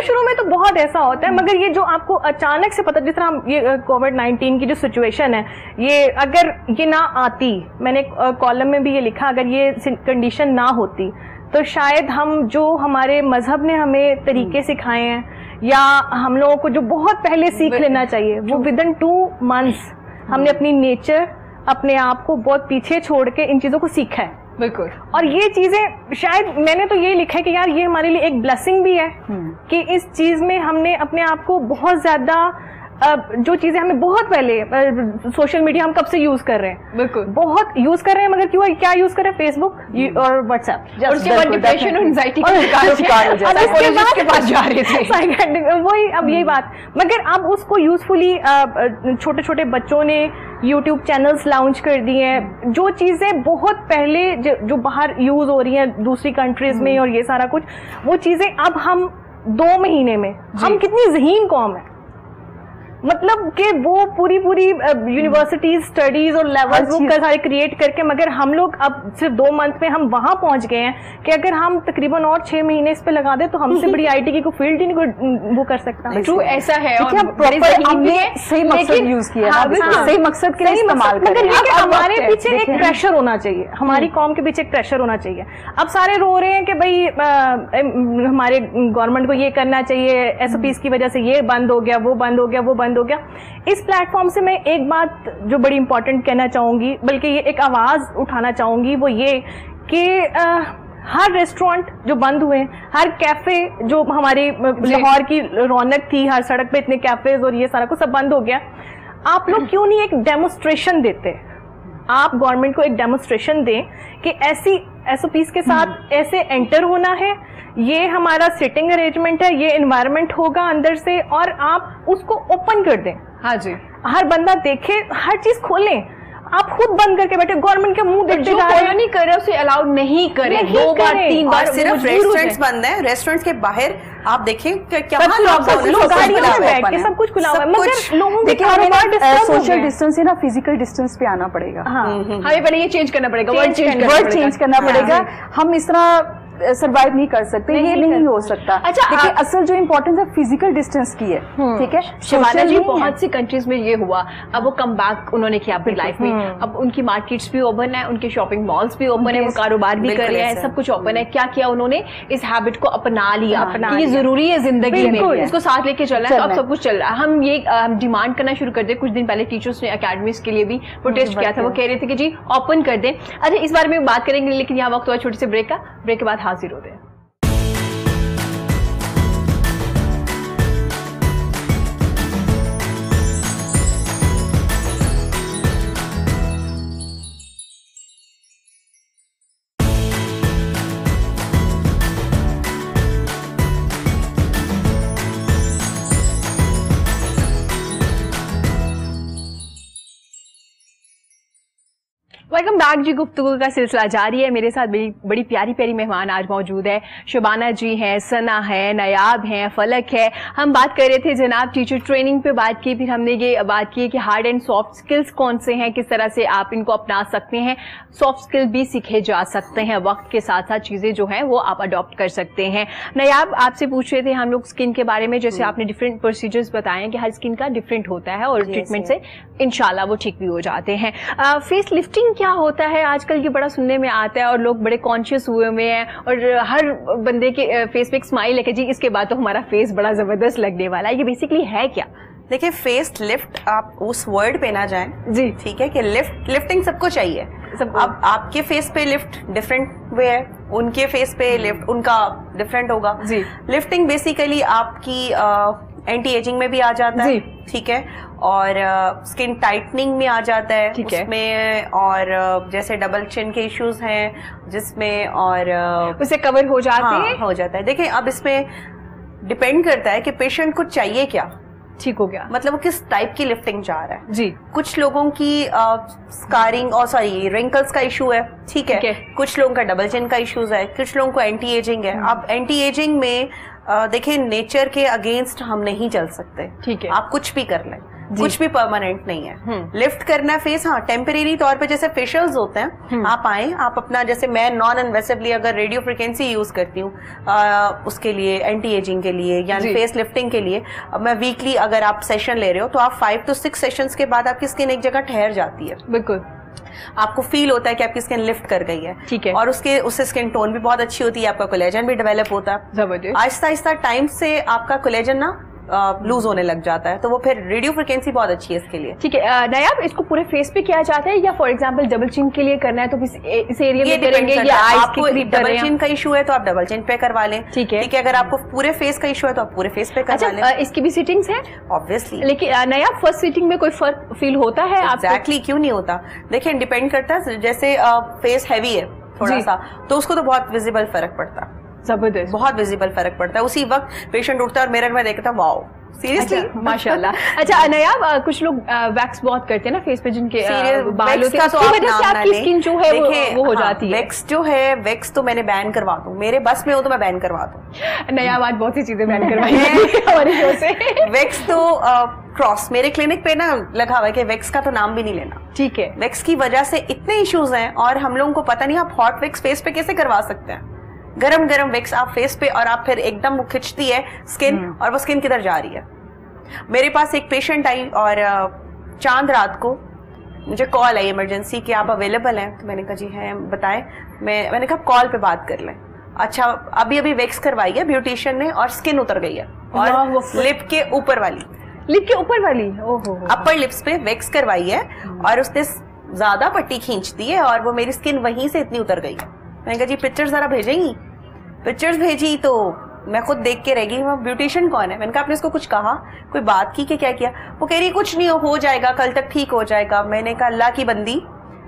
शुरू में तो बहुत ऐसा होता है, मगर ये जो आपको अचानक से पता, जिस तरह ये कोविड-19 की जो सिचुएशन है, ये अगर ये ना आती, मैंने कॉलम में भी ये लिखा, अगर ये कंडीशन ना होती तो शायद हम जो हमारे मजहब ने हमें तरीके सिखाए हैं या हम लोगों को जो बहुत पहले सीख लेना चाहिए वो विदिन 2 months हमने अपनी नेचर, अपने आप को बहुत पीछे छोड़ के इन चीजों को सीखा है। बिल्कुल। और ये चीजें शायद मैंने तो ये लिखा है कि यार ये हमारे लिए एक ब्लेसिंग भी है कि इस चीज में हमने अपने आप को बहुत ज्यादा जो चीजें हमें बहुत पहले सोशल मीडिया हम कब से यूज कर रहे हैं, बिल्कुल बहुत यूज कर रहे हैं, मगर क्यों क्या यूज कर रहे हैं, फेसबुक और व्हाट्सएप, उसके बाद डिप्रेशन और एंजाइटी का शिकार हो जाता है, उसके पास जा रहे थे वही अब यही बात। मगर अब उसको यूजफुली छोटे छोटे बच्चों ने यूट्यूब चैनल्स लॉन्च कर दिए हैं, जो चीजें बहुत पहले जो बाहर यूज हो रही हैं दूसरी कंट्रीज में और ये सारा कुछ, वो चीजें अब हम 2 महीने में, हम कितनी ज़हीन कौम है, मतलब कि वो पूरी यूनिवर्सिटीज स्टडीज और लेवल्स वो सारे क्रिएट करके, मगर हम लोग अब सिर्फ 2 मंथ में हम वहां पहुंच गए हैं कि अगर हम तकरीबन और 6 महीने इस पे लगा दे तो हमसे बड़ी आईटी की कोई फील्ड ही नहीं वो कर सकता। ट्रू, ऐसा है। और हमने सही मकसद यूज किया, सही मकसद के लिए इस्तेमाल कर रहे हैं। हमारे पीछे एक प्रेशर होना चाहिए, हमारी कौम के पीछे एक प्रेशर होना चाहिए। अब सारे रो रहे हैं कि भाई हमारे गवर्नमेंट को ये करना चाहिए, एसओपीज की वजह से ये बंद हो गया, वो बंद हो गया, वो बंद हो गया। इस प्लेटफॉर्म से मैं एक बात जो बड़ी इंपॉर्टेंट कहना चाहूंगी, बल्कि ये एक आवाज उठाना चाहूंगी, वो ये कि हर रेस्टोरेंट जो बंद हुए, हर कैफे जो हमारी लाहौर की रौनक थी, हर सड़क पे इतने कैफेज और ये सारा कुछ सब बंद हो गया। आप लोग क्यों नहीं एक डेमोस्ट्रेशन देते, आप गवर्नमेंट को एक डेमोस्ट्रेशन दें कि ऐसी एसओपीज के साथ ऐसे एंटर होना है, ये हमारा सिटिंग अरेंजमेंट है, ये एनवायरनमेंट होगा अंदर से, और आप उसको ओपन कर दें। हाँ जी, हर बंदा देखे, हर चीज खोलें। आप खुद बंद करके बैठे, गवर्नमेंट के मुंह देखते जा रहे हैं, नहीं कर रहे उसे अलाउड नहीं करें। 2 बार 3 बार सिर्फ रेस्टोरेंट्स बंद है, रेस्टोरेंट्स के बाहर आप देखें क्या सब कुछ खुला हुआ है, मगर लोगों देखिए सोशल डिस्टेंस है ना, फिजिकल डिस्टेंस पे आना पड़ेगा। हमें पहले ये चेंज करना पड़ेगा, वर्ड चेंज करना पड़ेगा। हम इस तरह सरवाइव नहीं कर सकते, ये नहीं हो सकता। अच्छा, देखिए असल जो इम्पोर्टेंस है फिजिकल डिस्टेंस की है, ठीक है शिवाना जी, बहुत सी कंट्रीज में ये हुआ, अब वो कम बैक उन्होंने किया अपनी लाइफ में, अब उनकी मार्केट्स भी ओपन है, उनके शॉपिंग मॉल्स भी ओपन है, वो कारोबार भी कर रहे हैं, सब कुछ ओपन है। क्या किया उन्होंने, इस हैबिट को अपना लिया कि ये जरूरी है जिंदगी में, इसको साथ लेके चलना है, तो अब सब कुछ चल रहा है। हम ये डिमांड करना शुरू कर दे। कुछ दिन पहले टीचर्स ने अकेडमीज के लिए भी प्रोटेस्ट किया था, वो कह रहे थे कि जी ओपन कर दें। अच्छा, इस बारे में बात करेंगे, लेकिन यहाँ वक्त हुआ छोटे से ब्रेक का, ब्रेक के बाद हाजिर होते हैं। वेलकम बैक जी। गुफ्तगू का सिलसिला जारी है। मेरे साथ बड़ी प्यारी प्यारी मेहमान आज मौजूद है। शबाना जी हैं, सना है, नयाब हैं, फलक है। हम बात कर रहे थे जनाब टीचर ट्रेनिंग पे बात की, फिर हमने ये बात की कि हार्ड एंड सॉफ्ट स्किल्स कौन से हैं, किस तरह से आप इनको अपना सकते हैं। सॉफ्ट स्किल भी सीखे जा सकते हैं, वक्त के साथ साथ चीज़ें जो हैं वो आप अडॉप्ट कर सकते हैं। नयाब, आपसे पूछ रहे थे हम लोग स्किन के बारे में, जैसे आपने डिफरेंट प्रोसीजर्स बताए कि हर स्किन का डिफरेंट होता है और ट्रीटमेंट से इंशाल्लाह वो ठीक भी हो जाते हैं। फेस लिफ्टिंग क्या होता है आजकल, ये बड़ा सुनने में आता है और लोग बड़े कॉन्शियस हुए हुए हैं, और हर बंदे के फेस पे एक स्माइल है कि जी इसके बाद तो हमारा फेस बड़ा जबरदस्त लगने वाला है। ये बेसिकली है क्या? देखिए, फेस लिफ्ट आप उस वर्ड पे ना जाएं जी, ठीक है, कि लिफ्टिंग सबको चाहिए। अब आपके फेस पे लिफ्ट डिफरेंट वे है, उनके फेस पे लिफ्ट उनका डिफरेंट होगा जी। लिफ्टिंग बेसिकली आपकी एंटी एजिंग में भी आ जाता है, ठीक है, और स्किन टाइटनिंग में आ जाता है उसमें, और जैसे डबल चिन के इश्यूज हैं जिसमें, और उसे कवर हो जाते हैं, हो जाता है। देखिए, अब इसमें डिपेंड करता है कि पेशेंट को चाहिए क्या, ठीक हो गया, मतलब वो किस टाइप की लिफ्टिंग चाह रहा है जी। कुछ लोगों की स्कारिंग और रिंकल्स का इशू है, ठीक है, कुछ लोगों का डबल चिन का इश्यूज है, कुछ लोगों को एंटी एजिंग है। अब एंटी एजिंग में देखिए, नेचर के अगेंस्ट हम नहीं चल सकते, ठीक है, आप कुछ भी कर लें, कुछ भी परमानेंट नहीं है। लिफ्ट करना फेस, हाँ, टेम्परेरी तौर पे जैसे फेशियल्स होते हैं, आप आए, आप अपना, जैसे मैं नॉन इन्वेसिवली अगर रेडियो फ्रिक्वेंसी यूज करती हूँ उसके लिए, एंटी एजिंग के लिए या फेस लिफ्टिंग के लिए, मैं वीकली अगर आप सेशन ले रहे हो तो आप 5 to 6 सेशंस के बाद आपकी स्किन एक जगह ठहर जाती है, बिल्कुल आपको फील होता है कि आपकी स्किन लिफ्ट कर गई है, ठीक है, और उससे स्किन टोन भी बहुत अच्छी होती है, आपका कोलेजन भी डेवलप होता है। आहिस्ता आहिस्ता टाइम से आपका कोलेजन ना लूज होने लग जाता है, तो वो फिर रेडियो फ्रिक्वेंसी बहुत अच्छी है इसके लिए। ठीक है नायाब, इसको पूरे फेस पे किया जाता है या फॉर एग्जांपल डबल चिन के लिए करना है तो इस एरिया में करेंगे या आपको डबल चिन का इशू है तो आप डबल चिन पे करवा लें। ठीक है, अगर आपको पूरे फेस का इशू है तो आप पूरे फेस पे करवा लें। इसकी भी सिटिंग्स है ऑब्वियसली, लेकिन नायाब फर्स्ट सिटिंग में कोई फर्क फील होता है? एग्जैक्टली, क्यों नहीं होता? देखिए डिपेंड करता है, जैसे फेस हैवी है थोड़ा सा तो उसको तो बहुत विजिबल फर्क पड़ता है, जबरदस्त, बहुत विजिबल फर्क पड़ता है। उसी वक्त पेशेंट उठता है और मिरर में देखता है वाओ सीरियसली माशाल्लाह। अच्छा नायाब, कुछ लोग वैक्स बहुत करते हैं ना फेस पे, जिनके बाल होते हैं, तो आपकी स्किन जो है वो हो जाती है। वैक्स जो है, वैक्स तो मैंने बैन करवा दूं, मेरे बस में हो तो मैं बैन करवा दूं। नायाब आज बहुत सी चीजें बैन करवाई हैं हमारी शो से। वैक्स तो क्रॉस मेरे क्लिनिक पे ना लगा हुआ है कि वैक्स का तो नाम भी नहीं लेना। ठीक है, वैक्स की वजह से इतने इश्यूज हैं और हम लोगों को पता नहीं आप हॉट वैक्स फेस पे कैसे करवा सकते हैं। गरम गरम वैक्स आप फेस पे और आप फिर एकदम खिंचती है स्किन और वो स्किन किधर जा रही है। मेरे पास एक पेशेंट आई और चांद रात को मुझे कॉल आई इमरजेंसी कि आप अवेलेबल हैं, तो मैंने कहा जी हैं बताएं। मैंने कहा कॉल पे बात कर लें। अच्छा, अभी वैक्स करवाई है ब्यूटिशियन ने और स्किन उतर गई है और लिप के ऊपर वाली, लिप के ऊपर वाली, ओहो, अपर लिप्स पे वैक्स करवाई है और उसने ज्यादा पट्टी खींच दी है और वो मेरी स्किन वहीं से इतनी उतर गई है। मैंने कहा जी पिक्चर्स जरा भेजेंगी? पिक्चर्स भेजी तो मैं खुद देख के रह गई, वो ब्यूटिशियन कौन है? मैंने कहा आपने इसको कुछ कहा, कोई बात की कि क्या किया? वो कह रही कुछ नहीं हो जाएगा, कल तक ठीक हो जाएगा। मैंने कहा अल्लाह की बंदी,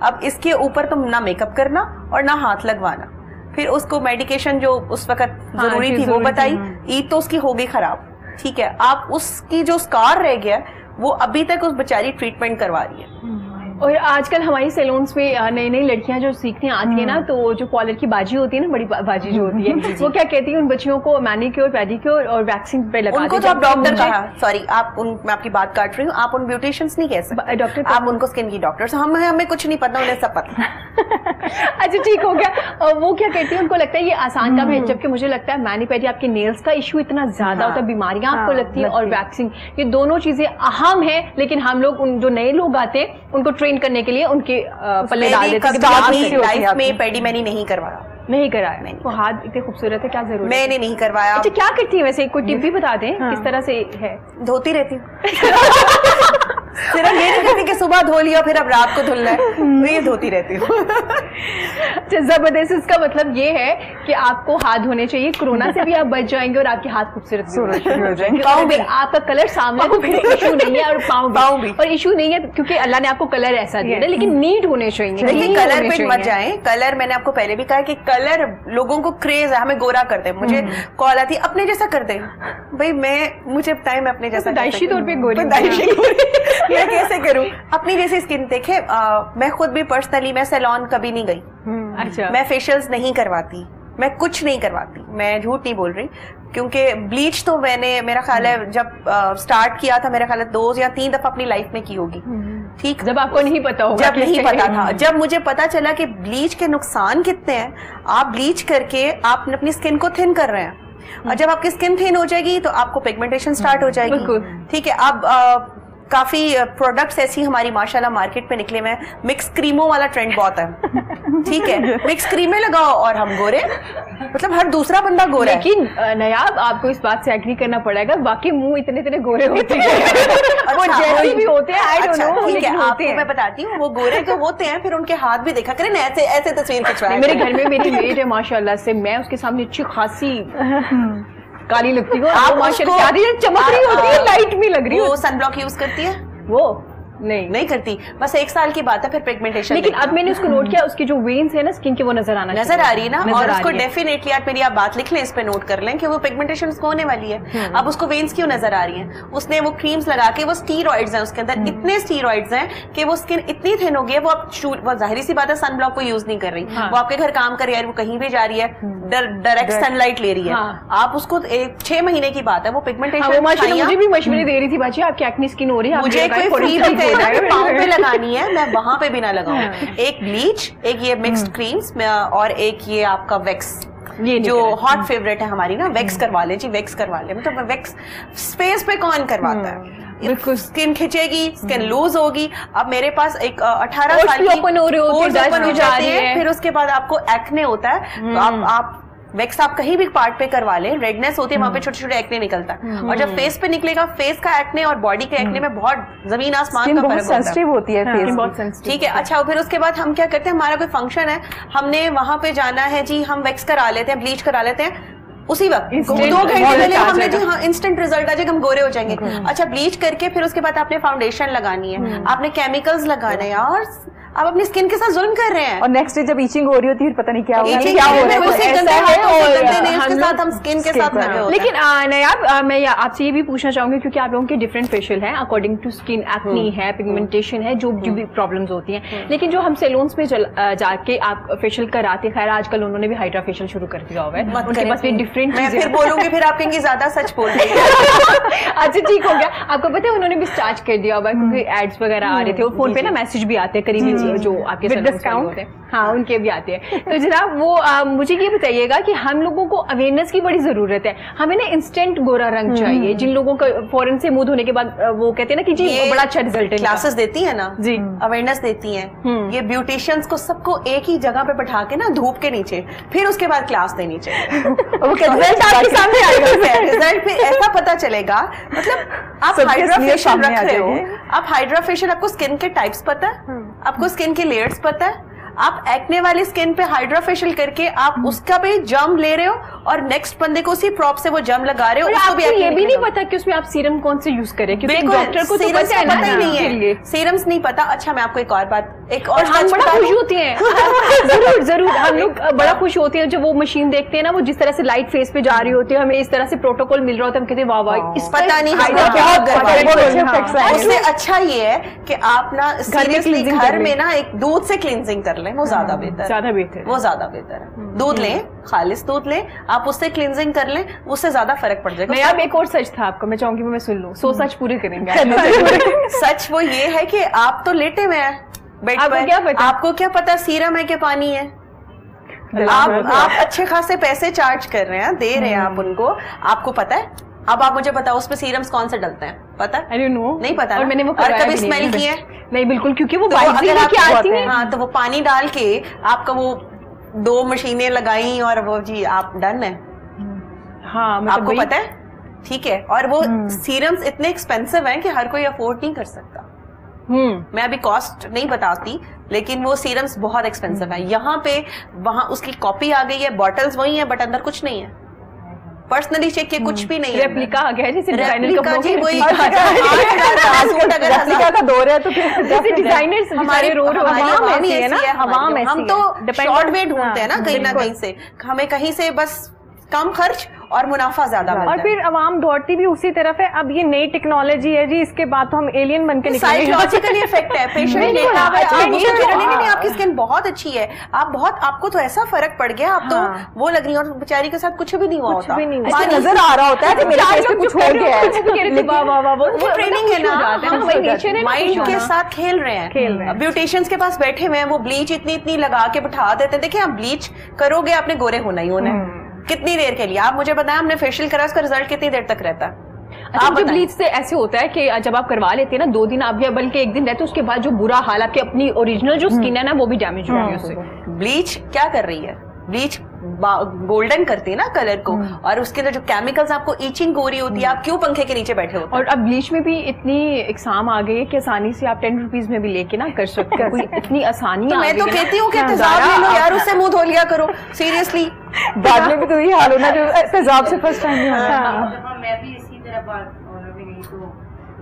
अब इसके ऊपर तुम ना मेकअप करना और ना हाथ लगवाना। फिर उसको मेडिकेशन जो उस वक्त जरूरी थी वो बताई, ईद तो उसकी हो गई खराब। ठीक है, आप उसकी जो स्कार रह गया वो अभी तक उस बेचारी ट्रीटमेंट करवा रही है। और आजकल हमारी सैलून्स में नई नई लड़कियां जो सीखने आती है ना, तो जो कॉलर की बाजी होती है ना, बड़ी बाजी जो होती है वो क्या कहती है, उन बच्चियों को मैनिक्योर पेडिक्योर और वैक्सिंग पे लगाते हैं। उनको तो आप डॉक्टर कहा, सॉरी मैं आपकी बात काट रही हूँ, आप उन ब्यूटिशियंस नहीं कह सकते डॉक्टर, आप उनको स्किन की डॉक्टर्स। हमें कुछ नहीं पता, उन्हें सब पता। अच्छा ठीक हो गया। वो क्या कहती है, उनको लगता है ये आसान काम है, जबकि मुझे लगता है मैनी पेडी आपके नेल्स का इशू इतना ज्यादा होता है, बीमारियां आपको लगती है और वैक्सिंग, ये दोनों चीजें अहम है। लेकिन हम लोग उन जो नए लोग आते हैं उनको ट्रेन करने के लिए उनके पल्ले डाल देते हैं। लाइफ में पेडी मैंने नहीं करवाया, नहीं कराया मैंने। वो हाथ इतने खूबसूरत है, क्या जरूरत? मैंने नहीं करवाया। अच्छा क्या करती है वैसे, कोई टिप भी बता दें किस तरह से है? धोती रहती हूँ सिर्फ ये नहीं कहती कि सुबह धो लिया फिर अब रात को धुलना है, ये धोती रहती हूँ। जबरदस्त, इसका मतलब ये है कि आपको हाथ धोने चाहिए, कोरोना से भी आप बच जाएंगे और आपके हाथ खूबसूरत हो जाएंगे। पाँव भी, आपका कलर सामने तो फिर इशू नहीं है, और पाँव भी और इशू नहीं है क्योंकि अल्लाह ने आपको कलर ऐसा दिया है, लेकिन नीट होने चाहिए। देखिए कलर पे मत जाए। कलर मैंने आपको पहले भी कहा कि कलर लोगों को क्रेज है, हमें गोरा करते हैं। मुझे कॉल आती है अपने जैसा कर दे, भाई मुझे बताए मैं अपने जैसा दाइशी तौर पे गोरी मैं कैसे करूं अपनी जैसी स्किन? देखे मैं खुद भी पर्सनली मैं सैलून कभी नहीं गई। अच्छा, मैं फेशियल्स नहीं करवाती, मैं कुछ नहीं करवाती, मैं झूठ नहीं बोल रही, क्योंकि ब्लीच तो मैंने मेरा ख्याल है जब स्टार्ट किया था, मेरा ख्याल है 2 या 3 दफा अपनी लाइफ में की होगी। ठीक, जब आपको नहीं पता होगा, जब नहीं पता था, जब मुझे पता चला कि ब्लीच के नुकसान कितने हैं। आप ब्लीच करके आप अपनी स्किन को थिन कर रहे हैं, और जब आपकी स्किन थिन हो जाएगी तो आपको पिगमेंटेशन स्टार्ट हो जाएगी। ठीक है, अब काफी प्रोडक्ट्स ऐसी हमारी माशाल्लाह मार्केट पे निकले हुए हैं। मिक्स क्रीमों वाला ट्रेंड बहुत है। ठीक है, मिक्स क्रीमें लगाओ और हम गोरे, मतलब हर दूसरा बंदा गोरा है। लेकिन नयाब आपको इस बात से एग्री करना पड़ेगा, बाकी मुंह इतने गोरे होते हैं वो जैसे भी होते हैं, आई डोंट नो, ठीक है आपको मैं बताती हूँ, वो गोरे तो होते हैं, फिर उनके हाथ भी देखा करें, ऐसे ऐसे तस्वीर खिंचवाएं। मेरे घर में मेरी मेड है माशाल्लाह से, मैं उसके सामने अच्छी खासी काली लगती हूँ, आप माशाल्लाह चमक रही होती है, लाइट में लग रही है। वो सनब्लॉक यूज करती है? वो नहीं करती, बस 1 साल की बात है, फिर पिगमेंटेशन। लेकिन अब मैंने उसको नोट किया, उसकी जो वेन्स है ना स्किन के, वो नजर आ रही है ना, और उसको डेफिनेटली आप मेरी बात लिख लें, इस पे नोट कर लें कि वो पिगमेंटेशन उसको होने वाली है। अब उसको वेन्स क्यों नजर आ रही हैं? उसने वो क्रीम्स लगा के, वो स्टीरॉइड्स हैं उसके अंदर, इतने स्टीरॉइड्स हैं कि वो स्किन इतनी थिन हो गई है। वो जाहिर सी बात है सनब्लॉक को यूज नहीं कर रही, वो आपके घर काम कर रही है, वो कहीं भी जा रही है, डायरेक्ट सनलाइट ले रही है। आप उसको 6 महीने की बात है, वो पिगमेंटेशन। मुझे भी मशवरे दे रही थी बाजी, आपकी एक्ने स्किन हो रही है, मुझे कोई लगानी है, मैं वहां पे भी ना लगाऊं। एक ब्लीच, एक ये मिक्स्ड क्रीम्स और एक ये आपका वैक्स, ये जो हॉट फेवरेट है हमारी ना, वैक्स करवा ले जी, वैक्स करवा ले। मतलब वैक्स स्पेस पे कौन करवाता है? स्किन खिंचेगी, स्किन लूज होगी। अब मेरे पास एक 18 साल की ओपन हो जाती है, फिर उसके बाद आपको एक्ने होता है, तो आप वैक्स आप कहीं भी पार्ट पे करवा लें, रेडनेस होती है वहां पे, छोटे छोटे एक्ने निकलता है, और जब फेस पे निकलेगा, फेस का एक्ने और बॉडी के एक्ने में बहुत जमीन आसमान का फर्क सेंसिटिव होती है फेस बहुत सेंसिटिव। ठीक है, अच्छा फिर उसके बाद हम क्या करते हैं, हमारा कोई फंक्शन है, हमने वहां पे जाना है जी, हम वैक्स करा लेते हैं, ब्लीच करा लेते हैं, उसी वक्त 2 घंटे पहले हमने जी हाँ इंस्टेंट रिजल्ट आ जाएगा, हम गोरे हो जाएंगे। अच्छा ब्लीच करके फिर उसके बाद आपने फाउंडेशन लगानी है, आपने केमिकल्स लगाना है, और आप अपनी स्किन के साथ जुल्म कर रहे हैं। और नेक्स्ट डे जब ईचिंग हो रही होती है पता नहीं क्या हो रहा है, हम स्किन के साथ लगे होते हैं। लेकिन नायाब मैं आपसे ये भी पूछना चाहूंगी, क्योंकि आप लोगों के डिफरेंट फेशियल हैं अकॉर्डिंग टू स्किन, एक्ने है, पिगमेंटेशन है, जो भी प्रॉब्लम्स होती हैं, लेकिन जो हम सैलून्स में जाके आप फेशियल कराते, खैर आजकल उन्होंने भी हाइड्रा फेशियल शुरू कर दिया हुआ है, उनके पास भी डिफरेंट चीजें, फिर बोलूंगी फिर आप कहेंगे ज्यादा सच बोल रही है। अच्छा ठीक हो गया, आपको पता है उन्होंने भी स्टार्ट कर दिया हुआ है, क्योंकि एड्स वगैरह आ रहे थे, और फोन पे ना मैसेज भी आते हैं करीबी जो आपके डिस्काउंट होते हैं, हाँ उनके भी आते हैं। तो जनाब वो मुझे ये बताइएगा कि हम लोगों को अवेयरनेस की बड़ी जरूरत है, हमें ना इंस्टेंट गोरा रंग चाहिए, जिन लोगों का फौरन से मुंह धोने के बाद वो कहते हैं ना कि जी बड़ा अच्छा रिजल्ट है। क्लासेस देती है ना जी, अवेयरनेस देती है, ये ब्यूटिशियंस को सबको एक ही जगह पे बैठा के ना धूप के नीचे, फिर उसके बाद क्लास देनी चाहिए। रिजल्ट आपके सामने आएगा, रिजल्ट फिर ऐसा पता चलेगा, मतलब आप हाइड्रा फेशियल रख रहे हो, आप हाइड्रा फेशियल, आपको स्किन के टाइप्स पता है, आपको स्किन के लेयर्स पता है, आप एक्ने वाली स्किन पे हाइड्रा फेशियल करके आप उसका भी जम ले रहे हो, और नेक्स्ट बंदे को उसी प्रॉप से वो जम लगा रहे हो, उसको भी ये भी नहीं पता कि उसमें आप सीरम कौन से यूज करें, क्योंकि डॉक्टर को तो पता ही नहीं है, सीरम्स नहीं पता। अच्छा मैं आपको एक और बात, एक और हम बड़ा खुश होते हैं जरूर जरूर हम लोग बड़ा खुश होते हैं जब वो मशीन देखते हैं ना, वो जिस तरह से लाइट फेस पे जा रही होती है, हमें इस तरह से प्रोटोकॉल मिल रहा होता है, हम कहते हैं वाह वाह, इस पता नहीं उससे अच्छा ये है कि आप ना सीरियसली घर में ना एक दूध से क्लींजिंग कर लें, वो ज्यादा बेहतर है, वो ज्यादा बेहतर है। दूध लें, खालिस दूध लें, आप उससे क्लींजिंग कर लें, उससे ज्यादा फर्क पड़ जाएगा। नहीं अब एक और सच था आपका, मैं चाहूंगी मैं सुन लूं, 100 सच पूरे करेंगे। सच वो ये है कि आप तो लेटे हुए हैं बेड पर, आपको क्या पता सीरम है कि पानी है, आप अच्छे खासे पैसे चार्ज कर रहे हैं, दे रहे हैं आप उनको, आपको पता है। अब आप मुझे बताओ उसमें सीरम्स कौन से डलते हैं, पता है? नहीं पता, और मैंने वो और कभी स्मेल की है? नहीं बिल्कुल, क्योंकि वो हाँ, तो वो पानी डाल के आपका वो 2 मशीनें लगाई और वो जी आप डन है। हाँ मतलब आपको पता है, ठीक है। और वो सीरम्स इतने एक्सपेंसिव हैं कि हर कोई अफोर्ड नहीं कर सकता। मैं अभी कॉस्ट नहीं बताती, लेकिन वो सीरम्स बहुत एक्सपेंसिव है। यहाँ पे वहां उसकी कॉपी आ गई है, बॉटल्स वही है बट अंदर कुछ नहीं है, पर्सनली चेक किया कुछ भी नहीं है, रेप्लिका आ गया जैसे डिजाइनर का जी, वही रेप्लिका का दौर है, तो फिर जैसे डिजाइनर्स हमारे हम तो शॉर्ट वे ढूंढते हैं ना कहीं से, हमें कहीं से बस कम खर्च और मुनाफा ज्यादा, और फिर आवाम दौड़ती भी उसी तरफ है। अब ये नई टेक्नोलॉजी है जी, इसके बाद तो हम एलियन बन के निकलेंगे। साइकोलॉजिकली इफेक्ट है, पेशेंट लेता है, नहीं आपकी स्किन बहुत अच्छी है, आप बहुत, आपको तो ऐसा फर्क पड़ गया, आप तो वो लग रही है, और बेचारी के साथ कुछ भी नहीं हुआ होता, नजर आ रहा होता है कि मेरे फेस पे कुछ हो गया है। वो ट्रेनिंग है ना, माइंड के साथ खेल रहे हैं। ब्यूटिशियंस के पास बैठे हुए हैं, वो ब्लीच इतनी लगा के बिठा देते हैं। देखिए आप ब्लीच करोगे, आपने गोरे होना ही होना है, कितनी देर के लिए? आप मुझे बताएं, हमने फेशियल करा, उसका रिजल्ट कितनी देर तक रहता है? अच्छा, जो ब्लीच से ऐसे होता है कि जब आप करवा लेते हैं ना 2 दिन आप, या बल्कि 1 दिन रहते हैं, उसके बाद जो बुरा हाल, आपकी अपनी ओरिजिनल जो स्किन है ना वो भी डैमेज हो रही है उससे। ब्लीच क्या कर रही है? ब्लीच गोल्डन करती है ना कलर को, और उसके अंदर जो केमिकल्स, आपको ईचिंग हो रही होती है, आप क्यों पंखे के नीचे बैठे होते हैं? और अब ब्लीच में भी इतनी इकसाम आ गई है कि आसानी से आप 10 रुपीज में भी लेके ना कर सकते हैं, इतनी आसानी। मैं तो कहती हूँ कि तेजाब ले लो यार, उससे मुंह धो लिया करो, सीरियसली। बाद में भी तो यही हाल होना जो तेजाब से फर्स्ट टाइम नहीं होना। मैं भी इसी तरह बात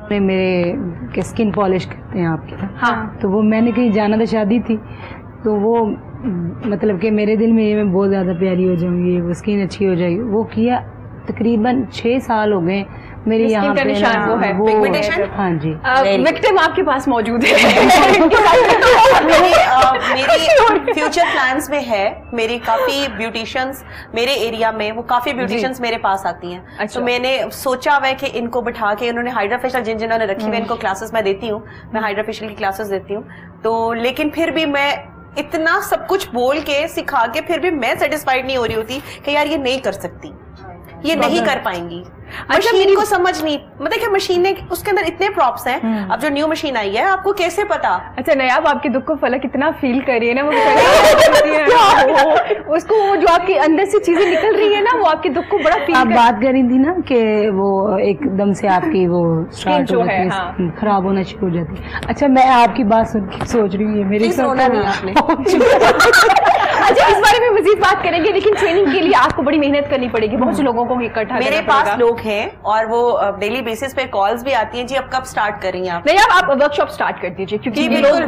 तो मेरे स्किन पॉलिश करते हैं आपके, हाँ, तो वो मैंने कहीं जाना था, शादी थी, तो वो मतलब कि मेरे दिल में ये मैं बहुत ज़्यादा प्यारी हो जाऊंगी, वो स्किन अच्छी हो जाएगी, वो किया तकरीबन 6 साल हो गए मेरी यहाँ पे वो है पिगमेंटेशन। हाँ जी, विक्टिम आपके पास मौजूद है। मेरी फ्यूचर प्लान्स में है, मेरी काफी ब्यूटिशियंस मेरे एरिया में, वो काफी ब्यूटिशियंस मेरे पास आती हैं। अच्छा। तो मैंने सोचा हुआ है कि इनको बिठा के, उन्होंने हाइड्रा फेशियल जिन्होंने रखी हुई, इनको क्लासेस मैं देती हूँ, मैं हाइड्रा फेशियल की क्लासेस देती हूँ। तो लेकिन फिर भी मैं इतना सब कुछ बोल के सिखा के फिर भी मैं सेटिस्फाइड नहीं हो रही होती कि यार ये नहीं कर सकती, ये नहीं कर पाएंगी। मशीन को समझ नहीं, मतलब मशीन ने उसके अंदर इतने प्रॉप्स हैं। अब जो न्यू मशीन आई है आपको कैसे पता? अच्छा नयाब, आपके दुख को फलक इतना फील कर रही है ना, वो उसको जो आपके अंदर से चीजें निकल रही है ना, वो आपके दुख को बड़ा फील। आप बात करी थी ना कि वो एकदम से आपकी वो स्टार्ट हो जाती है, खराब होना शुरू हो जाती है। अच्छा मैं आपकी बात सुन के सोच रही हूँ मेरी अच्छा इस बारे में मजीद बात करेंगे, लेकिन ट्रेनिंग के लिए आपको बड़ी मेहनत करनी पड़ेगी, बहुत से लोगों को इकट्ठा। मेरे पास लोग हैं और वो डेली बेसिस पे कॉल्स भी आती हैं। जी अब कब स्टार्ट कर रही हैं आप? नहीं आप वर्कशॉप स्टार्ट कर दीजिए, क्योंकि बिल्कुल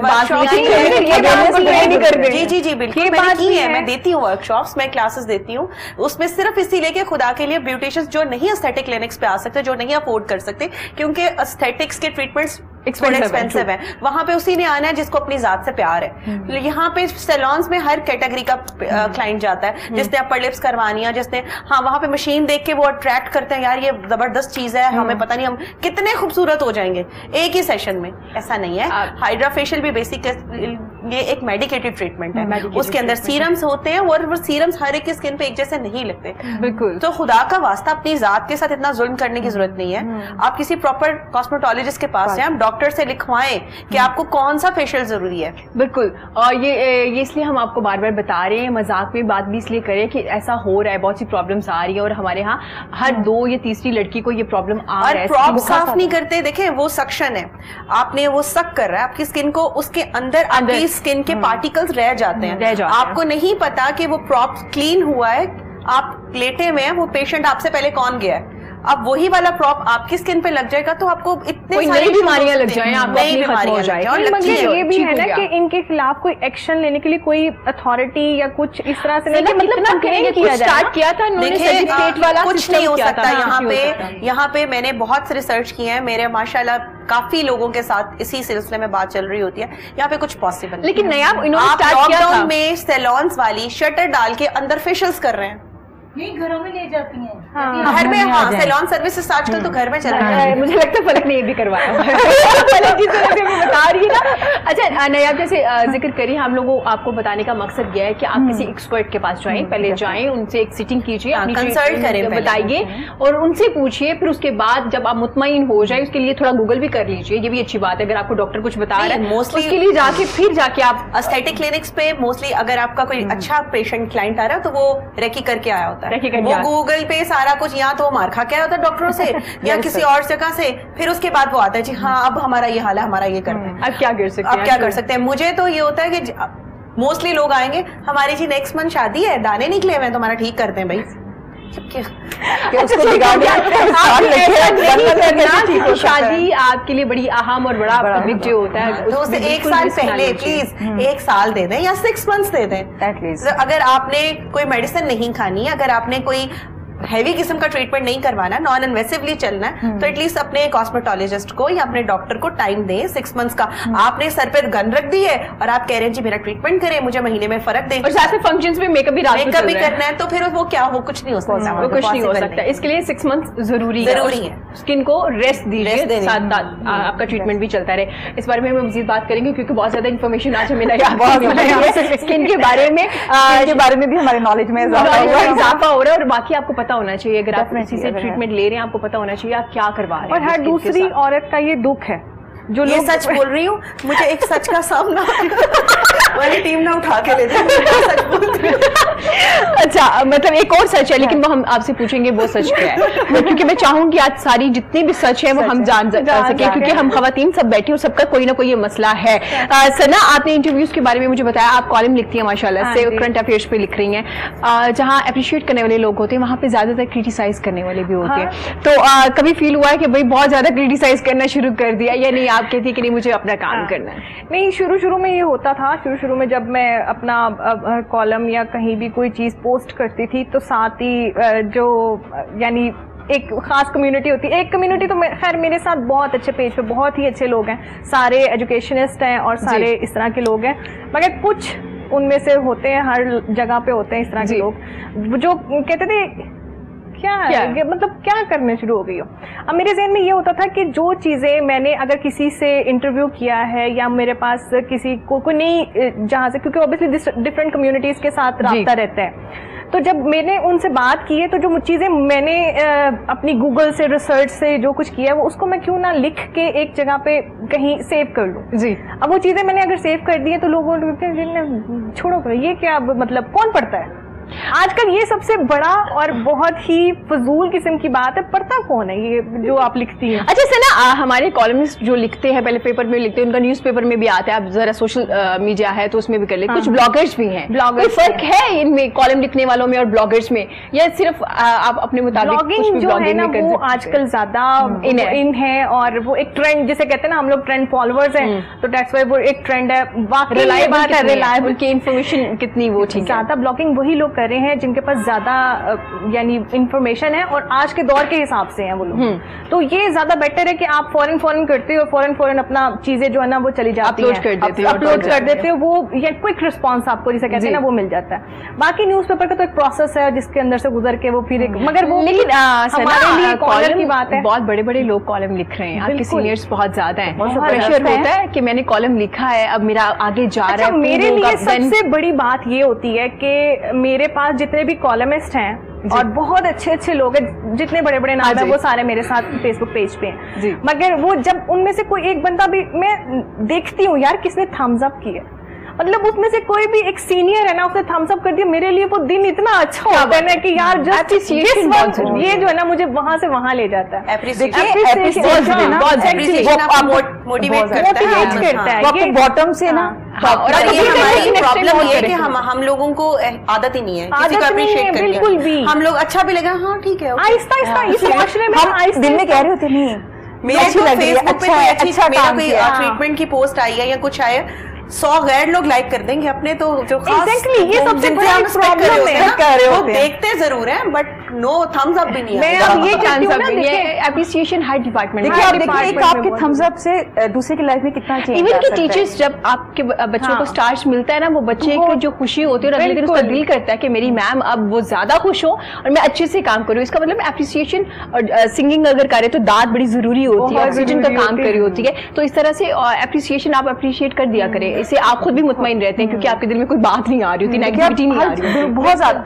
जी जी बिल्कुल मैंने की है, मैं देती हूँ वर्कशॉप्स, मैं क्लासेस देती हूँ। उसमें सिर्फ इसीलिए कि खुदा के लिए ब्यूटिशियंस जो नहीं एस्थेटिक क्लिनिक्स पे आ सकते, जो नहीं अफोर्ड कर सकते, क्योंकि एस्थेटिक्स के ट्रीटमेंट्स एक्सपेंसिव है, वहां पे उसी ने आना है जिसको अपनी जात से प्यार है। यहाँ पे सैलून्स में हर कैटेगरी का क्लाइंट जाता है, जिसने अपर लिप्स करवानी है, जिसने वहां पे मशीन देख के वो अट्रैक्ट करते हैं, यार ये जबरदस्त चीज है, हमें पता नहीं हम कितने खूबसूरत हो जाएंगे एक ही सेशन में। ऐसा नहीं है। हाइड्रा फेशियल भी बेसिक ये एक मेडिकेटेड ट्रीटमेंट है, उसके अंदर सीरम्स होते हैं और वो सीरम्स हर एक की स्किन पे एक जैसे नहीं लगते। बिल्कुल। तो खुदा का वास्ता अपनी जात के साथ इतना जुल्म करने की जरूरत नहीं है। आप किसी प्रॉपर कॉस्मेटोलॉजिस्ट के पास हैं, आप डॉक्टर से लिखवाएं कि आपको कौन सा फेशियल जरूरी है। बिल्कुल। और ये इसलिए हम आपको बार बार बता रहे हैं, मजाक में बात भी इसलिए करें कि ऐसा हो रहा है, बहुत सी प्रॉब्लम्स आ रही है और हमारे यहाँ हर 2 या तीसरी लड़की को ये प्रॉब्लम आ रहा है। प्रॉप साफ नहीं करते, देखें वो सक्शन है, आपने वो सक कर रहा है आपकी स्किन को, उसके अंदर आपकी स्किन के पार्टिकल्स रह जाते हैं, आपको नहीं पता कि वो प्रॉप क्लीन हुआ है, आप लेटे में हैं, वो पेशेंट आपसे पहले कौन गया है, अब वही वाला प्रॉप आपकी स्किन पे लग जाएगा तो आपको इतने सारी बीमारियां लग जाएं, नई बीमारियां लग जाएं। मगर ये भी है ना कि इनके खिलाफ कोई एक्शन लेने के लिए कोई अथॉरिटी या कुछ इस तरह से नहीं, मतलब स्टार्ट किया था सर्टिफिकेट वाला, कुछ नहीं हो सकता। यहाँ पे मैंने बहुत रिसर्च की है, मेरे माशाल्लाह काफी लोगों के साथ इसी सिलसिले में बात चल रही होती है, यहाँ पे कुछ पॉसिबल। लेकिन नया आप लॉकडाउन में सैलून्स वाली शटर डाल के अंदर फेशियल्स कर रहे हैं, घरों में ले जाती हैं। घर में सैलून सर्विसेज आजकल तो घर में चल रहा है। मुझे लगता है फलक ने ये भी करवाया फलक जिस तरह से बता रही है ना। अच्छा नया जैसे जिक्र करिए, हम लोगों आपको बताने का मकसद यह है कि आप किसी एक्सपर्ट के पास जाएं, पहले जाएं, उनसे एक सिटिंग कीजिए, कंसल्ट करें, बताइए और उनसे पूछिए, फिर उसके बाद जब आप मुतमईन हो जाए उसके लिए थोड़ा गूगल भी कर लीजिए, ये भी अच्छी बात है। अगर आपको डॉक्टर कुछ बता रहा है मोस्टली उसके लिए जाके फिर जाके आप एस्थेटिक क्लिनिक्स पे मोस्टली अगर आपका कोई अच्छा पेशेंट क्लाइंट आ रहा है तो वो रेकी करके आया होता है, वो गूगल पे सारा कुछ, या तो मार खा के आया होता है डॉक्टरों से या किसी और जगह से, फिर उसके बाद वो आता है जी हाँ अब हमारा ये हाल है, हमारा ये करते हैं, अब क्या कर सकते हैं। मुझे तो ये होता है कि मोस्टली लोग आएंगे, हमारी जी नेक्स्ट मंथ शादी है, दाने निकले हुए हैं, तुम्हारा ठीक करते हैं भाई। शादी आपके लिए बड़ी अहम और बड़ा जो होता है, तो उसे 1 साल पहले प्लीज 1 साल दे दें या 6 months दे दें एटलीस्ट। अगर आपने कोई मेडिसिन नहीं खानी है, अगर आपने कोई हैवी किस्म का ट्रीटमेंट नहीं करवाना, नॉन इन्वेसिवली चलना है, तो एटलीस्ट अपने कॉस्मेटोलॉजिस्ट को या अपने डॉक्टर को टाइम दें 6 months का। आपने सर पे गन रख दी है और आप कह रहे हैं जी मेरा ट्रीटमेंट करें, मुझे महीने में फर्क दें, और साथ में फंक्शंस में मेकअप भी करना है, तो फिर वो क्या, वो कुछ नहीं हो सकता, वो कुछ नहीं हो सकता। इसके लिए 6 months जरूरी है। स्किन को रेस्ट दीजिए, साथ साथ आपका ट्रीटमेंट भी चलता रहे। इस बारे में हम मजीद बात करेंगे क्योंकि बहुत ज्यादा इन्फॉर्मेशन आज हमें स्किन के बारे में भी हमारे नॉलेज में इजाफा हो रहा है, और बाकी आपको पता होना चाहिए, अगर आप किसी से ट्रीटमेंट ले रहे हैं आपको पता होना चाहिए आप क्या करवा रहे हैं। और हर दूसरी औरत का ये दुख है जो ये सच बोल रही हूँ, मुझे एक सच का सामना वाली टीम ना उठा के लेते हैं। अच्छा मतलब एक और सच है, लेकिन वो हम आपसे पूछेंगे वो सच क्या है, क्योंकि मैं चाहूंगी आज सारी जितनी भी सच है वो हम जान सके, क्योंकि हम खवातीन सब बैठे और सबका कोई ना कोई ये मसला है। सना आपने इंटरव्यूज के बारे में मुझे बताया, आप कॉलम लिखती हैं माशाल्लाह से, करंट अफेयर्स पे लिख रही हैं, जहाँ अप्रिशिएट करने वाले लोग होते हैं वहाँ पे ज्यादातर क्रिटिसाइज करने वाले भी होते हैं। तो कभी फील हुआ है कि भाई बहुत ज्यादा क्रिटिसाइज करना शुरू कर दिया, या नहीं आप कहती कि नहीं मुझे अपना काम करना है? नहीं, शुरू में ये होता था। शुरू में जब मैं अपना कॉलम या कहीं भी कोई चीज़ पोस्ट करती थी तो साथ ही जो यानी एक खास कम्युनिटी होती है, एक कम्युनिटी तो खैर मेरे साथ बहुत अच्छे पेज पे बहुत ही अच्छे लोग हैं, सारे एजुकेशनिस्ट हैं और सारे इस तरह के लोग हैं, मगर कुछ उनमें से होते हैं, हर जगह पे होते हैं इस तरह के लोग जो कहते थे क्या मतलब क्या करने शुरू हो गई हो। अब मेरे ज़हन में ये होता था कि जो चीज़ें मैंने अगर किसी से इंटरव्यू किया है या मेरे पास किसी को नहीं, जहाँ से, क्योंकि ऑब्वियसली डिफरेंट कम्युनिटीज़ के साथ राब्ता रहता है, तो जब मैंने उनसे बात की है तो जो चीजें मैंने अपनी गूगल से रिसर्च से जो कुछ किया है वो उसको मैं क्यों ना लिख के एक जगह पे कहीं सेव कर लूं जी। अब वो चीजें मैंने अगर सेव कर दी है तो लोगों को छोड़ो ये क्या मतलब कौन पढ़ता है आजकल, ये सबसे बड़ा और बहुत ही फजूल किस्म की बात है। पढ़ता कौन है ये जो आप लिखती हैं? अच्छा से ना हमारे कॉलमिस्ट जो लिखते हैं पहले पेपर में लिखते हैं, उनका न्यूज़पेपर में भी आता है, आप जरा सोशल मीडिया है तो उसमें भी कर ले। कुछ ब्लॉगर्स भी हैं, कोई फर्क है इनमें कॉलम लिखने वालों में और ब्लॉगर्स में, या सिर्फ आप अपने मुताबिक? ब्लॉगिंग जो है ना वो आजकल ज्यादा इन है और वो एक ट्रेंड जिसे कहते हैं ना, हम लोग ट्रेंड फॉलोअर्स हैं तो दैट्स व्हाई वो एक ट्रेंड है। रिलायबल की इंफॉर्मेशन कितनी वो ठीक है। ज्यादा ब्लॉगिंग वही लोग कर रहे हैं जिनके पास ज्यादा यानी इंफॉर्मेशन है और आज के दौर के हिसाब से हैं वो लोग। तो ये ज्यादा बेटर है कि आप फौरन करते हो, फौरन अपना चीजें जो है ना वो चली जाती है, अपलोड कर देते हो, वो या क्विक रिस्पॉन्स आपको जिसे कहते हैं ना वो मिल जाता है। बाकी न्यूज़पेपर का तो एक प्रोसेस है जिसके अंदर से गुजर के वो फिर एक, मगर वो लेकिन हमारे लिए कॉलम की बात है। बहुत बड़े बड़े लोग कॉलम लिख रहे हैं, आपके सीनियर्स बहुत ज्यादा हैं, प्रेशर होता है कि मैंने कॉलम लिखा है अब मेरा आगे जा रहा है। मेरे लिए सबसे बड़ी बात ये होती है कि मेरे पास जितने भी कॉलमिस्ट हैं और बहुत अच्छे लोग हैं, जितने बड़े बड़े नाम हैं वो सारे मेरे साथ फेसबुक पेज पे हैं, मगर वो जब उनमें से कोई एक बंदा भी मैं देखती हूँ यार किसने थम्स अप किया, मतलब उसमें से कोई भी एक सीनियर है ना उसने थम्स अप कर दिया, मेरे लिए वो दिन इतना अच्छा होता है ना कि यार जस्ट ये जो है ना मुझे वहां से वहां ले जाता है। मोटिवेट करता है, आपको बॉटम से ना। और हमारी प्रॉब्लम ये है कि हम लोगों को आदत ही नहीं है किसी को अप्रिशिएट करने की। बिल्कुल भी हम लोग अच्छा भी लगा, हाँ ठीक है, आहिस्ता आहिस्ता इस माशरे में हम दिन में कह रहे होते नहीं मेरे फेसबुक पे कोई ट्रीटमेंट की पोस्ट आई है या कुछ आया 100 गैर लोग लाइक कर देंगे अपने, तो जो ये सबसे बड़ी प्रॉब्लम है। वो देखते जरूर हैं बट नो थम्स अप भी नहीं है। मैं ये जानती हूं ना, देखिए एप्रिसिएशन हर डिपार्टमेंट में। देखिए एक आपके थम्स अप से दूसरे की लाइफ में कितना चेंज इवन कि टीचर्स जब आपके बच्चों को स्टार्स मिलता है ना, वो बच्चे की जो खुशी होती है और अगले दिन उसका दिल करता है कि मेरी मैम अब वो ज्यादा खुश हो और मैं अच्छे से काम करूँ। इसका मतलब एप्रिसिएशन और सिंगिंग अगर करे तो दाद बड़ी जरूरी होती है, ऑक्सीजन का काम कर रही होती है, तो इस तरह से एप्रिसिएशन आप अप्रिशिएट कर दिया करें, इससे आप खुद भी मुतमईन रहते हैं क्योंकि आपके दिल में कोई बात नहीं आ रही होती, नेगेटिविटी नहीं आ रही होती। बहुत ज्यादा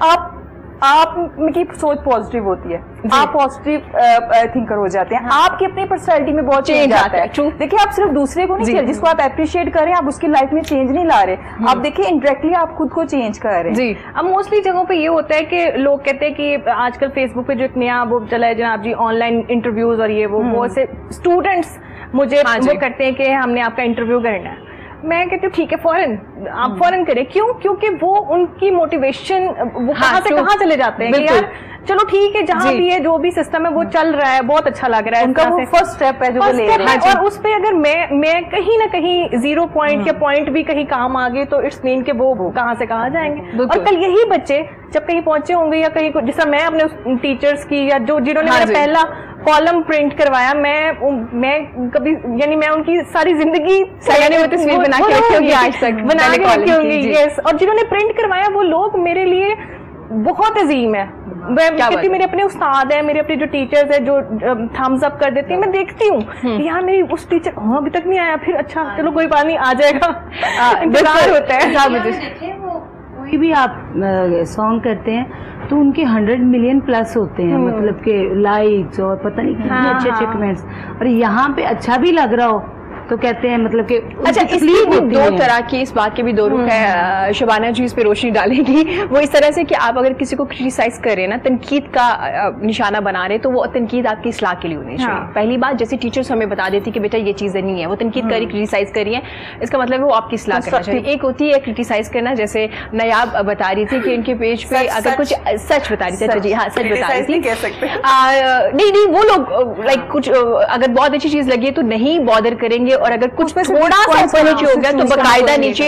आप की सोच पॉजिटिव होती है, आप पॉजिटिव थिंकर हो जाते हैं, आपकी अपनी पर्सनैलिटी में बहुत चेंज आता है। देखिए आप सिर्फ दूसरे को नहीं, जिसको आप अप्रिशिएट करें आप उसकी लाइफ में चेंज नहीं ला रहे, आप देखिए इंडायरेक्टली आप खुद को चेंज कर रहे हैं। जी, अब मोस्टली जगहों पे ये होता है कि लोग कहते हैं कि आजकल फेसबुक पे जो एक नया वो चला है जनाब जी, ऑनलाइन इंटरव्यूज और ये वो से स्टूडेंट्स मुझे वो करते हैं कि हमने आपका इंटरव्यू करना है। मैं कहती हूँ ठीक है आप फौरन करें। क्यों? क्योंकि वो उनकी मोटिवेशन वो कहाँ से कहाँ चले जाते हैं कि यार चलो ठीक है जहाँ भी है जो भी सिस्टम है वो चल रहा है, बहुत अच्छा लग रहा है, उनका वो फर्स्ट स्टेप है जो वो ले रहे हैं। और उस पे अगर मैं कहीं ना कहीं 0 पॉइंट या पॉइंट भी कहीं काम आ गई तो इट्स मीन के वो कहाँ से कहाँ जाएंगे। और कल यही बच्चे जब कहीं पहुंचे होंगे या कहीं जैसा मैं अपने टीचर्स की या जिन्होंने मेरा पहला कॉलम प्रिंट करवाया, मैं कभी यानी मैं उनकी सारी जिंदगी तस्वीर बना के रखी होगी आज तक, बना के रखी होंगी। यस, और जिन्होंने प्रिंट करवाया वो लोग मेरे लिए बहुत अजीम है। मैं कहती मेरे अपने उस्ताद है, मेरे अपने जो टीचर्स है जो थम्स अप कर देती है, मैं देखती हूँ यार मेरी उस टीचर अभी तक नहीं आया, फिर अच्छा चलो कोई बात नहीं आ जाएगा, इंतजार होता है। कोई भी आप सॉन्ग करते हैं तो उनके 100 मिलियन प्लस होते हैं, मतलब के लाइक्स और पता नहीं कितने अच्छे कमेंट्स, और यहाँ पे अच्छा भी लग रहा हो तो कहते हैं मतलब कि अच्छा इसलिए भी दो तरह की इस बात के भी दो रुख है। शबाना जी इस पे रोशनी डालेंगी। वो इस तरह से कि आप अगर किसी को क्रिटिसाइज कर रहे हैं ना, तनकीद का निशाना बना रहे, तो वो तनकीद आपकी इस्लाह के लिए होनी चाहिए। पहली बात जैसे टीचर्स हमें बता देती कि बेटा ये चीजें नहीं है, वो तनकीद करी क्रिटिसाइज करी है, इसका मतलब है वो आपकी इस्लाह करना चाहिए। एक होती है क्रिटिसाइज करना, जैसे नयाब बता रही थी कि इनके पेज पे अगर कुछ सच बता रही थी, जी हाँ सच बता रही थी, नहीं वो लोग लाइक कुछ अगर बहुत अच्छी चीज लगी है तो नहीं बॉदर करेंगे, और अगर कुछ थोड़ा सा ऊपर नीचे हो गया तो बकायदा नीचे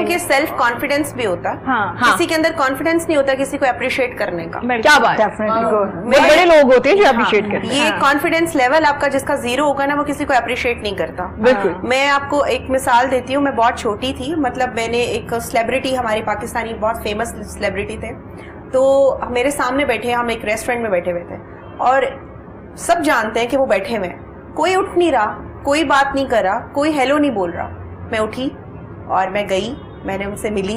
कि सेल्फ कॉन्फिडेंस भी होता है, किसी के अंदर कॉन्फिडेंस नहीं होता किसी को अप्रिशिएट करने का। क्या बात, बड़े लोग होते हैं जो अप्रिशिएट करते हैं। ये कॉन्फिडेंस लेवल आपका जिसका 0 होगा ना वो किसी को अप्रिशिएट नहीं करता। बिल्कुल। मैं आपको एक मिसाल देती हूँ, मैं बहुत छोटी थी, मतलब मैंने एक सेलिब्रिटी, हमारे पाकिस्तानी बहुत फेमस सेलिब्रिटी थे, तो मेरे सामने बैठे, हम एक रेस्टोरेंट में बैठे हुए थे और सब जानते हैं कि वो बैठे हुए हैं, कोई उठ नहीं रहा, कोई बात नहीं कर रहा, कोई हेलो नहीं बोल रहा। मैं उठी और मैं गई, मैंने उनसे मिली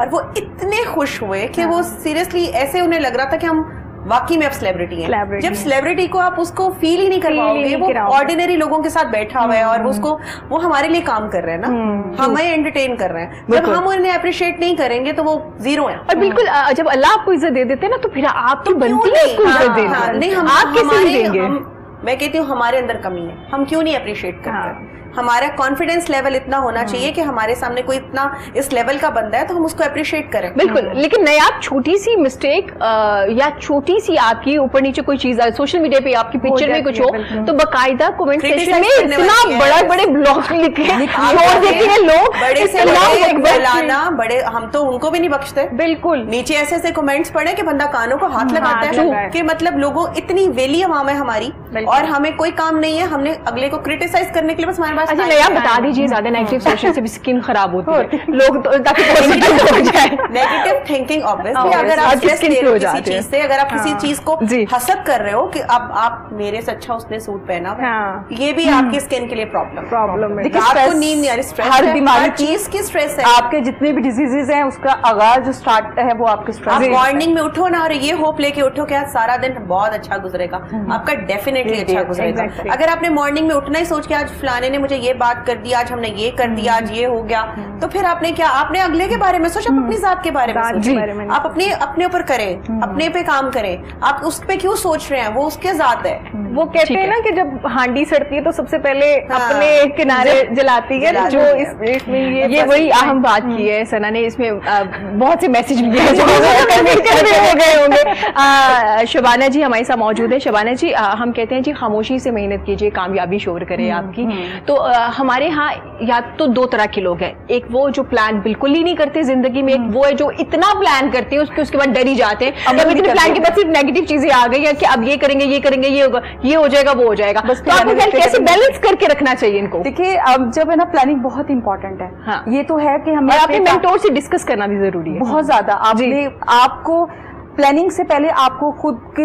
और वो इतने खुश हुए कि वो सीरियसली ऐसे उन्हें लग रहा था कि हम वाकई में अब सेलिब्रिटी हैं। जब सेलिब्रिटी को आप उसको फील ही नहीं कर पाओगे, वो ऑर्डिनरी लोगों के साथ बैठा हुआ है और उसको वो हमारे लिए काम कर रहे हैं ना, हमें एंटरटेन कर रहे हैं। जब हम उन्हें अप्रिशिएट नहीं करेंगे तो वो जीरो है। और बिल्कुल जब अल्लाह आपको इज्जत दे देते हैं ना तो फिर आप तो बनती है इसको इज्जत देना। नहीं, आप कैसे देंगे? मैं कहती हूँ हमारे अंदर कमी है, हम क्यों नहीं अप्रिशिएट करते? हमारा कॉन्फिडेंस लेवल इतना होना चाहिए कि हमारे सामने कोई इतना इस लेवल का बंदा है तो हम उसको अप्रिशिएट करें। बिल्कुल, लेकिन नया छोटी सी मिस्टेक या छोटी सी आपकी ऊपर नीचे कोई चीज सोशल मीडिया पे आपकी पिक्चर में कुछ हो तो बकायदा कमेंट सेक्शन में इतना बड़ा बड़े ब्लॉग लिखे हैं लोग, बड़े से बड़े बड़े, हम तो उनको भी नहीं बख्शते। बिल्कुल, नीचे ऐसे ऐसे कमेंट्स पढ़े कि बंदा कानों को हाथ लगाता है कि मतलब लोगों इतनी वेली अवाम है हमारी और हमें कोई काम नहीं है, हमने अगले को क्रिटिसाइज करने के लिए बस हमारे। अच्छा नया बता दीजिए, ज्यादा नेगेटिव सोचने से भी स्किन खराब होती है लोग तो ताकि पॉजिटिव हो जाए। नेगेटिव थिंकिंग ऑब्वियसली, अगर आप स्ट्रेस ले रहे हो किसी चीज से, अगर आप किसी चीज को हसद कर रहे हो कि अब आप मेरे से अच्छा उसने सूट पहना, ये भी आपकी स्किन के लिए प्रॉब्लम है। आपको नींद नहीं आ रही, स्ट्रेस, हर बीमारी चीज की स्ट्रेस है। आपके जितने भी डिजीजेज हैं उसका आगाज जो स्टार्ट है वो आपके स्ट्रेस। आप मॉर्निंग में उठो ना और ये होप लेके उठो कि आज सारा दिन बहुत अच्छा गुजरेगा, आपका डेफिनेटली अच्छा गुजरेगा। अगर आपने मॉर्निंग में उठना ही सोच के आज फलाने ने मुझे ये बात कर दी, आज हमने ये कर दिया, आज ये हो गया, तो फिर आपने क्या, आपने अगले के बारे में सोचा, अपनी जात के बारे में सोचें। आप अपने ऊपर करें, अपने पे काम करें। आप उस पे क्यों सोच रहे हैं, वो उसके जात है। वो कहते हैं ना कि जब हांडी सड़ती है तो सबसे पहले अपने किनारे जलाती है, जो इसमें ये वही अहम बात की है सना ने। इसमें बहुत से मैसेज भी गए होंगे। शबाना जी हमारे साथ मौजूद है। शबाना जी, हम कहते हैं जी खामोशी से मेहनत कीजिए, कामयाबी शोर करे आपकी। तो हमारे यहाँ या तो दो तरह के लोग हैं, एक वो जो प्लान बिल्कुल ही नहीं करते जिंदगी में, एक वो है जो इतना प्लान करते हैं उसके बाद डर ही जाते हैं। अब इतने प्लान के बाद सिर्फ नेगेटिव चीजें आ गई है कि अब ये करेंगे, ये होगा, ये हो जाएगा, वो हो जाएगा। तो आपको कैसे बैलेंस करके रखना चाहिए इनको? देखिए, अब जब है ना प्लानिंग बहुत इंपॉर्टेंट है। हाँ। ये तो है कि हमें अपने मेंटोर से डिस्कस करना भी जरूरी है बहुत ज्यादा। आपको प्लानिंग से पहले आपको खुद के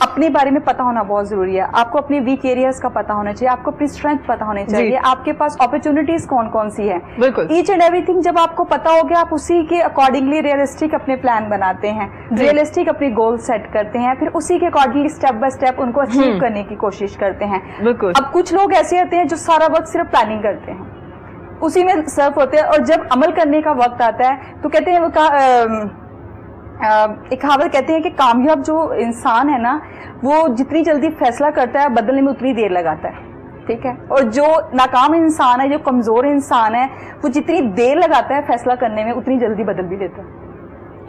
अपने बारे में पता होना बहुत जरूरी है। आपको अपने वीक एरियाज का पता होना चाहिए, आपको अपनी स्ट्रेंथ पता होनी चाहिए, आपके पास अपॉर्चुनिटीज कौन कौन सी है। बिल्कुल, ईच एंड एवरीथिंग जब आपको पता हो गया, आप उसी के अकॉर्डिंगली रियलिस्टिक अपने प्लान बनाते हैं, रियलिस्टिक अपनी गोल सेट करते हैं, फिर उसी के अकॉर्डिंगली स्टेप बाय स्टेप उनको अचीव करने की कोशिश करते हैं। बिल्कुल। अब कुछ लोग ऐसे होते हैं जो सारा वक्त सिर्फ प्लानिंग करते हैं, उसी में सर्फ होते हैं, और जब अमल करने का वक्त आता है तो कहते हैं वो एक कहावत कहते हैं कि कामयाब जो इंसान है ना, वो जितनी जल्दी फैसला करता है बदलने में उतनी देर लगाता है, ठीक है। और जो नाकाम इंसान है, जो कमजोर इंसान है, वो जितनी देर लगाता है फैसला करने में उतनी जल्दी बदल भी देता है।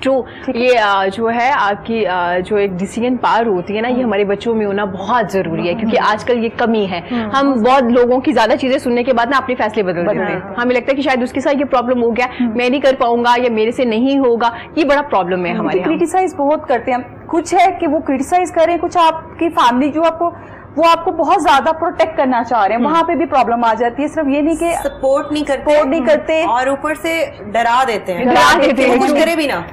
ट्रू। ये जो है आपकी जो एक डिसीजन पावर होती है ना, ये हमारे बच्चों में होना बहुत जरूरी है, क्योंकि आजकल ये कमी है। हम बहुत लोगों की ज्यादा चीजें सुनने के बाद ना अपने फैसले बदल देते हैं। हमें लगता है कि शायद उसके साथ ये प्रॉब्लम हो गया, मैं नहीं कर पाऊंगा या मेरे से नहीं होगा, ये बड़ा प्रॉब्लम है हमारे। क्रिटिसाइज बहुत करते हैं, कुछ है कि वो क्रिटिसाइज करें, कुछ आपकी फैमिली जो आपको बहुत ज्यादा प्रोटेक्ट करना चाह रहे हैं, वहां पे भी प्रॉब्लम आ जाती है। सिर्फ ये नहीं कि सपोर्ट नहीं करते और ऊपर से डरा देते हैं, वो कुछ करे भी ना।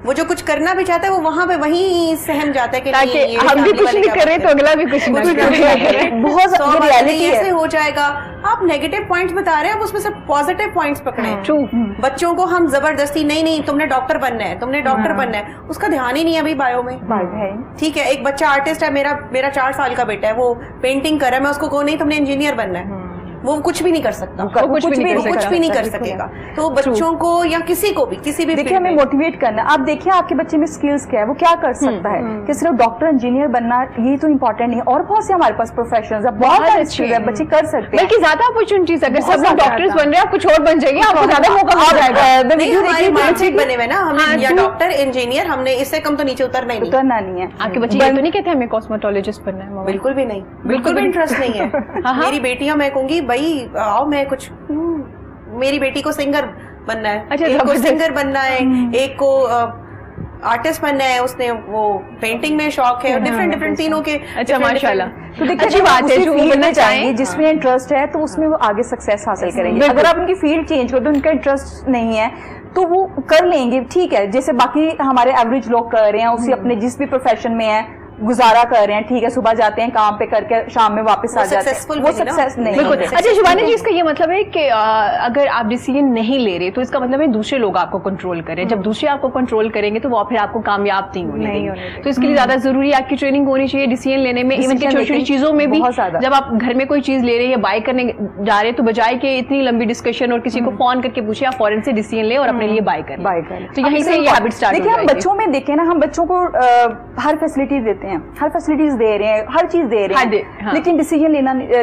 वो जो कुछ करना भी चाहता है वो वहां पे वहीं सहम जाता है कि हम भी कुछ नहीं करें तो अगला भी कुछ नहीं करे। बहुत रियलिटी ऐसे हो जाएगा। आप नेगेटिव पॉइंट्स बता रहे हैं, आप उसमें से पॉजिटिव पॉइंट्स पकड़े। बच्चों को हम जबरदस्ती नहीं तुमने डॉक्टर बनना है, तुमने डॉक्टर बनना है, उसका ध्यान ही नहीं है अभी बायो में। ठीक है, एक बच्चा आर्टिस्ट है, मेरा 4 साल का बेटा है, वो पेंटिंग कर रहा है, मैं उसको कहूँ नहीं तुमने इंजीनियर बनना है, वो कुछ भी नहीं कर सकता, कुछ भी नहीं कर सकेगा। तो बच्चों को या किसी भी देखिए, हमें मोटिवेट करना। आप देखिए आपके बच्चे में स्किल्स क्या है, वो क्या कर सकता है, कि सिर्फ डॉक्टर इंजीनियर बनना ये तो इम्पोर्टेंट नहीं, और बहुत से हमारे पास प्रोफेशंस है, बहुत अच्छे है, बच्चे कर सकते हैं। बल्कि ज्यादा अपॉर्चुनिटीज, अगर सब लोग डॉक्टर्स बन रहे हैं, आप कुछ और बन जाएंगे, आपको ज्यादा मौका मिल जाएगा। माइंडसेट बने हुए ना, हमें या डॉक्टर इंजीनियर, हमने इससे कम तो नीचे उतरना नहीं है। आपके बच्चे ये तो नहीं कहते हमें कॉस्मेटोलॉजिस्ट बनना है? बिल्कुल भी नहीं, बिल्कुल भी इंटरेस्ट नहीं है। मेरी बेटियां, मैं कहूंगी भाई आओ, मैं कुछ, मेरी बेटी को सिंगर बनना है, एक को सिंगर बनना है, एक को आर्टिस्ट बनना है, उसने वो पेंटिंग में शौक है, डिफरेंट तीनों के। अच्छा, माशाल्लाह। तो देखिए, अच्छी बात है, जो बनना चाहेंगे, जिसमें इंटरेस्ट है तो उसमें वो आगे सक्सेस हासिल करेंगे। अगर आप उनकी फील्ड चेंज कर दो, उनका इंटरेस्ट नहीं है तो वो कर लेंगे, ठीक है, जैसे बाकी हमारे एवरेज लोग कर रहे हैं, उसी अपने जिस भी प्रोफेशन में है गुजारा कर रहे हैं, ठीक है, सुबह जाते हैं काम पे करके शाम में वापस आ जाते हैं, वो सक्सेस नहीं है। अच्छा शिवानी जी, इसका ये मतलब है कि अगर आप डिसीजन नहीं ले रहे तो इसका मतलब है दूसरे लोग आपको कंट्रोल करें। जब दूसरे आपको कंट्रोल करेंगे तो वो फिर आपको कामयाब नहीं होने देंगे। तो इसके लिए ज्यादा जरूरी आपकी ट्रेनिंग होनी चाहिए डिसीजन लेने में, इवन की छोटी छोटी चीजों में भी। जब आप घर में कोई चीज ले रहे हैं, बाय करने जा रहे हैं, तो बजाय के इतनी लंबी डिस्कशन और किसी को फोन करके पूछे, आप फौरन से डिसीजन ले और अपने लिए बाय करें। तो यहीं से ये हैबिट स्टार्ट। देखिए हम बच्चों में देखें ना, हम बच्चों को हर फैसिलिटी देते हैं, हर फैसिलिटीज दे रहे हैं, हर चीज दे रहे हैं, लेकिन डिसीजन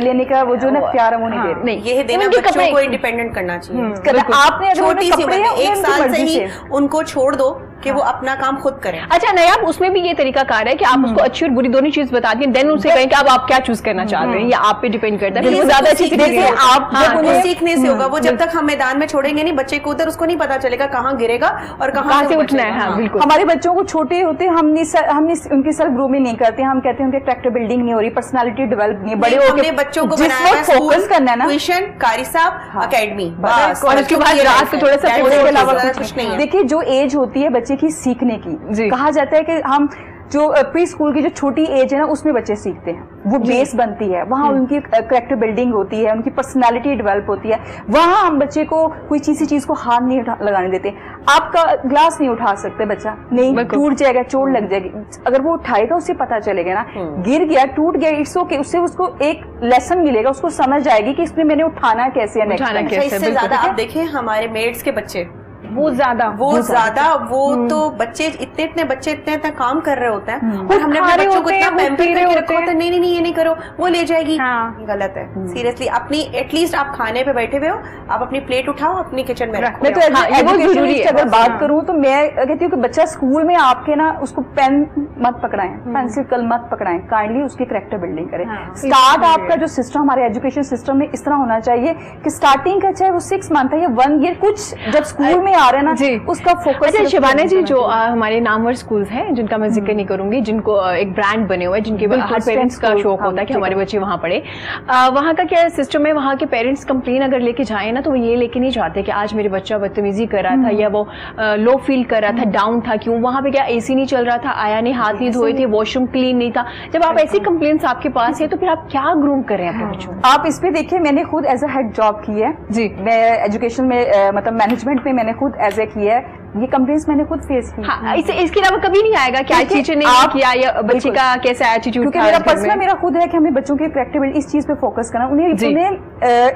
लेने का वो जो ना प्यार है वो नहीं दे रहे। नहीं, ये देना बच्चों को इंडिपेंडेंट करना चाहिए। आपने छोटी सी उम्र में 1 साल से ही उनको छोड़ दो कि वो अपना काम खुद करें। अच्छा नयाब, उसमें भी ये तरीका कार है कि आप उसको अच्छी और बुरी दोनों चीज बता दें, देन उनसे कहें कि अब आप क्या चूज करना चाहते हैं, या आप पे डिपेंड करता है। वो ज्यादा अच्छी आप सीखने से होगा। वो जब तक हम मैदान में छोड़ेंगे नहीं बच्चे को, उधर उसको नहीं पता चलेगा कहाँ गिरेगा और कहाँ से उठना है। बिल्कुल, हमारे बच्चों को छोटे होते हम उनकी सेल्फ ग्रूमिंग नहीं करते, हम कहते हैं उनके कैरेक्टर बिल्डिंग नहीं हो रही, पर्सनालिटी डेवलप नहीं, बड़े होकर बच्चों को बनाया फोकस करना है ना, ट्यूशन, कारी साहब, अकेडमी, और उसके बाद रात को थोड़ा सा के अलावा कुछ नहीं। देखिए जो एज होती है बच्चे की सीखने की, कहा जाता है कि हम जो प्री स्कूल की जो छोटी एज है ना उसमें बच्चे सीखते हैं, वो बेस बनती है, वहाँ उनकी कैरेक्टर बिल्डिंग होती है, उनकी पर्सनालिटी डेवलप होती है, वहाँ हम बच्चे को कोई चीज को हाथ नहीं लगाने देते। आपका ग्लास नहीं उठा सकते, बच्चा नहीं, टूट जाएगा, चोट लग जाएगी, अगर वो उठाएगा उससे पता चलेगा ना, गिर गया टूट गया, इट्स ओके, उससे उसको एक लेसन मिलेगा, उसको समझ आएगी कि इसमें मैंने उठाना कैसे है नेक्स्ट टाइम। इससे ज्यादा आप देखिए हमारे मेड्स के बच्चे वो ज्यादा तो बच्चे इतने बच्चे काम कर रहे होते हैं और हमने अपने बच्चों को इतना पैम्पर करके रखा होता है, नहीं ये नहीं करो, वो ले जाएगी। गलत है, सीरियसली। अपनी एटलीस्ट आप खाने पे बैठे हुए हो, आप अपनी प्लेट उठाओ, अपनी किचन में रखो। मैं तो एजुकेशन की अगर बात करूं तो मैं कहती हूँ कि बच्चा स्कूल में आपके ना उसको पेन मत पकड़ाएं, पेंसिल कल मत पकड़ाएं, काइंडली उसकी कैरेक्टर बिल्डिंग करें। स्टार्ट आपका जो सिस्टम हमारे एजुकेशन सिस्टम में इस तरह होना चाहिए कि स्टार्टिंग का चाहे वो 6 मंथ है या 1 ईयर, कुछ जब स्कूल में आ रहे हैं ना जी उसका फोकस। अच्छा शिवाना जी, जो हमारे नामवर स्कूल्स हैं जिनका मैं जिक्र नहीं करूंगी, जिनको एक ब्रांड बने हुए हैं, जिनके हर पेरेंट्स का शौक होता है कि हमारे बच्चे वहाँ पढ़े, वहाँ का क्या सिस्टम है, वहाँ के पेरेंट्स कंप्लेन अगर लेके जाए ना तो वो ये लेके नहीं जाते कि आज मेरे बच्चा बदतमीजी कर रहा था या वो लो फील कर रहा था, डाउन था, क्यों, वहाँ पे क्या एसी नहीं चल रहा था, आया नहीं, हाथ नहीं धोए थे, वॉशरूम क्लीन नहीं था। जब आप ऐसी कंप्लेंट्स आपके पास है तो फिर आप क्या ग्रूम कर रहे हैं अपने बच्चों? आप इस पे देखिए, मैंने खुद एज ए हेड जॉब की है जी, मैं एजुकेशन में मतलब मैनेजमेंट में मैंने खुद एज ए की है, ये कंप्लेंट्स मैंने खुद फेस की। हाँ, इसके अलावा कभी नहीं आएगा क्या टीचर ने किया या बच्चे का कैसा एटीट्यूड? क्योंकि मेरा पर्सनल मेरा खुद है कि हमें बच्चों की कैरेक्टर इस चीज पे फोकस करना, उन्हें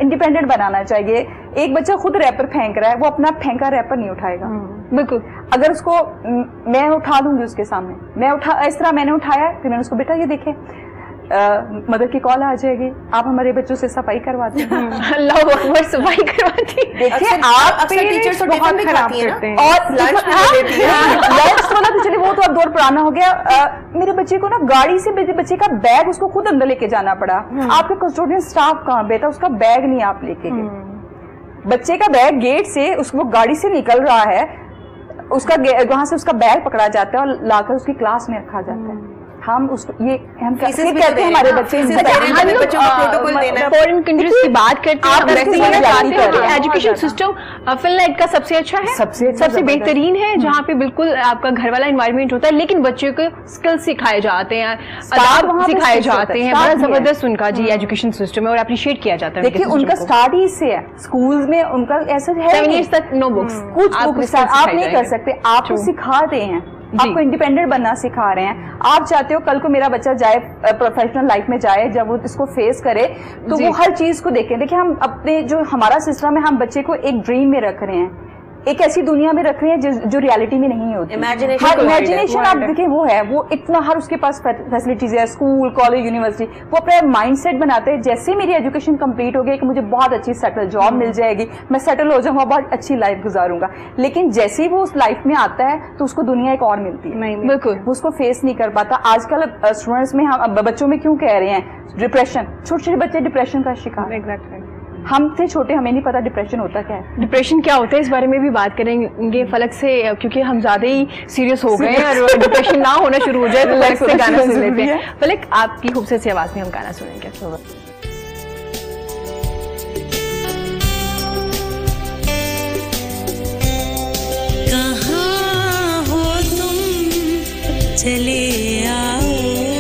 इंडिपेंडेंट बनाना चाहिए। एक बच्चा खुद रैपर फेंक रहा है, वो अपना फेंका रैपर नहीं उठाएगा, बिल्कुल। अगर उसको मैं उठा दूंगी उसके सामने, इस तरह मैंने उठाया, फिर मैंने उसको बेटा ये देखे, मदर की कॉल आ जाएगी, आप हमारे बच्चों से सफाई करवाते हैं। अल्लाह अकबर, सफाई करवाती। देखिए आप टीचर्स बहुत खराब करते हैं और लंच वाला तो चलिए वो तो अब दौर पुराना हो गया। मेरे बच्चे को ना गाड़ी से बच्चे का बैग उसको खुद अंदर लेके जाना पड़ा। आपके कस्टोडियन स्टाफ कहाँ बेटा, उसका बैग नहीं आप लेके गए, बच्चे का बैग गेट से उसको गाड़ी से निकल रहा है, उसका वहां से उसका बैग पकड़ा जाता है और लाकर उसकी क्लास में रखा जाता है। हम उसको हम कहते हैं हमारे बच्चे फॉरेन कंट्रीज की बात करते हैं, एजुकेशन सिस्टम फिनलैंड का सबसे अच्छा है, सबसे बेहतरीन है, जहाँ पे बिल्कुल आपका घर वाला एनवायरनमेंट होता है, लेकिन बच्चों को स्किल्स सिखाए जाते हैं, आदाब सिखाए जाते हैं, बड़ा जबरदस्त उनका जी एजुकेशन सिस्टम है और अप्रिशिएट किया जाता है। देखिए उनका स्टार्ट ही इससे है, स्कूल में उनका ऐसा है 7 years तक नो बुक्स, कुछ आप नहीं कर सकते, आपको सिखा रहे हैं, आपको इंडिपेंडेंट बनना सिखा रहे हैं। आप चाहते हो कल को मेरा बच्चा जाए प्रोफेशनल लाइफ में जाए, जब वो इसको फेस करे तो वो हर चीज को देखें। देखिए हम अपने जो हमारा सिस्टम है, हम बच्चे को एक ड्रीम में रख रहे हैं, एक ऐसी दुनिया में रख रहे हैं जो रियलिटी में नहीं होती। इमेजिनेशन आप देखिए वो है, वो इतना हर उसके पास फैसिलिटीज है, स्कूल कॉलेज यूनिवर्सिटी, वो अपना माइंडसेट बनाते हैं। जैसे मेरी एजुकेशन कंप्लीट हो गई कि मुझे बहुत अच्छी सेटल जॉब मिल जाएगी, मैं सेटल हो जाऊंगा, बहुत अच्छी लाइफ गुजारूंगा, लेकिन जैसे ही वो उस लाइफ में आता है तो उसको दुनिया एक और मिलती है, बिल्कुल वो उसको फेस नहीं कर पाता। आजकल स्टूडेंट्स में हम बच्चों में क्यों कह रहे हैं डिप्रेशन, छोटे छोटे बच्चे डिप्रेशन का शिकार। हम थे छोटे, हमें नहीं पता डिप्रेशन होता क्या है, डिप्रेशन क्या होता है, इस बारे में भी बात करेंगे फलक से, क्योंकि हम ज्यादा ही सीरियस हो गए और डिप्रेशन ना होना शुरू हो जाए तो फलक से गाना सुन लेते हैं। फलक, आपकी खूबसूरत सी आवाज में हम गाना सुनेंगे। कहाँ हो तुम, चले आओ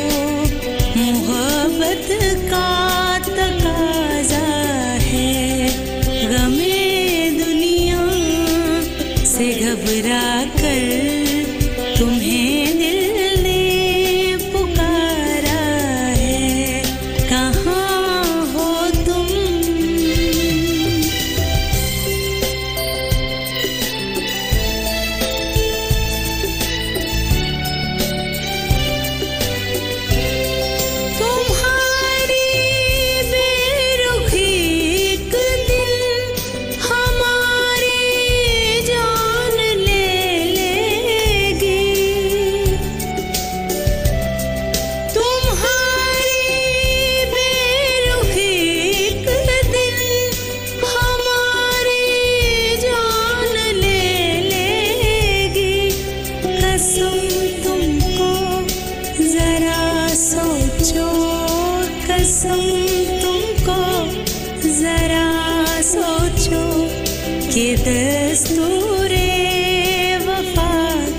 दस्तूरे वफा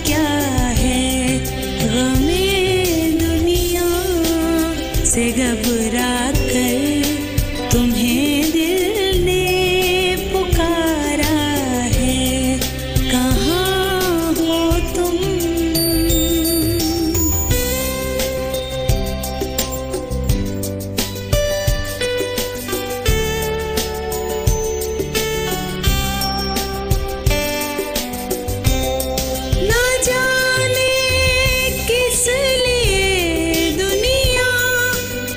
क्या है, गमे दुनिया से घबरा कर तुम्हें दिल ने पुकारा है, कहाँ हो तुम। ना जाने किस लिए दुनिया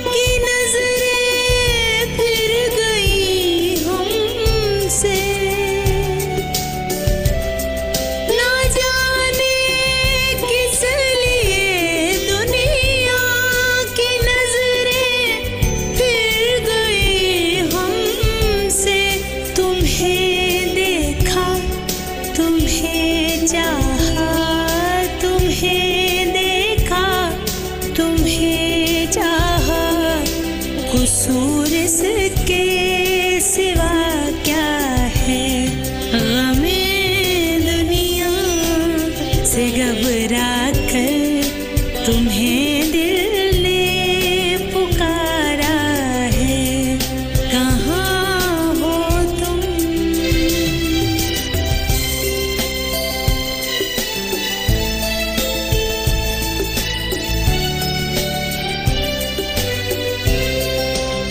की नजरें फिर गई हमसे, ना जाने किस लिए दुनिया की नजरें फिर गई हमसे, तुम्हें देखा तुम्हें चाहा, तुम्हें देखा तुम्हें चाहा, कसूर इसके सिवा क्या है, गमे दुनिया से घबरा कर तुम्हें दिल ने पुकारा है, कहाँ हो तुम।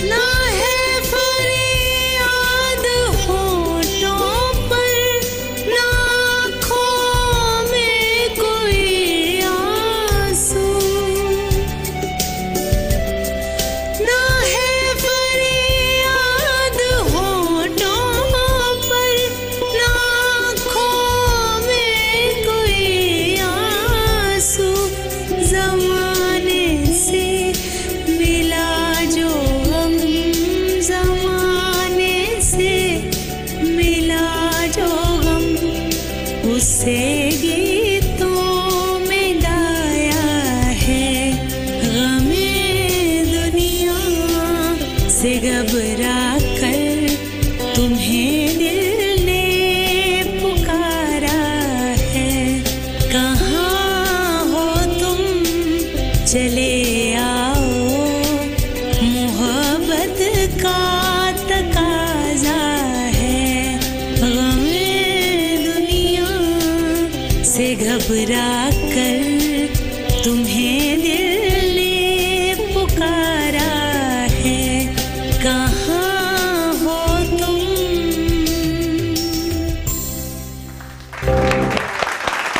ना है फरियाद होठों पर, ना आँखों में कोई आंसू, ना है फरियाद होठों पर, ना आँखों में कोई आंसू, ज़माने से मिला जो गम, ज़माने से मिला जो गम, उसे गीतों में गाया है, गमे दुनिया से घबरा कर तुम्हें दिल ने पुकारा है, कहाँ हो तुम, चले आओ, मोहब्बत का तकाजा है, गमे दुनिया से घबरा कर तुम्हें दिल ने पुकारा है, कहाँ हो तुम।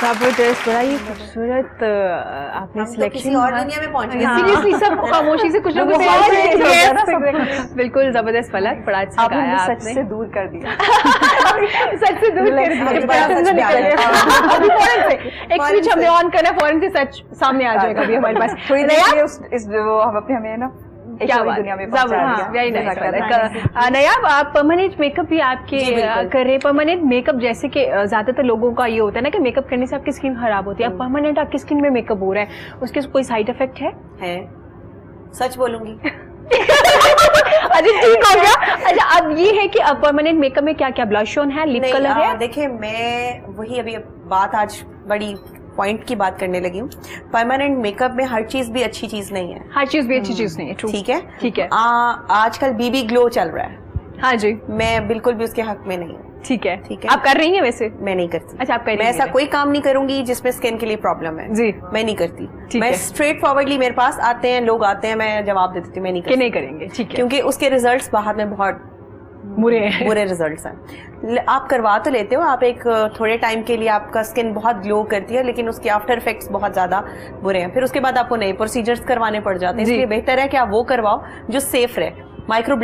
जबरदस्त, बड़ा ही खूबसूरत आपने सिलेक्शन और दुनिया में पहुंच गए। सीरियसली सब खामोशी से कुछ ना कुछ बिल्कुल जबरदस्त फलक, बड़ा अच्छा गाया आपने, सच से दूर कर दिया सच से दूर कर दिया। अभी फौरन से एक स्विच हमने ऑन करना, फौरन से सच सामने आ जाएगा अभी हमारे पास। थोड़ी देर के लिए इस वो हम अपने हमें ना क्या बात, दुनिया में पहुंचा दिया। Very nice. नयाब, आप परमानेंट मेकअप भी आपके कर रहे हैं। परमानेंट मेकअप जैसे कि ज्यादातर लोगों का ये होता है ना कि मेकअप करने से आपकी स्किन खराब होती है, अब परमानेंट आपकी स्किन में मेकअप हो रहा है, उसके कोई साइड इफेक्ट है? सच बोलूंगी। अच्छा ठीक हो गया। अच्छा अब ये है कि अब परमानेंट मेकअप में क्या क्या ब्लश ऑन है, लिप कलर है? देखिए मैं वही अभी बात आज बड़ी पॉइंट की बात करने लगी हूँ। परमानेंट मेकअप में हर चीज भी अच्छी चीज नहीं है, हर चीज भी अच्छी चीज नहीं है। ठीक है, ठीक है। आजकल बीबी ग्लो चल रहा है, हाँ जी, मैं बिल्कुल भी उसके हक में नहीं हूँ। ठीक है, ठीक है। आप कर रही हैं वैसे? मैं नहीं करती। अच्छा आप कर रही हैं? मैं ऐसा कोई काम नहीं करूंगी जिसमें स्किन के लिए प्रॉब्लम है जी, मैं नहीं करती। ठीक मैं है। स्ट्रेट फॉरवर्डली मेरे पास आते हैं लोग, आते हैं, मैं जवाब दे देती हूँ मैं नहीं करती, नहीं करेंगे, ठीक है, क्योंकि उसके रिजल्ट्स बाद में बहुत बुरे रिजल्ट्स हैं। आप करवा तो लेते हो, आप एक थोड़े टाइम के लिए आपका स्किन बहुत ग्लो करती है, लेकिन उसके आफ्टर इफेक्ट्स बहुत ज्यादा बुरे हैं, फिर उसके बाद आपको नए प्रोसीजर्स करवाने पड़ जाते हैं। इसलिए बेहतर है कि आप वो करवाओ जो सेफ रहे। माइक्रो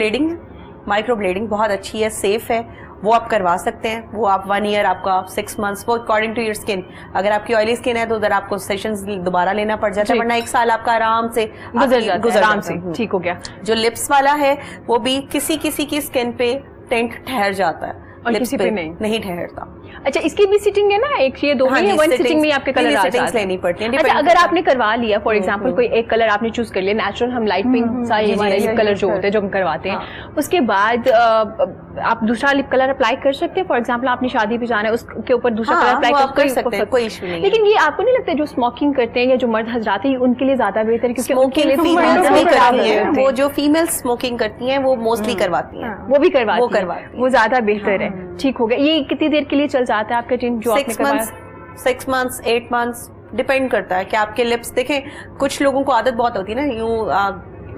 ब्लेडिंग बहुत अच्छी है, सेफ है, वो आप करवा सकते हैं। वो आप 1 ईयर, आपका 6 मंथ्स, वो अकॉर्डिंग टू योर स्किन। अगर आपकी ऑयली स्किन है तो उधर आपको सेशंस दोबारा लेना पड़ जाता है, वरना 1 साल आपका आराम से गुजर जाता है। ठीक हो गया। जो लिप्स वाला है वो भी किसी की स्किन पे टेंट ठहर जाता है, और किसी पे नहीं ठहरता। अच्छा, इसकी भी सिटिंग है ना, एक ये दो में वन सिटिंग में आपके कलर आ जाते हैं, लेनी पड़ती है। अच्छा, अगर आपने करवा लिया फॉर एग्जांपल कोई एक कलर आपने चूज कर लिया, नेचुरल हम लाइट पिंक सारे हमारे लिप कलर जो होते हैं जो हम करवाते हैं, उसके बाद आप दूसरा लिप कलर अप्लाई कर सकते हैं। फॉर एग्जांपल आपने शादी पे जाना है, उसके ऊपर दूसरा कलर अप्लाई कर सकते हैं, कोई इशू नहीं। लेकिन ये आपको नहीं लगता जो स्मोकिंग करते हैं या जो मर्द हजरात हैं उनके लिए ज्यादा बेहतर है, क्योंकि उनके लिए वो जो फीमेल स्मोकिंग करती हैं वो मोस्टली करवाती हैं, वो भी करवाती हैं, वो ज्यादा बेहतर है। ठीक हो गया। ये कितनी देर के लिए चल जाता है आपका टिन जो आपने करवाया? 6 months 8 months डिपेंड करता है कि आपके लिप्स, देखें कुछ लोगों को आदत बहुत होती है ना, यूं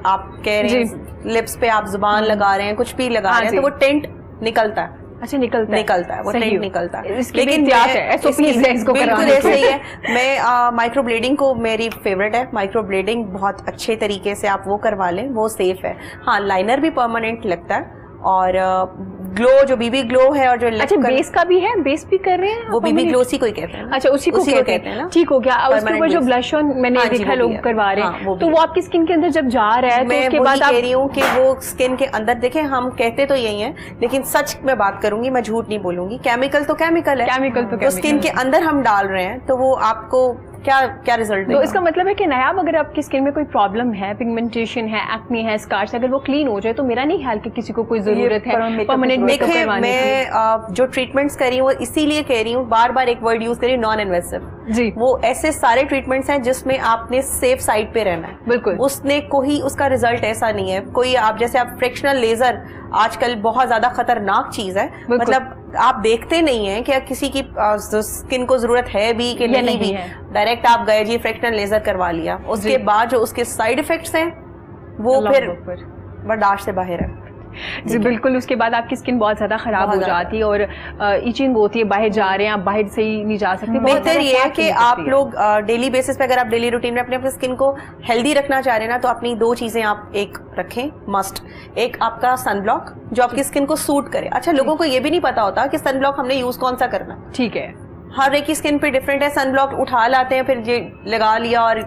आप कह रहे हैं लिप्स पे आप जुबान लगा रहे हैं, कुछ भी लगा रहे हैं, तो वो टेंट निकलता है। अच्छा, निकलता है वो टेंट निकलता है, लेकिन बिल्कुल ऐसे ही है। मैं माइक्रो ब्लेडिंग को मेरी फेवरेट है, माइक्रो ब्लेडिंग बहुत अच्छे तरीके से आप वो करवा लें, वो सेफ है। हाँ, लाइनर भी परमानेंट लगता है, और ग्लो जो बीबी ग्लो है और जो अच्छा बेस का भी है, बेस भी कर रहे हैं वो बीबी ग्लो उसी को ही कहते हैं। अच्छा, उसी को कहते हैं ना। ठीक हो गया। उसके ऊपर जो ब्लश ऑन मैंने देखा लोग करवा रहे हैं, तो वो आपकी स्किन के अंदर जब जा रहा है तो उसके बाद आप कह रही हूँ कि वो स्किन के अंदर, देखें हम कहते तो यही है, लेकिन सच मैं बात करूंगी, मैं झूठ नहीं बोलूंगी। केमिकल तो केमिकल है, केमिकल तो स्किन के अंदर हम डाल रहे हैं, तो वो आपको क्या रिजल्ट देगा? तो इसका मतलब है कि नायाब अगर आपकी स्किन में कोई प्रॉब्लम है, पिगमेंटेशन है, एक्ने है, स्कार्स, अगर वो क्लीन हो जाए तो मेरा नहीं ख्याल कि किसी को कोई जरूरत है परमानेंट मेकअप करवाने की। मैं जो ट्रीटमेंट्स कर रही हूँ इसीलिए कह रही हूँ, बार बार एक वर्ड यूज करी, नॉन इन्वेसिव जी। वो ऐसे सारे ट्रीटमेंट्स हैं जिसमें आपने सेफ साइड पे रहना है। बिल्कुल, उसने कोई उसका रिजल्ट ऐसा नहीं है कोई, आप जैसे आप फ्रैक्शनल लेजर आजकल बहुत ज्यादा खतरनाक चीज है, मतलब आप देखते नहीं है कि किसी की स्किन को जरूरत है भी कि नहीं भी, डायरेक्ट आप गए जी फ्रैक्शनल लेजर करवा लिया, उसके बाद जो उसके साइड इफेक्ट्स हैं वो फिर बर्दाश्त से बाहर है जी। बिल्कुल, उसके बाद आपकी स्किन बहुत ज्यादा खराब हो जाती है और इचिंग होती है, बाहर जा रहे हैं आप, बाहर से ही नहीं जा सकते। बेहतर ये है कि आप लोग डेली बेसिस पे, अगर आप डेली रूटीन में अपने स्किन को हेल्दी रखना चाह रहे हैं ना, तो अपनी 2 चीजें आप एक रखें मस्ट। एक आपका सनब्लॉक जो आपकी स्किन को सूट करे। अच्छा, लोगों को ये भी नहीं पता होता कि सनब्लॉक हमने यूज कौन सा करना। ठीक है, हर एक की स्किन पे डिफरेंट है। सनब्लॉक उठा लाते हैं, फिर ये लगा लिया, और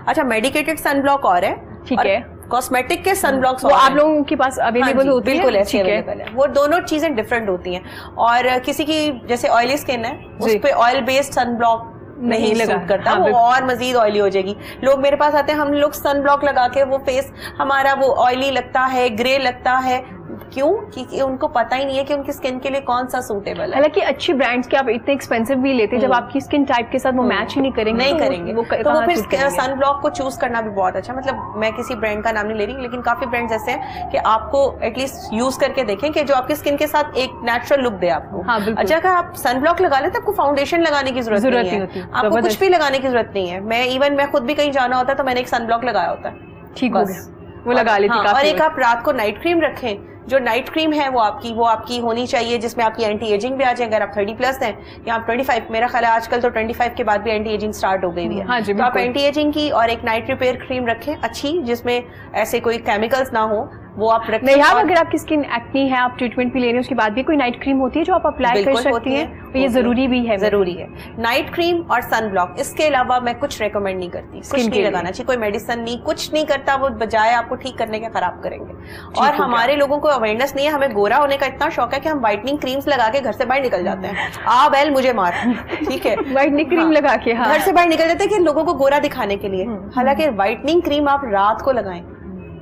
अच्छा मेडिकेटेड सनब्लॉक और है, ठीक है, कॉस्मेटिक के सनब्लॉक्स वो आप लोगों के पास अवेलेबल होते हैं? बिल्कुल ऐसे अवेलेबल है। वो दोनों चीजें डिफरेंट होती हैं। और किसी की जैसे ऑयली स्किन है, उस पे ऑयल बेस्ड सनब्लॉक नहीं सूट करता, वो और मजीद ऑयली हो जाएगी। लोग मेरे पास आते हैं, हम लोग सनब्लॉक लगा के वो फेस हमारा वो ऑयली लगता है, ग्रे लगता है। क्यों? क्योंकि उनको पता ही नहीं है कि उनकी स्किन के लिए कौन सा सूटेबल है। हालांकि अच्छी ब्रांड्स के आप इतने एक्सपेंसिव भी लेते हैं, जब आपकी स्किन टाइप के साथ वो मैच ही नहीं करेंगे, तो वो फिर सनब्लॉक को चूज करना भी बहुत अच्छा। मतलब मैं किसी ब्रांड का नाम नहीं ले रही, लेकिन काफी ब्रांड्स ऐसे हैं कि आपको एटलीस्ट यूज करके देखें कि जो आपकी स्किन के साथ एक नेचुरल लुक दे आपको। अच्छा, अगर आप सनब्लॉक लगा लेते, आपको फाउंडेशन लगाने की जरूरत नहीं है, आपको कुछ भी लगाने की जरूरत नहीं है। मैं खुद भी कहीं जाना होता है तो मैंने एक सनब्लॉक लगाया होता है, ठीक हो गया, वो लगा लेती। और एक आप रात को नाइट क्रीम रखें। जो नाइट क्रीम है वो आपकी होनी चाहिए जिसमें आपकी एंटी एजिंग भी आ जाए। अगर आप 30+ हैं या आप 25, मेरा ख्याल है आजकल तो 25 के बाद भी एंटी एजिंग स्टार्ट हो गई है। हाँ जी, तो आप एंटी एजिंग की और एक नाइट रिपेयर क्रीम रखें अच्छी, जिसमें ऐसे कोई केमिकल्स ना हो, वो आप रखें। नहीं, अगर आपकी स्किन एक्नी है, आप ट्रीटमेंट भी ले रहे हैं, उसके बाद भी कोई नाइट क्रीम होती है जो आप अप्लाई कर सकती हैं, तो ये जरूरी भी है? जरूरी है। नाइट क्रीम और सनब्लॉक, इसके अलावा मैं कुछ रेकमेंड नहीं करती, कुछ नहीं लगाना चाहिए, कोई मेडिसिन नहीं, कुछ नहीं करता, वो बजाय आपको ठीक करने के खराब करेंगे। और हमारे लोगों को अवेयरनेस नहीं है, हमें गोरा होने का इतना शौक है कि हम व्हाइटनिंग क्रीम्स लगा के घर से बाहर निकल जाते हैं। आ बैल मुझे मार, ठीक है, व्हाइटनिंग क्रीम लगा के घर से बाहर निकल जाते हैं कि लोगों को गोरा दिखाने के लिए। हालांकि व्हाइटनिंग क्रीम आप रात को लगाएं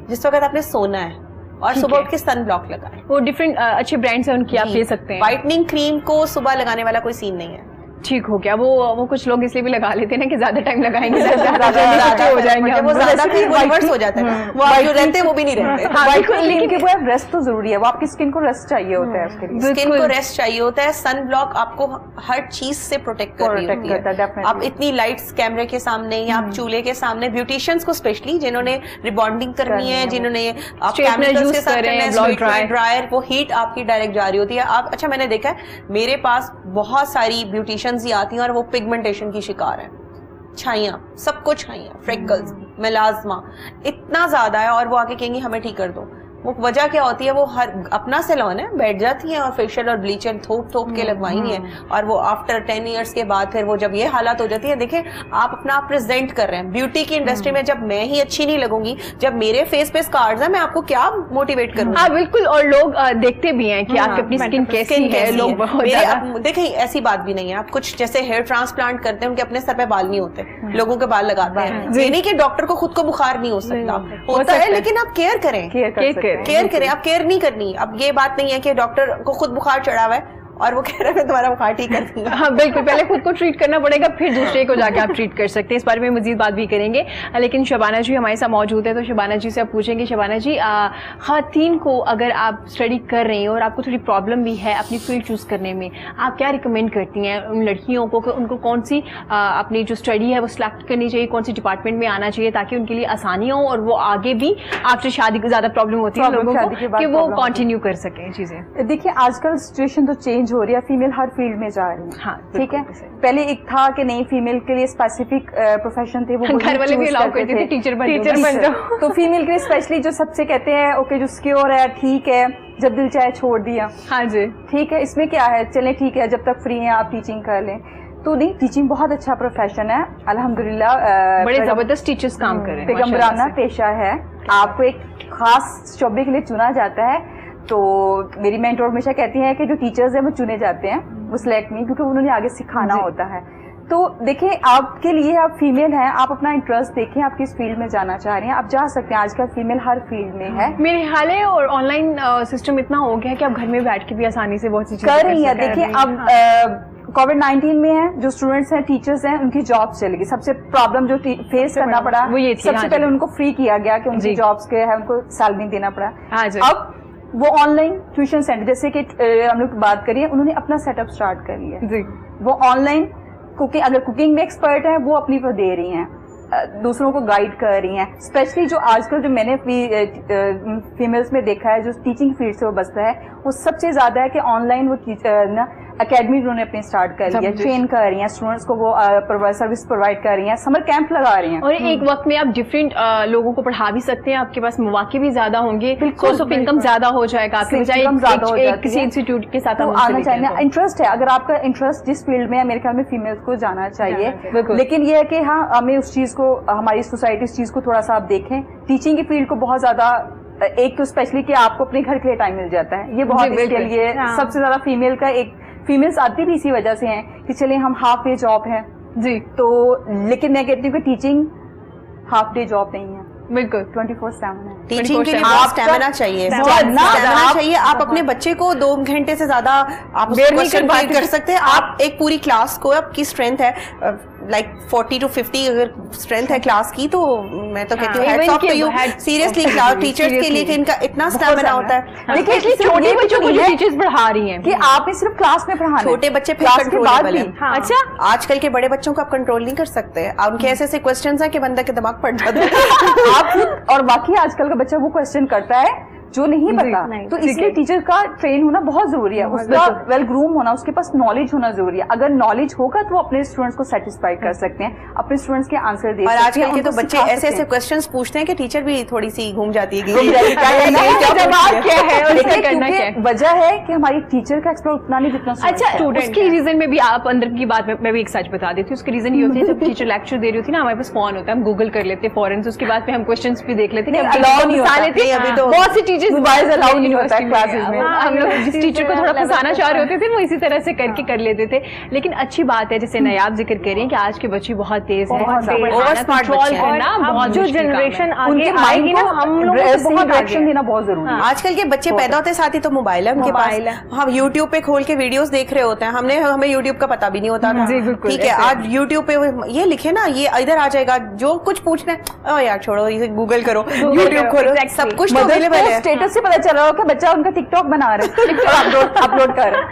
जिस वक्त आपने सोना है, और सुबह उठ के सनब्लॉक लगाएं। वो डिफरेंट अच्छे ब्रांड्स हैं उनकी, आप ले सकते हैं। व्हाइटनिंग क्रीम को सुबह लगाने वाला कोई सीन नहीं है। ठीक हो गया। वो कुछ लोग इसलिए भी लगा लेते हैं ना कि ज्यादा टाइम लगाएंगे हो जाएंगे, वो ज्यादा फिर रिवर्स हो जाता है, वो जो रहते हैं वो भी नहीं रहते। लेकिन वो रेस्ट तो जरूरी है, वो आपकी स्किन को रेस्ट चाहिए होता है, उसके लिए स्किन को रेस्ट चाहिए होता है। सनब्लॉक आपको हर चीज से प्रोटेक्ट कर रही होती है। आप इतनी लाइट्स कैमरे के सामने या आप चूल्हे के सामने, ब्यूटिशियंस को स्पेशली जिन्होंने रिबॉन्डिंग करनी है, जिन्होंने ड्रायर, वो हीट आपकी डायरेक्ट जा रही होती है। आप अच्छा, मैंने देखा है मेरे पास बहुत सारी ब्यूटिशियंस ही आती हैं और वो पिगमेंटेशन की शिकार है, छाइयां, सबको छाइयां, फ्रेकल्स, मेलाज्मा इतना ज्यादा है, और वो आके कहेंगी हमें ठीक कर दो। वो वजह क्या होती है, वो हर अपना सैलून है, बैठ जाती है और फेशियल और ब्लीचर थोप के लगवाई है, और वो आफ्टर 10 ईयर्स के बाद फिर वो जब ये हालत हो जाती है, देखें आप अपना आप प्रेजेंट कर रहे हैं ब्यूटी की इंडस्ट्री में, जब मैं ही अच्छी नहीं लगूंगी, जब मेरे फेस पे स्कार्स है, मैं आपको क्या मोटिवेट करूंगी? हाँ बिल्कुल, और लोग देखते भी हैं कि आपकी अपनी स्किन कैसी है, लोग बहुत ज्यादा देखें ऐसी बात भी नहीं है। आप कुछ जैसे हेयर ट्रांसप्लांट करते हैं, उनके अपने सर पे बाल नहीं होते, लोगों के बाल लगाते हैं, ये नहीं कि डॉक्टर को खुद को बुखार नहीं हो सकता, होता है, लेकिन आप केयर करें, केयर करें, आप केयर नहीं करनी। अब ये बात नहीं है कि डॉक्टर को खुद बुखार चढ़ा हुआ है और वो कह रहे हैं तुम्हारा बुखार ठीक कर दूंगा। हाँ बिल्कुल, पहले खुद को ट्रीट करना पड़ेगा, फिर दूसरे को जाके आप ट्रीट कर सकते हैं। इस बारे में मजीद बात भी करेंगे, लेकिन शबाना जी हमारे साथ मौजूद है, तो शबाना जी से आप पूछेंगे, शबाना जी ख़वातीन को अगर आप स्टडी कर रही हैं और आपको थोड़ी प्रॉब्लम भी है अपनी फील्ड चूज़ करने में, आप क्या रिकमेंड करती हैं उन लड़कियों को कि उनको कौन सी अपनी जो स्टडी है वो सिलेक्ट करनी चाहिए, कौन सी डिपार्टमेंट में आना चाहिए, ताकि उनके लिए आसानी हो और वो आगे भी आफ्टर शादी की ज़्यादा प्रॉब्लम होती है लोगों को कि वो कंटिन्यू कर सकें चीज़ें? देखिए आजकल सिचुएशन तो चेंज हो रही है, फीमेल हर फील्ड में जा रही है। हाँ, ठीक है, पहले एक था कि नहीं फीमेल के लिए स्पेसिफिक प्रोफेशन थे, वो घर वाले भी अलाउ करते थे टीचर बन जाओ। तो फीमेल के लिए स्पेशली जो सबसे कहते हैं ओके जो सिक्योर है, ठीक है, जब दिल चाहे छोड़ दिया, हाँ जी ठीक है, इसमें क्या है, चलें ठीक है, जब तक फ्री हैं आप टीचिंग कर लें। तो नहीं, टीचिंग बहुत अच्छा प्रोफेशन है अल्हम्दुलिल्लाह, बड़े जबरदस्त टीचर्स काम कर रहे हैं, पैगंबराना पेशा है। आपको एक खास शोबे के लिए चुना जाता है, तो मेरी मेंटोर हमेशा कहती हैं कि जो टीचर्स हैं वो चुने जाते हैं, वो सिलेक्ट नहीं, क्योंकि उन्होंने आगे सिखाना होता है। तो देखिए आपके लिए, आप फीमेल हैं, आप अपना इंटरेस्ट देखें, आप किस फील्ड में जाना चाह रही हैं, आप जा सकते हैं। आजकल फीमेल हर फील्ड में है मेरे ख्याल है, और ऑनलाइन सिस्टम इतना हो गया है कि आप घर में बैठ के भी आसानी से बहुत सी चीजें कर रही हैं। देखिए अब कोविड-19 में है, जो स्टूडेंट्स हैं, टीचर्स हैं, उनकी जॉब चली गई। सबसे प्रॉब्लम जो फेस करना पड़ा वो ये थी, सबसे पहले उनको फ्री किया गया कि उनकी जॉब्स के है, उनको सैलरी देना पड़ा। अब वो ऑनलाइन ट्यूशन सेंटर, जैसे कि हम लोग बात करिए, उन्होंने अपना सेटअप स्टार्ट कर लिया जी। वो ऑनलाइन कुकिंग, अगर कुकिंग में एक्सपर्ट है, वो अपनी वो दे रही हैं, दूसरों को गाइड कर रही हैं। स्पेशली जो आजकल जो मैंने फीमेल्स में देखा है, जो टीचिंग फील्ड से वो बसता है, वो सबसे ज्यादा है कि ऑनलाइन वो अकेडमी उन्होंने अपनी स्टार्ट कर लिया, ट्रेन कर रही हैं स्टूडेंट्स को, वो सर्विस प्रोवाइड कर रही हैं, समर कैंप लगा रही हैं, और एक वक्त में आप डिफरेंट लोगों को पढ़ा भी सकते हैं, आपके पास मौके भी ज्यादा होंगे, सोर्स ऑफ इनकम ज्यादा हो जाएगा आपके बजाय किसी इंस्टीट्यूट के साथ आना चाहिए। इंटरेस्ट है, अगर आपका इंटरेस्ट जिस फील्ड में है, मेरे ख्याल में फीमेल्स को जाना चाहिए, लेकिन ये है कि हाँ हमें उस चीज को, हमारी सोसाइटी इस चीज को थोड़ा सा आप देखें, टीचिंग की फील्ड को बहुत ज्यादा, एक तो स्पेशली कि आपको अपने घर के लिए टाइम मिल जाता है, ये बहुत इसके लिए सबसे ज्यादा फीमेल का एक, फीमेल्स आती भी इसी वजह से हैं कि चले हम हाफ डे जॉब है जी, तो लेकिन मैं कहती हूँ कि टीचिंग हाफ डे जॉब नहीं है, बिल्कुल 24/7 है। टीचिंग के लिए बहुत स्टैमिना चाहिए, स्टैमिना चाहिए। आप अपने बच्चे को 2 घंटे से ज्यादा आप क्वेश्चन कर सकते हैं। आप एक पूरी क्लास को, आपकी स्ट्रेंथ है लाइक 40 to 50 अगर स्ट्रेंथ है क्लास की, तो मैं तो कहती हूँ hats off to you seriously class teachers के लिए कि इनका इतना स्टैमिना होता है। लेकिन छोटे बच्चों को टीचर्स पढ़ा रही हैं कि आपने सिर्फ क्लास में पढ़ाना, छोटे बच्चे फिर कंट्रोलेबल हैं। अच्छा, आजकल के बड़े बच्चों को आप कंट्रोल नहीं कर सकते, उनके ऐसे ऐसे क्वेश्चंस हैं कि बंदा के दिमाग फट जाता है। आप और बाकी आजकल का बच्चा वो क्वेश्चन करता है जो नहीं पता, तो इसलिए टीचर का ट्रेन होना बहुत जरूरी है, उसका वेल ग्रूम होना, उसके पास नॉलेज होना जरूरी है। अगर नॉलेज होगा तो वो अपने स्टूडेंट्स को सेटिस्फाई कर सकते हैं, अपने स्टूडेंट्स के आंसर दे सकते हैं। और आजकल के तो बच्चे ऐसे ऐसे क्वेश्चंस पूछते हैं कि टीचर भी थोड़ी सी घूम जाती है, वजह है कि हमारी टीचर का एक्सप्लोर उतना नहीं जितना। अच्छा, उसकी रीजन में भी आप अंदर की बात मैं भी एक सच बता देती हूँ, उसकी रीजन ये होती है, जब टीचर लेक्चर दे रही होती है ना, हमारे पास फोन होता है, हम गूगल कर लेते हैं फौरन, उसके बाद हम क्वेश्चन भी देख लेते हैं। अलाउ नहीं होता, बहुत सी चीजें मोबाइल अलाउ नहीं होता है क्लासेस में। हम लोग जिस टीचर को थोड़ा फंसाना चाह रहे होते थे, वो इसी तरह से करके कर लेते थे। लेकिन अच्छी बात है, जैसे नायाब जिक्र कर रही हैं कि आज के बच्चे बहुत तेज हैं, ओवर स्मार्ट बहुत जो जनरेशन आगे आएगी ना, हम लोग बहुत डायरेक्शन देना बहुत जरूरी है। आजकल के बच्चे पैदा होते साथ ही तो मोबाइल है उनके पास, हम यूट्यूब पे खोल के वीडियोस देख रहे होते हैं, हमें यूट्यूब का पता भी नहीं होता था। ठीक है, आज यूट्यूब पे ये लिखे ना, ये इधर आ जाएगा, जो कुछ पूछना है यार छोड़ो, इसे गूगल करो, यूट्यूब खोलो, सब कुछ तो अवेलेबल है। स्टेटस से पता चल रहा हो कि बच्चा उनका टिकटॉक बना रहे हैं, अपलोड कर रहे हैं।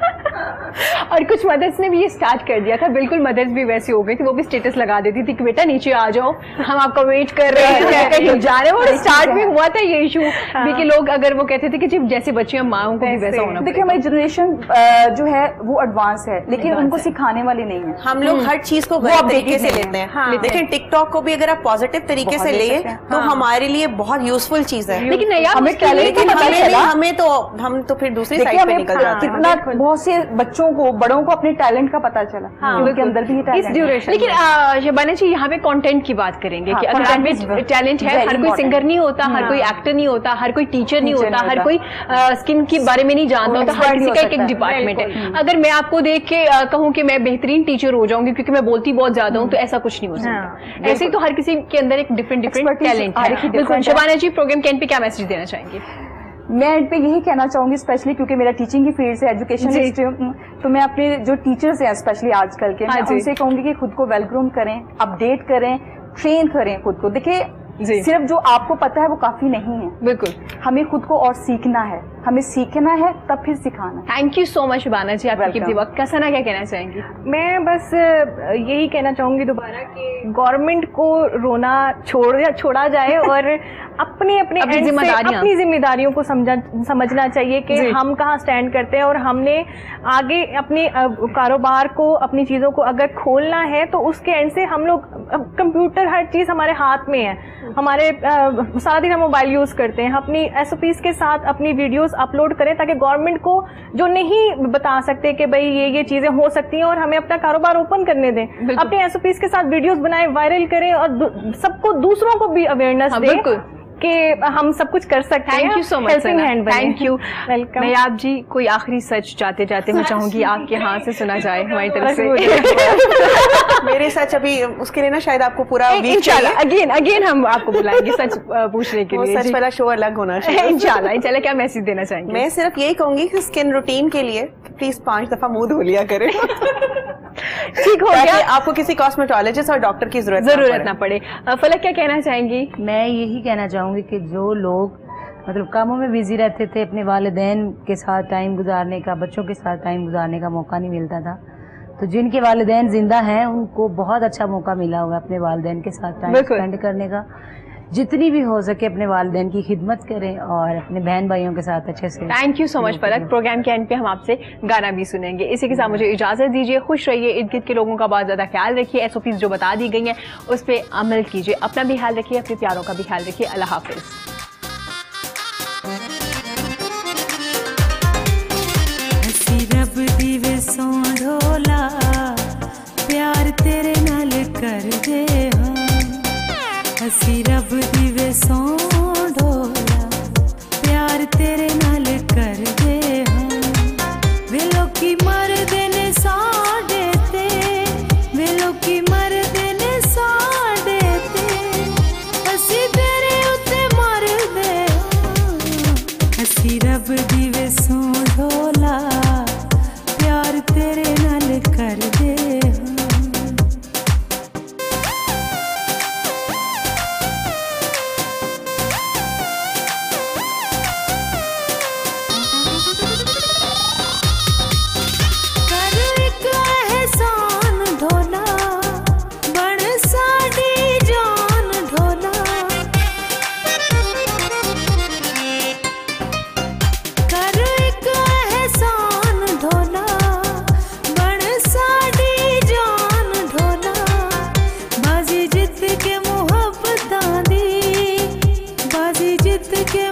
और कुछ मदर्स ने भी ये स्टार्ट कर दिया था, बिल्कुल मदर्स भी वैसी हो गई थी, वो भी स्टेटस लगा देती थी कि बेटा नीचे आ जाओ, हम आपका वेट कर रहे हैं, कहीं जा रहे हो। और स्टार्ट में हुआ था ये इशू भी कि लोग अगर वो कहते थे कि जैसे बच्चे हम माओं को भी वैसा होना। देखिए हमारी जनरेशन जो है वो एडवांस है, लेकिन उनको सिखाने वाली नहीं है। हम लोग हर चीज को गलत तरीके से लेते हैं, लेकिन टिकटॉक को भी अगर आप पॉजिटिव तरीके से ले तो हमारे लिए बहुत यूजफुल चीज है। लेकिन नहीं यार, हमें तो हम तो फिर दूसरी साइड पे निकल जाते हैं। कितना बहुत से बच्चों को, बड़ों को अपने टैलेंट का पता चला, उनके अंदर भी इस ड्यूरेशन। लेकिन शबाना जी यहाँ पे कंटेंट की बात करेंगे कि अगर आप टैलेंट है, हर कोई सिंगर नहीं होता, हर कोई एक्टर नहीं होता, हर कोई टीचर नहीं होता, हर कोई स्किन के बारे में नहीं जानता होता, हर किसी का एक डिपार्टमेंट है। अगर मैं आपको देख के कहूँ कि मैं बेहतरीन टीचर हो जाऊंगी क्योंकि मैं बोलती बहुत ज्यादा हूँ, तो ऐसा कुछ नहीं हो सकता। ऐसे ही तो हर किसी के अंदर एक डिफरेंट टैलेंट है। बिल्कुल शबाना जी, प्रोग्राम के एंड पे क्या मैसेज देना चाहेंगे? मैं एंड पे यही कहना चाहूंगी, स्पेशली क्योंकि मेरा टीचिंग की फील्ड से एजुकेशन, तो मैं अपने जो टीचर्स हैं स्पेशली आजकल के, मैं उनसे कहूंगी कि खुद को वेल ग्रूम करें, अपडेट करें, ट्रेन करें खुद को। देखिए सिर्फ जो आपको पता है वो काफी नहीं है, बिल्कुल हमें खुद को और सीखना है, हमें सीखना है तब फिर सिखाना। Thank you so much Shabana ji, आपकी कीमती वक्त का। सना क्या कहना चाहेंगी? मैं बस यही कहना चाहूंगी दोबारा कि गवर्नमेंट को रोना छोड़ा जाए और अपनी जिम्मेदारियों को समझना चाहिए कि हम कहाँ स्टैंड करते हैं, और हमने आगे अपने कारोबार को, अपनी चीजों को अगर खोलना है तो उसके एंड से हम लोग, कंप्यूटर हर चीज हमारे हाथ में है, हमारे सारा दिन हम मोबाइल यूज करते हैं, अपनी SOPs के साथ अपनी वीडियोस अपलोड करें ताकि गवर्नमेंट को जो नहीं बता सकते कि भाई ये चीजें हो सकती हैं और हमें अपना कारोबार ओपन करने दें, अपने SOPs के साथ वीडियोस बनाएं, वायरल करें और सबको दूसरों को भी अवेयरनेस दें कि हम सब कुछ कर सकते हैं। Thank you so much, helping hand. Thank you, welcome. मैं आप जी कोई आखिरी सच जाते जाते मैं चाहूंगी आपके हाथ से सुना जाए हमारी तरफ से। मेरे सच अभी उसके लिए ना शायद आपको पूरा वीक अगेन हम आपको बुलाएंगे सच पूछने के लिए। सच वाला शो अलग होना चाहिए। इंशाल्लाह क्या मैसेज देना चाहेंगे? मैं सिर्फ यही कहूंगी कि स्किन रूटीन के लिए प्लीज 5 दफा मुंह धो लिया करें। ठीक हो गया, आपको किसी कॉस्मेटोलॉजिस्ट और डॉक्टर की जरूरत ना पड़े। फलक क्या कहना चाहेंगी? मैं यही कहना चाहूंगी कि जो लोग मतलब कामों में बिजी रहते थे, अपने वालिदैन के साथ टाइम गुजारने का, बच्चों के साथ टाइम गुजारने का मौका नहीं मिलता था, तो जिनके वालिदैन जिंदा हैं उनको बहुत अच्छा मौका मिला होगा अपने वालिदैन के साथ टाइम स्पेंड करने का। जितनी भी हो सके अपने वालिदैन की खिदमत करें और अपने बहन भाइयों के साथ अच्छे से। थैंक यू सो मच फलक। प्रोग्राम के एंड पे हम आपसे गाना भी सुनेंगे। इसी के साथ मुझे इजाजत दीजिए। खुश रहिए, इर्द गिर्द के लोगों का बहुत ज्यादा ख्याल रखिए, SOPs जो बता दी गई हैं उस पर अमल कीजिए, अपना भी ख्याल रखिए, अपने प्यारों का भी ख्याल रखिए। अल्लाह हाफिज। प्यार तेरे नाल कर दे, हसी रब दी वे सौ ढोला, प्यार तेरे नाल कर दे। वे लोकी मरदे ने साडे ते, वे लोकी मरदे ने साडे ते, हसी तेरे उत्ते मरदे, हसी रब दी वे सौ ढोला, प्यार तेरे नाल कर दे। के